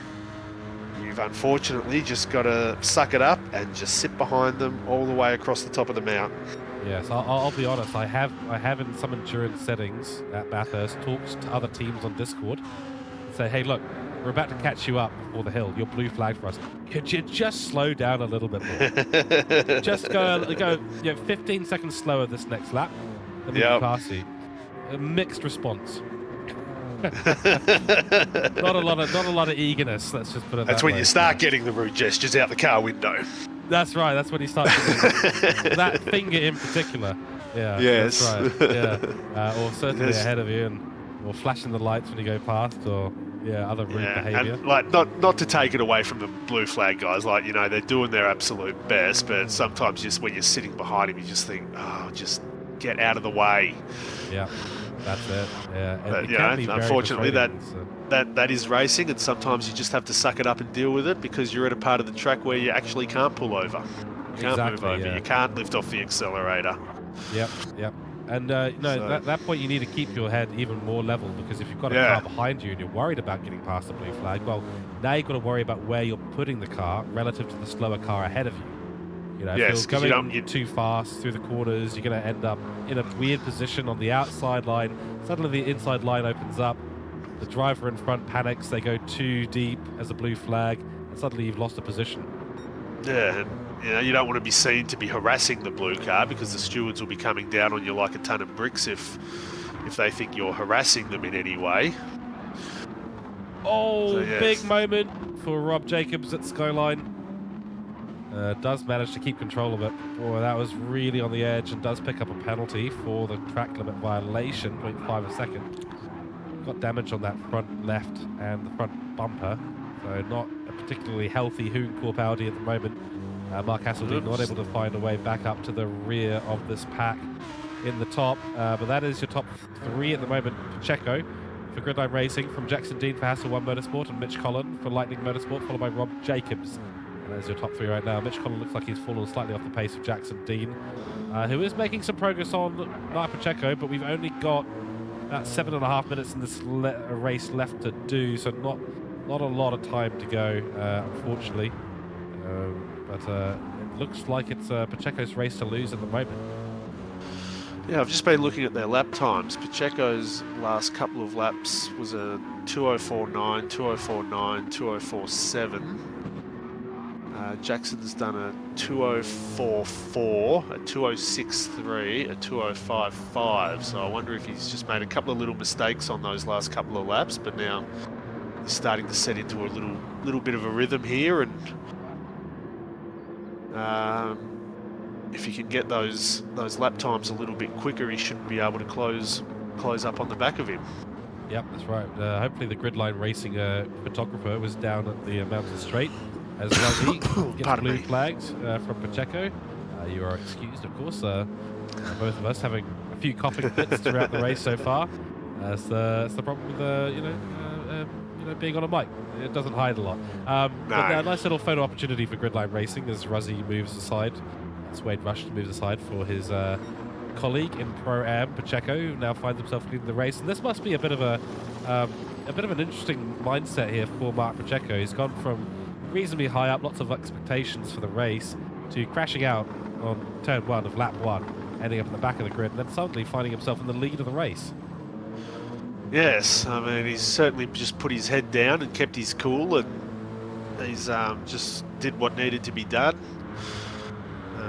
you've unfortunately just got to suck it up and just sit behind them all the way across the top of the mountain. Yes, I'll be honest, I have in some endurance settings at Bathurst talked to other teams on Discord and say, hey look, we're about to catch you up before the hill. You're blue flagged for us. Could you just slow down a little bit more? Just go 15 seconds slower this next lap, and we can pass you. A mixed response. not a lot of eagerness. Let's just put it. That's when you start getting the rude gestures out the car window. That's right. That's when you start getting that finger in particular. Yeah. Yes. That's right. Yeah. Or certainly ahead of you, or flashing the lights when you go past, or. Yeah, other rude behaviour. And like not to take it away from the blue flag guys, like, you know, they're doing their absolute best, but sometimes just when you're sitting behind him, you just think, oh, just get out of the way. Yeah, that's it. Yeah, but you know, unfortunately, that is racing, and sometimes you just have to suck it up and deal with it because you're at a part of the track where you actually can't pull over, you can't move over, you can't lift off the accelerator. Yep. And at that point you need to keep your head even more level, because if you've got a car behind you and you're worried about getting past the blue flag, well, now you've got to worry about where you're putting the car relative to the slower car ahead of you. You know, if you're going too fast through the corners, you're going to end up in a weird position on the outside line. Suddenly the inside line opens up, the driver in front panics, they go too deep as a blue flag, and suddenly you've lost a position. Yeah. You know, you don't want to be seen to be harassing the blue car, because the stewards will be coming down on you like a ton of bricks if they think you're harassing them in any way. Oh, So, yes. big moment for Rob Jacobs at Skyline. Does manage to keep control of it. Boy, that was really on the edge, and does pick up a penalty for the track limit violation, 0.5 a second. Got damage on that front left and the front bumper, so not a particularly healthy Cooke Audi at the moment. Mark Hasseldean not able to find a way back up to the rear of this pack in the top, but that is your top three at the moment. Pacheco for Gridline Racing, from Jackson Dean for Hassel 1 Motorsport, and Mitch Collin for Lightning Motorsport, followed by Rob Jacobs. And there's your top three right now. Mitch Collin looks like he's fallen slightly off the pace of Jackson Dean, who is making some progress on Mark Pacheco, but we've only got about 7.5 minutes in this race left to do, so not a lot of time to go, unfortunately. But it looks like it's Pacheco's race to lose at the moment. Yeah, I've just been looking at their lap times. Pacheco's last couple of laps was a 2:04.9, 2:04.9, 2:04.7. Jackson's done a 2:04.4, a 2:06.3, a 2:05.5. So I wonder if he's just made a couple of little mistakes on those last couple of laps, but now he's starting to set into a little bit of a rhythm here, and if he can get those lap times a little bit quicker, he should be able to close up on the back of him. Yep, that's right. Hopefully the Gridline Racing photographer was down at the mountain straight as Rugby gets blue flagged from Pacheco. You are excused, of course. Both of us having a few coughing fits throughout the race so far. It's the problem with being on a mic. It doesn't hide a lot. But a nice little photo opportunity for Gridline Racing as Ruzzy moves aside. Wade Rush moves aside for his colleague in Pro-Am, Pacheco, who now finds himself leading the race. And this must be a bit of an interesting mindset here for Mark Pacheco. He's gone from reasonably high up, lots of expectations for the race, to crashing out on turn 1 of lap 1, ending up in the back of the grid, and then suddenly finding himself in the lead of the race. Yes, I mean, he's certainly just put his head down and kept his cool, and he's just did what needed to be done.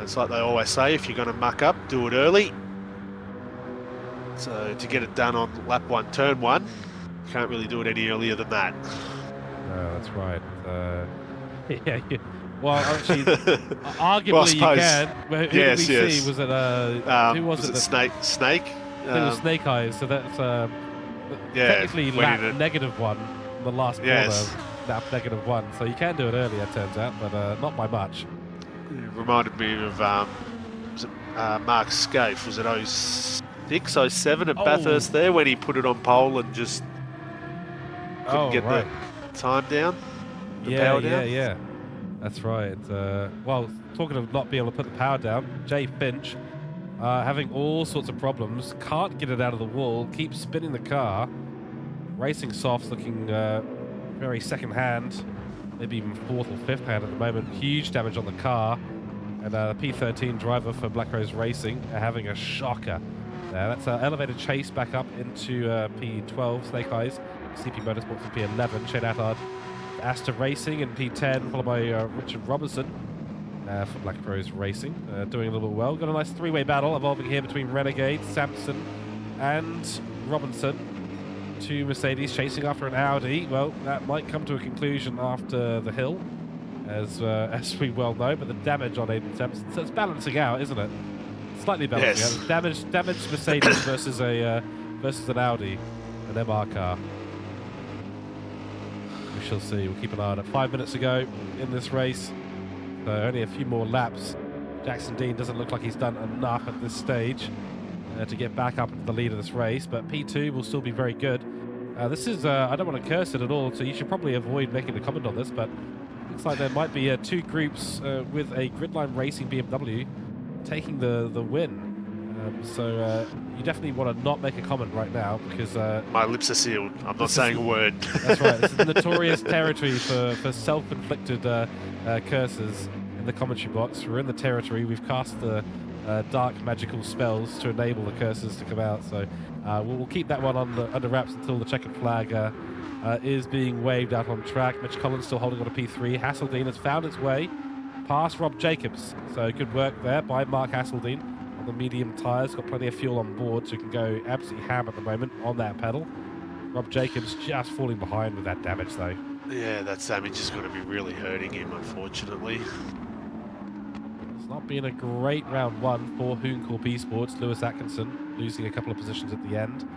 It's like they always say, if you're going to muck up, do it early. So to get it done on lap 1, turn 1, you can't really do it any earlier than that. No, that's right. Yeah. Well, actually, arguably you can. Who did we see? Was it who was it? Snake. It was Snake Eyes. So that's technically lap -1, the last corner. Lap -1. So you can do it earlier, it turns out, but not by much. It reminded me of Mark Scaife. Was it 06, 07 at Bathurst there, when he put it on pole and just couldn't get the time down, the power down? Yeah. That's right. Well, talking of not being able to put the power down, Jay Finch having all sorts of problems, can't get it out of the wall, keeps spinning the car. Racing Softs looking very second hand, maybe even fourth or fifth hand at the moment. Huge damage on the car. And the P13 driver for Black Rose Racing having a shocker. That's an elevated chase back up into P12, Snake Eyes. CP Motorsport for P11, Shane Attard, Asta Racing in P10, followed by Richard Robertson for Black Rose Racing, doing a little bit well. Got a nice three-way battle evolving here between Renegade, Sampson, and Robinson. Two Mercedes chasing after an Audi. Well, that might come to a conclusion after the hill, as we well know, but the damage on Aiden Sampson, so it's balancing out, isn't it? Slightly balancing out. Damaged Mercedes versus an Audi, an MR car. We shall see. We'll keep an eye on it. 5 minutes ago in this race, so only a few more laps. Jackson Dean doesn't look like he's done enough at this stage to get back up into the lead of this race, but P2 will still be very good. This is, I don't want to curse it at all, so you should probably avoid making a comment on this, but looks like there might be two groups with a Gridline Racing BMW taking the win. So you definitely want to not make a comment right now, because my lips are sealed. I'm not saying a word. That's right. This is notorious territory for self-inflicted curses in the commentary box. We're in the territory. We've cast the dark magical spells to enable the curses to come out. So we'll keep that one under wraps until the checkered flag is being waved out on track. Mitch Collins still holding on to P3. Hasseldean has found its way past Rob Jacobs. So good work there by Mark Hasseldean on the medium tyres. Got plenty of fuel on board, so he can go absolutely ham at the moment on that pedal. Rob Jacobs just falling behind with that damage, though. Yeah, that damage is going to be really hurting him, unfortunately. It's not been a great round one for Cooke Esports. Lewis Atkinson losing a couple of positions at the end.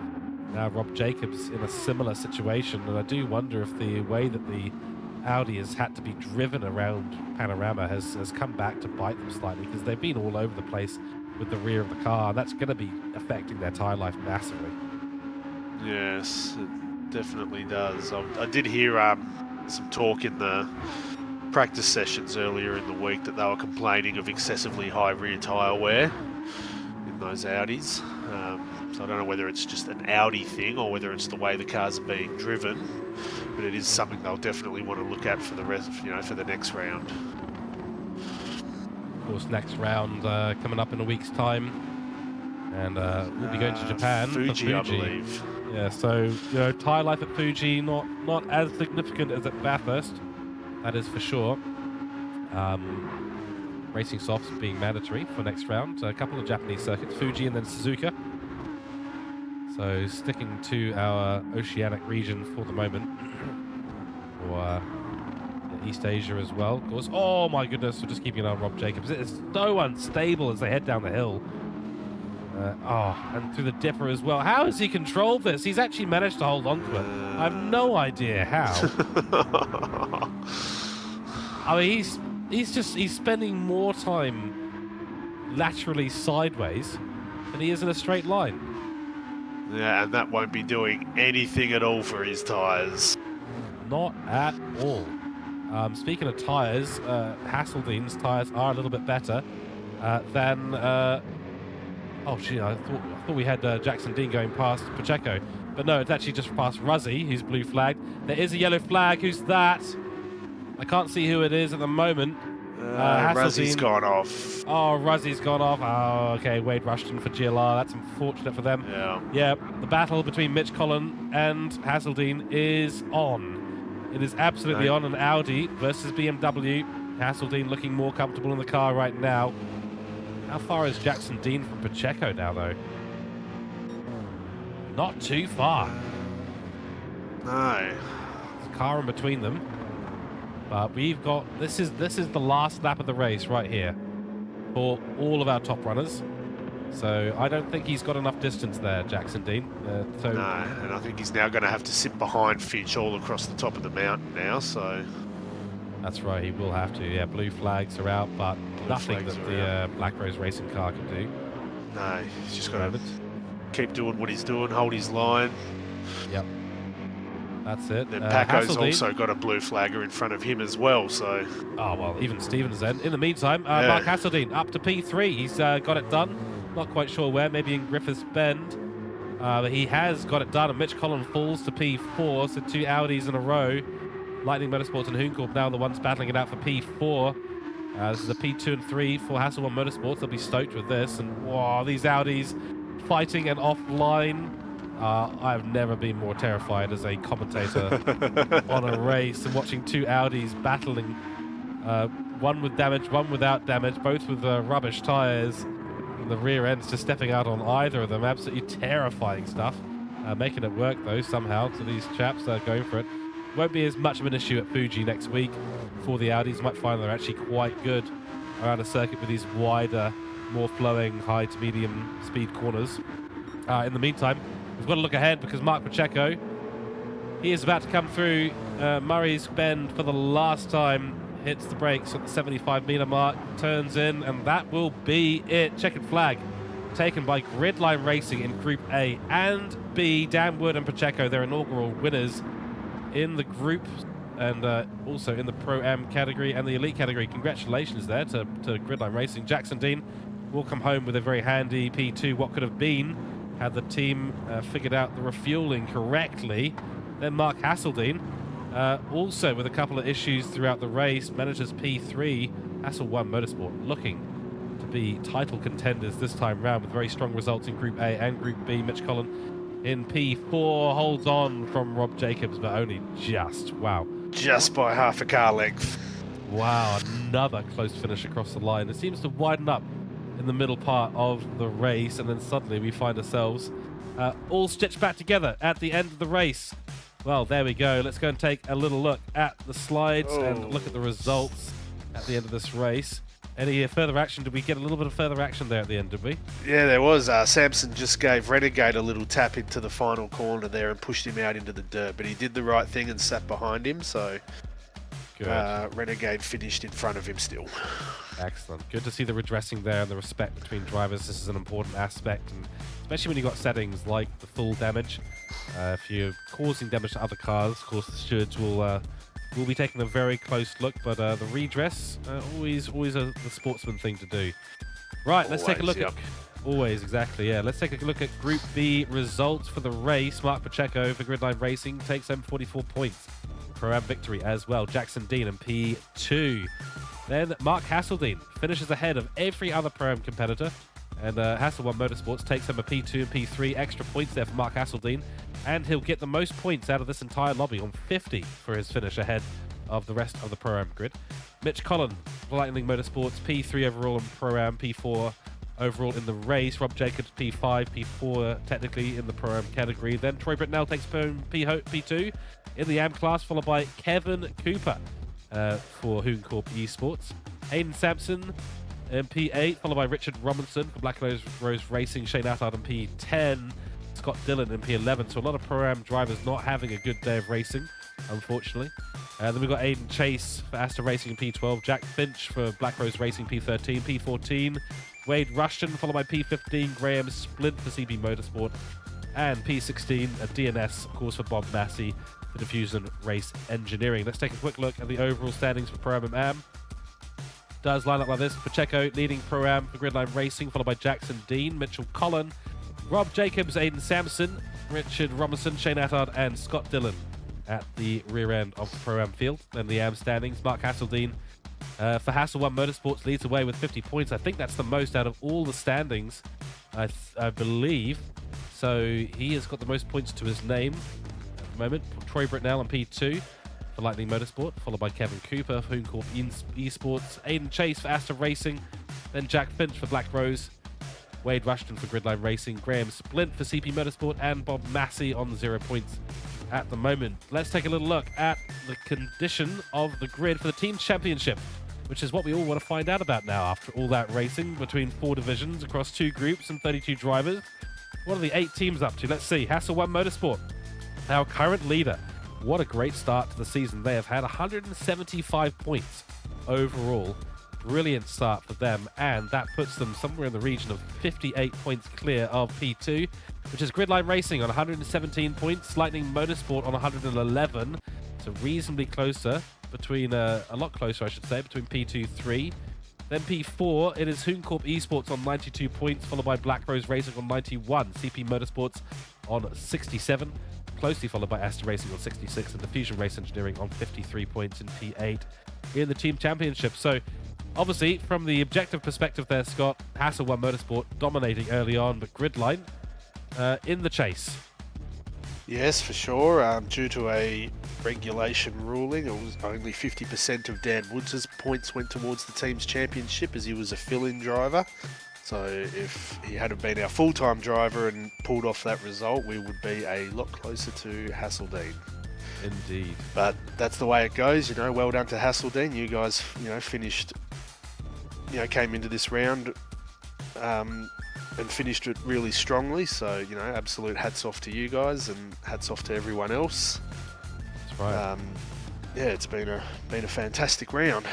Now Rob Jacobs in a similar situation, and I do wonder if the way that the Audi has had to be driven around Panorama has come back to bite them slightly, because they've been all over the place with the rear of the car, and that's going to be affecting their tyre life massively. Yes, it definitely does. I did hear some talk in the practice sessions earlier in the week that they were complaining of excessively high rear tyre wear in those Audis. So I don't know whether it's just an Audi thing or whether it's the way the cars are being driven, but it is something they'll definitely want to look at for the rest, for the next round. Of course, next round coming up in a week's time, and we'll be going to Japan for Fuji, I believe. Yeah, so tyre life at Fuji not as significant as at Bathurst, that is for sure. Racing softs being mandatory for next round. A couple of Japanese circuits, Fuji and then Suzuka. So sticking to our oceanic region for the moment, or East Asia as well, of course. Oh my goodness, we're just keeping an eye on Rob Jacobs. It is so unstable as they head down the hill. And through the dipper as well. How has he controlled this? He's actually managed to hold on to it. I have no idea how. I mean, he's spending more time laterally sideways than he is in a straight line. Yeah, and that won't be doing anything at all for his tyres. Not at all. Speaking of tyres, Hasseldine's tyres are a little bit better than... oh, gee, I thought we had Jackson Dean going past Pacheco. But no, it's actually just past Ruzzy, who's blue flagged. There is a yellow flag. Who's that? I can't see who it is at the moment. Ruzzy's gone off. Oh, Ruzzy's gone off. Oh, okay. Wade Rushton for GLR. That's unfortunate for them. Yeah. Yeah, the battle between Mitch Collin and Hasseldine is on. It is absolutely on. An Audi versus BMW. Hasseldine looking more comfortable in the car right now. How far is Jackson Dean from Pacheco now, though? Not too far. No. There's a car in between them. But we've got... This is the last lap of the race right here for all of our top runners. So I don't think he's got enough distance there, Jackson Dean. No, and I think he's now going to have to sit behind Finch all across the top of the mountain now, so... That's right, he will have to. Yeah, blue flags are out, but nothing that the Black Rose racing car can do. No, he's just got to keep doing what he's doing, hold his line. Yep. That's it. Then Paco's also got a blue flagger in front of him as well, so... Oh, well, even Stevens then. In the meantime, Mark Hasseldine up to P3. He's got it done. Not quite sure where, maybe in Griffiths Bend. But he has got it done, and Mitch Collin falls to P4, so 2 Audis in a row. Lightning Motorsports and Hooncorp now the ones battling it out for P4. This is a P2 and 3 for Hasselblad Motorsports. They'll be stoked with this. And wow, these Audis fighting and offline. I've never been more terrified as a commentator on a race and watching 2 Audis battling. One with damage, one without damage, both with rubbish tyres. And the rear end's just stepping out on either of them. Absolutely terrifying stuff. Making it work though somehow. So these chaps are going for it. Won't be as much of an issue at Fuji next week for the Audis. Might find they're actually quite good around a circuit with these wider, more flowing, high to medium speed corners. In the meantime, we've got to look ahead because Mark Pacheco, he is about to come through Murray's Bend for the last time. Hits the brakes at the 75-meter mark, turns in, and that will be it. Checkered flag taken by Gridline Racing in Group A and B. Dan Wood and Pacheco, their inaugural winners in the group and also in the Pro-Am category and the Elite category. Congratulations there to Gridline Racing. Jackson Dean will come home with a very handy P2, what could have been had the team figured out the refueling correctly. Then Mark Hasseldine, also with a couple of issues throughout the race, manages P3. Hasselblad Motorsport looking to be title contenders this time round with very strong results in Group A and Group B. Mitch Collin in P4 holds on from Rob Jacobs, but only just. Wow. Just by half a car length. Wow, another close finish across the line. It seems to widen up in the middle part of the race, and then suddenly we find ourselves all stitched back together at the end of the race. Well, there we go. Let's go and take a little look at the slides and look at the results at the end of this race. Any further action? Did we get a little bit of further action there at the end, did we? Yeah, there was. Samson just gave Renegade a little tap into the final corner there and pushed him out into the dirt, but he did the right thing and sat behind him, so Renegade finished in front of him still. Excellent. Good to see the redressing there and the respect between drivers. This is an important aspect, and especially when you've got settings like the full damage. If you're causing damage to other cars, of course the stewards will be taking a very close look, but the redress, always the sportsman thing to do. Right, let's take a look at... Always, exactly, yeah. Let's take a look at Group B results for the race. Mark Pacheco for Gridline Racing takes home 44 points. Pro-Am victory as well. Jackson Dean in P2. Then Mark Hasseldine finishes ahead of every other Pro-Am competitor. And Hasselone Motorsports takes him a P2 and P3. Extra points there for Mark Hasseldine. And he'll get the most points out of this entire lobby on 50 for his finish ahead of the rest of the Pro-Am grid. Mitch Collin, Lightning Motorsports, P3 overall in Pro-Am, P4 overall in the race. Rob Jacobs, P5, P4 technically in the Pro-Am category. Then Troy Britnell takes home P2 in the AM class, followed by Kevin Cooper for Cooke Esports. Hayden Sampson in P8, followed by Richard Robinson for Black Rose Racing. Shane Attard in P10. Scott Dillon in P11. So a lot of Pro-Am drivers not having a good day of racing, unfortunately. Then we've got Aiden Chase for Astor Racing in P12. Jack Finch for Black Rose Racing P13. P14, Wade Rushton, followed by P15. Graham Splint for CB Motorsport. And P16, a DNS, of course, for Bob Massey for Diffusion Race Engineering. Let's take a quick look at the overall standings for Pro-Am and AM. Does line up like this. Pacheco leading Pro-Am for Gridline Racing, followed by Jackson Dean, Mitchell Collin, Rob Jacobs, Aiden Sampson, Richard Robinson, Shane Attard, and Scott Dillon at the rear end of the Pro-Am field. Then the AM standings, Mark Hasseldine for Hasselone Motorsports leads away with 50 points. I think that's the most out of all the standings, I believe. So he has got the most points to his name at the moment. Troy Britnell on P2 for Lightning Motorsport, followed by Kevin Cooper for Cooke Esports, Aiden Chase for Astor Racing, then Jack Finch for Black Rose, Wade Rushton for Gridline Racing, Graham Splint for CP Motorsport, and Bob Massey on 0 points at the moment. Let's take a little look at the condition of the grid for the Team Championship, which is what we all want to find out about now after all that racing between 4 divisions across 2 groups and 32 drivers. What are the 8 teams up to? Let's see. Hasselone Motorsport, our current leader. What a great start to the season. They have had 175 points overall. Brilliant start for them, and that puts them somewhere in the region of 58 points clear of P2, which is Gridline Racing on 117 points, Lightning Motorsport on 111, so reasonably closer, between a lot closer I should say, between P2, 3. Then P4, it is Cooke Esports on 92 points, followed by Black Rose Racing on 91, CP Motorsports on 67, closely followed by Astor Racing on 66, and Diffusion Race Engineering on 53 points in P8 in the Team Championship. So obviously, from the objective perspective there, Scott, Hasselone Motorsport dominating early on, but Gridline in the chase. Yes, for sure. Due to a regulation ruling, it was only 50% of Dan Woods' points went towards the team's championship as he was a fill-in driver. So if he had been our full-time driver and pulled off that result, we would be a lot closer to Hasseldine. Indeed. But that's the way it goes, you know. Well done to Hasseldine. You guys, finished, came into this round and finished it really strongly. So, absolute hats off to you guys and hats off to everyone else. That's right. It's been a fantastic round.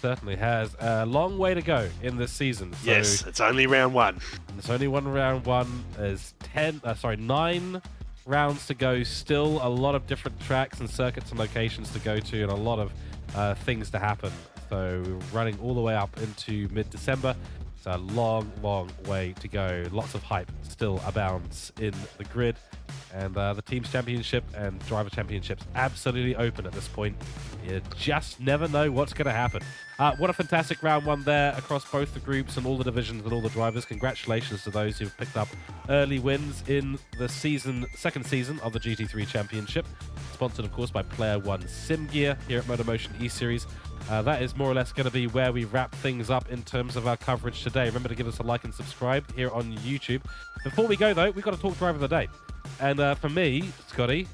Certainly has. A long way to go in this season. So yes, it's only round 1. It's only round 1. There's 9 rounds to go. Still a lot of different tracks and circuits and locations to go to, and a lot of things to happen. So we're running all the way up into mid-December. It's a long, long way to go. Lots of hype still abounds in the grid. And the Teams Championship and Driver Championships absolutely open at this point. You just never know what's going to happen. What a fantastic round 1 there across both the groups and all the divisions and all the drivers. Congratulations to those who've picked up early wins in the second season of the GT3 Championship. sponsored, of course, by Player One Sim Gear here at MotorMotion E-Series. That is more or less going to be where we wrap things up in terms of our coverage today. Remember to give us a like and subscribe here on YouTube. Before we go, though, we've got to talk driver of the day. And for me, Scotty,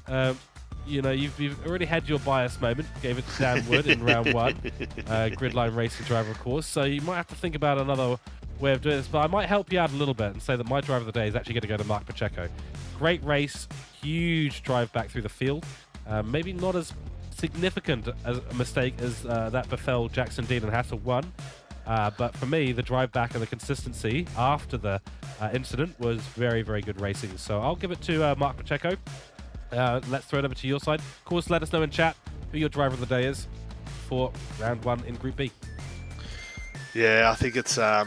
you know, you've already had your bias moment. Gave it to Dan Wood in round 1. Gridline racing driver, of course. So you might have to think about another way of doing this. But I might help you out a little bit and say that my driver of the day is actually going to go to Mark Pacheco. Great race, huge drive back through the field. Maybe not as significant as a mistake as that befell Jackson Dean and Hassel 1. But for me, the drive back and the consistency after the incident was very, very good racing. So I'll give it to Mark Pacheco. Let's throw it over to your side. Of course, let us know in chat who your driver of the day is for round 1 in Group B. Yeah, I think it's a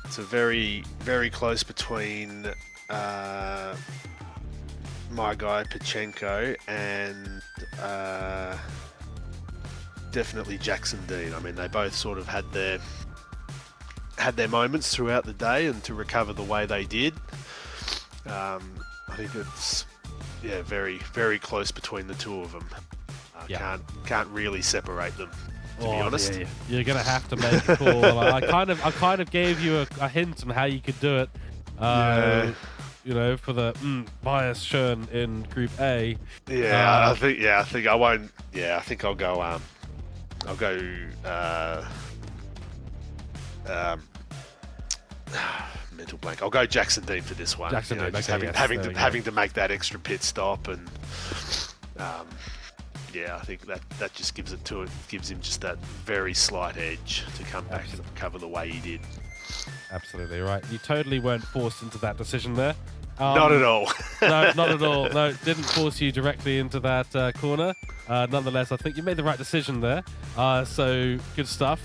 very, very close between my guy Pachenko and definitely Jackson Dean. I mean, they both sort of had their moments throughout the day, and to recover the way they did, I think it's very, very close between the two of them. Can't really separate them, to be honest. Yeah. You're gonna have to make a call. I kind of gave you a hint on how you could do it. You know, for the bias shown in Group A. I think I won't. Yeah, I think I'll go. I'll go. Mental blank. I'll go Jackson Dean for this one. Jackson Dean, just okay, having to make that extra pit stop, and I think that just gives him just that very slight edge to come back and cover the way he did. Absolutely right. You totally weren't forced into that decision there. Not at all. No, not at all. No, it didn't force you directly into that corner. Nonetheless, I think you made the right decision there. So good stuff.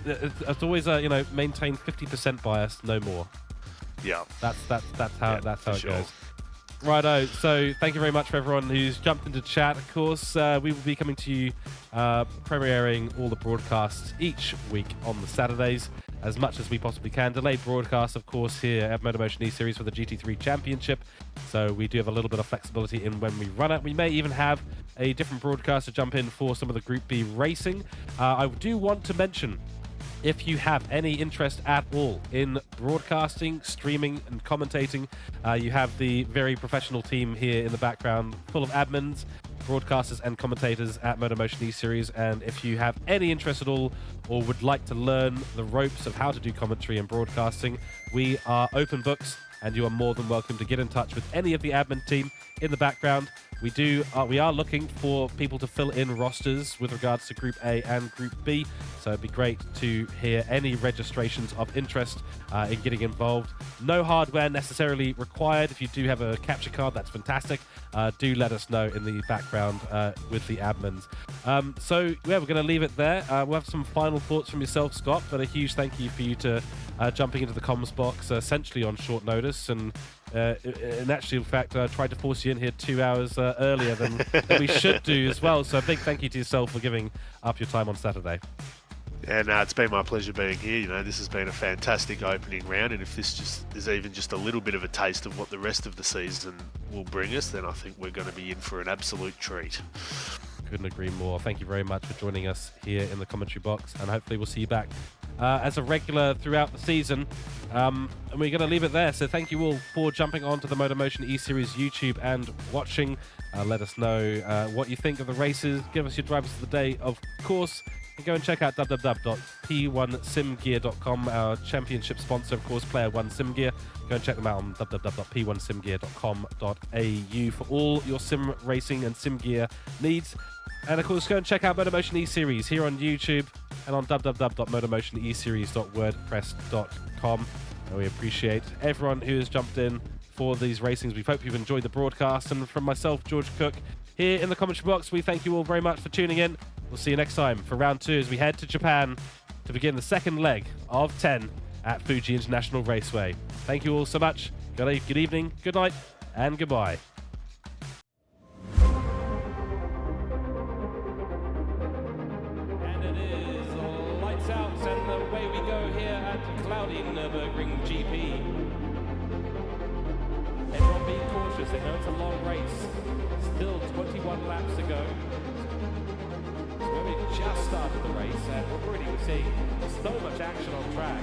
It's always maintain 50% bias, no more. Yeah. That's how it sure. goes. Righto. So thank you very much for everyone who's jumped into chat. Of course, we will be coming to you, premiering all the broadcasts each week on the Saturdays, as much as we possibly can. Delayed broadcast, of course, here at MotorMotion E-Series for the GT3 Championship. So we do have a little bit of flexibility in when we run it. We may even have a different broadcast to jump in for some of the Group B racing. I do want to mention, if you have any interest at all in broadcasting, streaming, and commentating, you have the very professional team here in the background, full of admins, broadcasters, and commentators at MotorMotion E-Series. And if you have any interest at all, or would like to learn the ropes of how to do commentary and broadcasting, we are open books, and you are more than welcome to get in touch with any of the admin team in the background. We are looking for people to fill in rosters with regards to Group A and Group B, so it'd be great to hear any registrations of interest in getting involved. No hardware necessarily required. If you do have a capture card, that's fantastic. Do let us know in the background with the admins. So we're going to leave it there. We'll have some final thoughts from yourself, Scott, but a huge thank you for you to jumping into the comms box essentially on short notice, and in actual fact tried to force you in here 2 hours earlier than we should do as well. So a big thank you to yourself for giving up your time on Saturday. And it's been my pleasure being here. You know, this has been a fantastic opening round, and if this just is even just a little bit of a taste of what the rest of the season will bring us, then I think we're going to be in for an absolute treat. Couldn't agree more. Thank you very much for joining us here in the commentary box, and hopefully we'll see you back as a regular throughout the season. And we're going to leave it there. So thank you all for jumping onto the MotorMotion E-Series YouTube and watching. Let us know what you think of the races. Give us your drivers of the day, of course. And go and check out www.p1simgear.com, our championship sponsor, of course, Player One Sim Gear. Go and check them out on www.p1simgear.com.au for all your sim racing and sim gear needs. And of course, go and check out MotorMotion E-Series here on YouTube and on www.motormotioneseries.wordpress.com. And we appreciate everyone who has jumped in for these racings. We hope you've enjoyed the broadcast. And from myself, George Cooke, here in the commentary box, we thank you all very much for tuning in. We'll see you next time for round 2 as we head to Japan to begin the second leg of 10 at Fuji International Raceway. Thank you all so much. Good evening, good night, and goodbye. And it is lights out, and away we go here at cloudy Nürburgring GP. being cautious. They know it's a long race. Still 21 laps to go. So we just started the race, and already we're seeing so much action on track.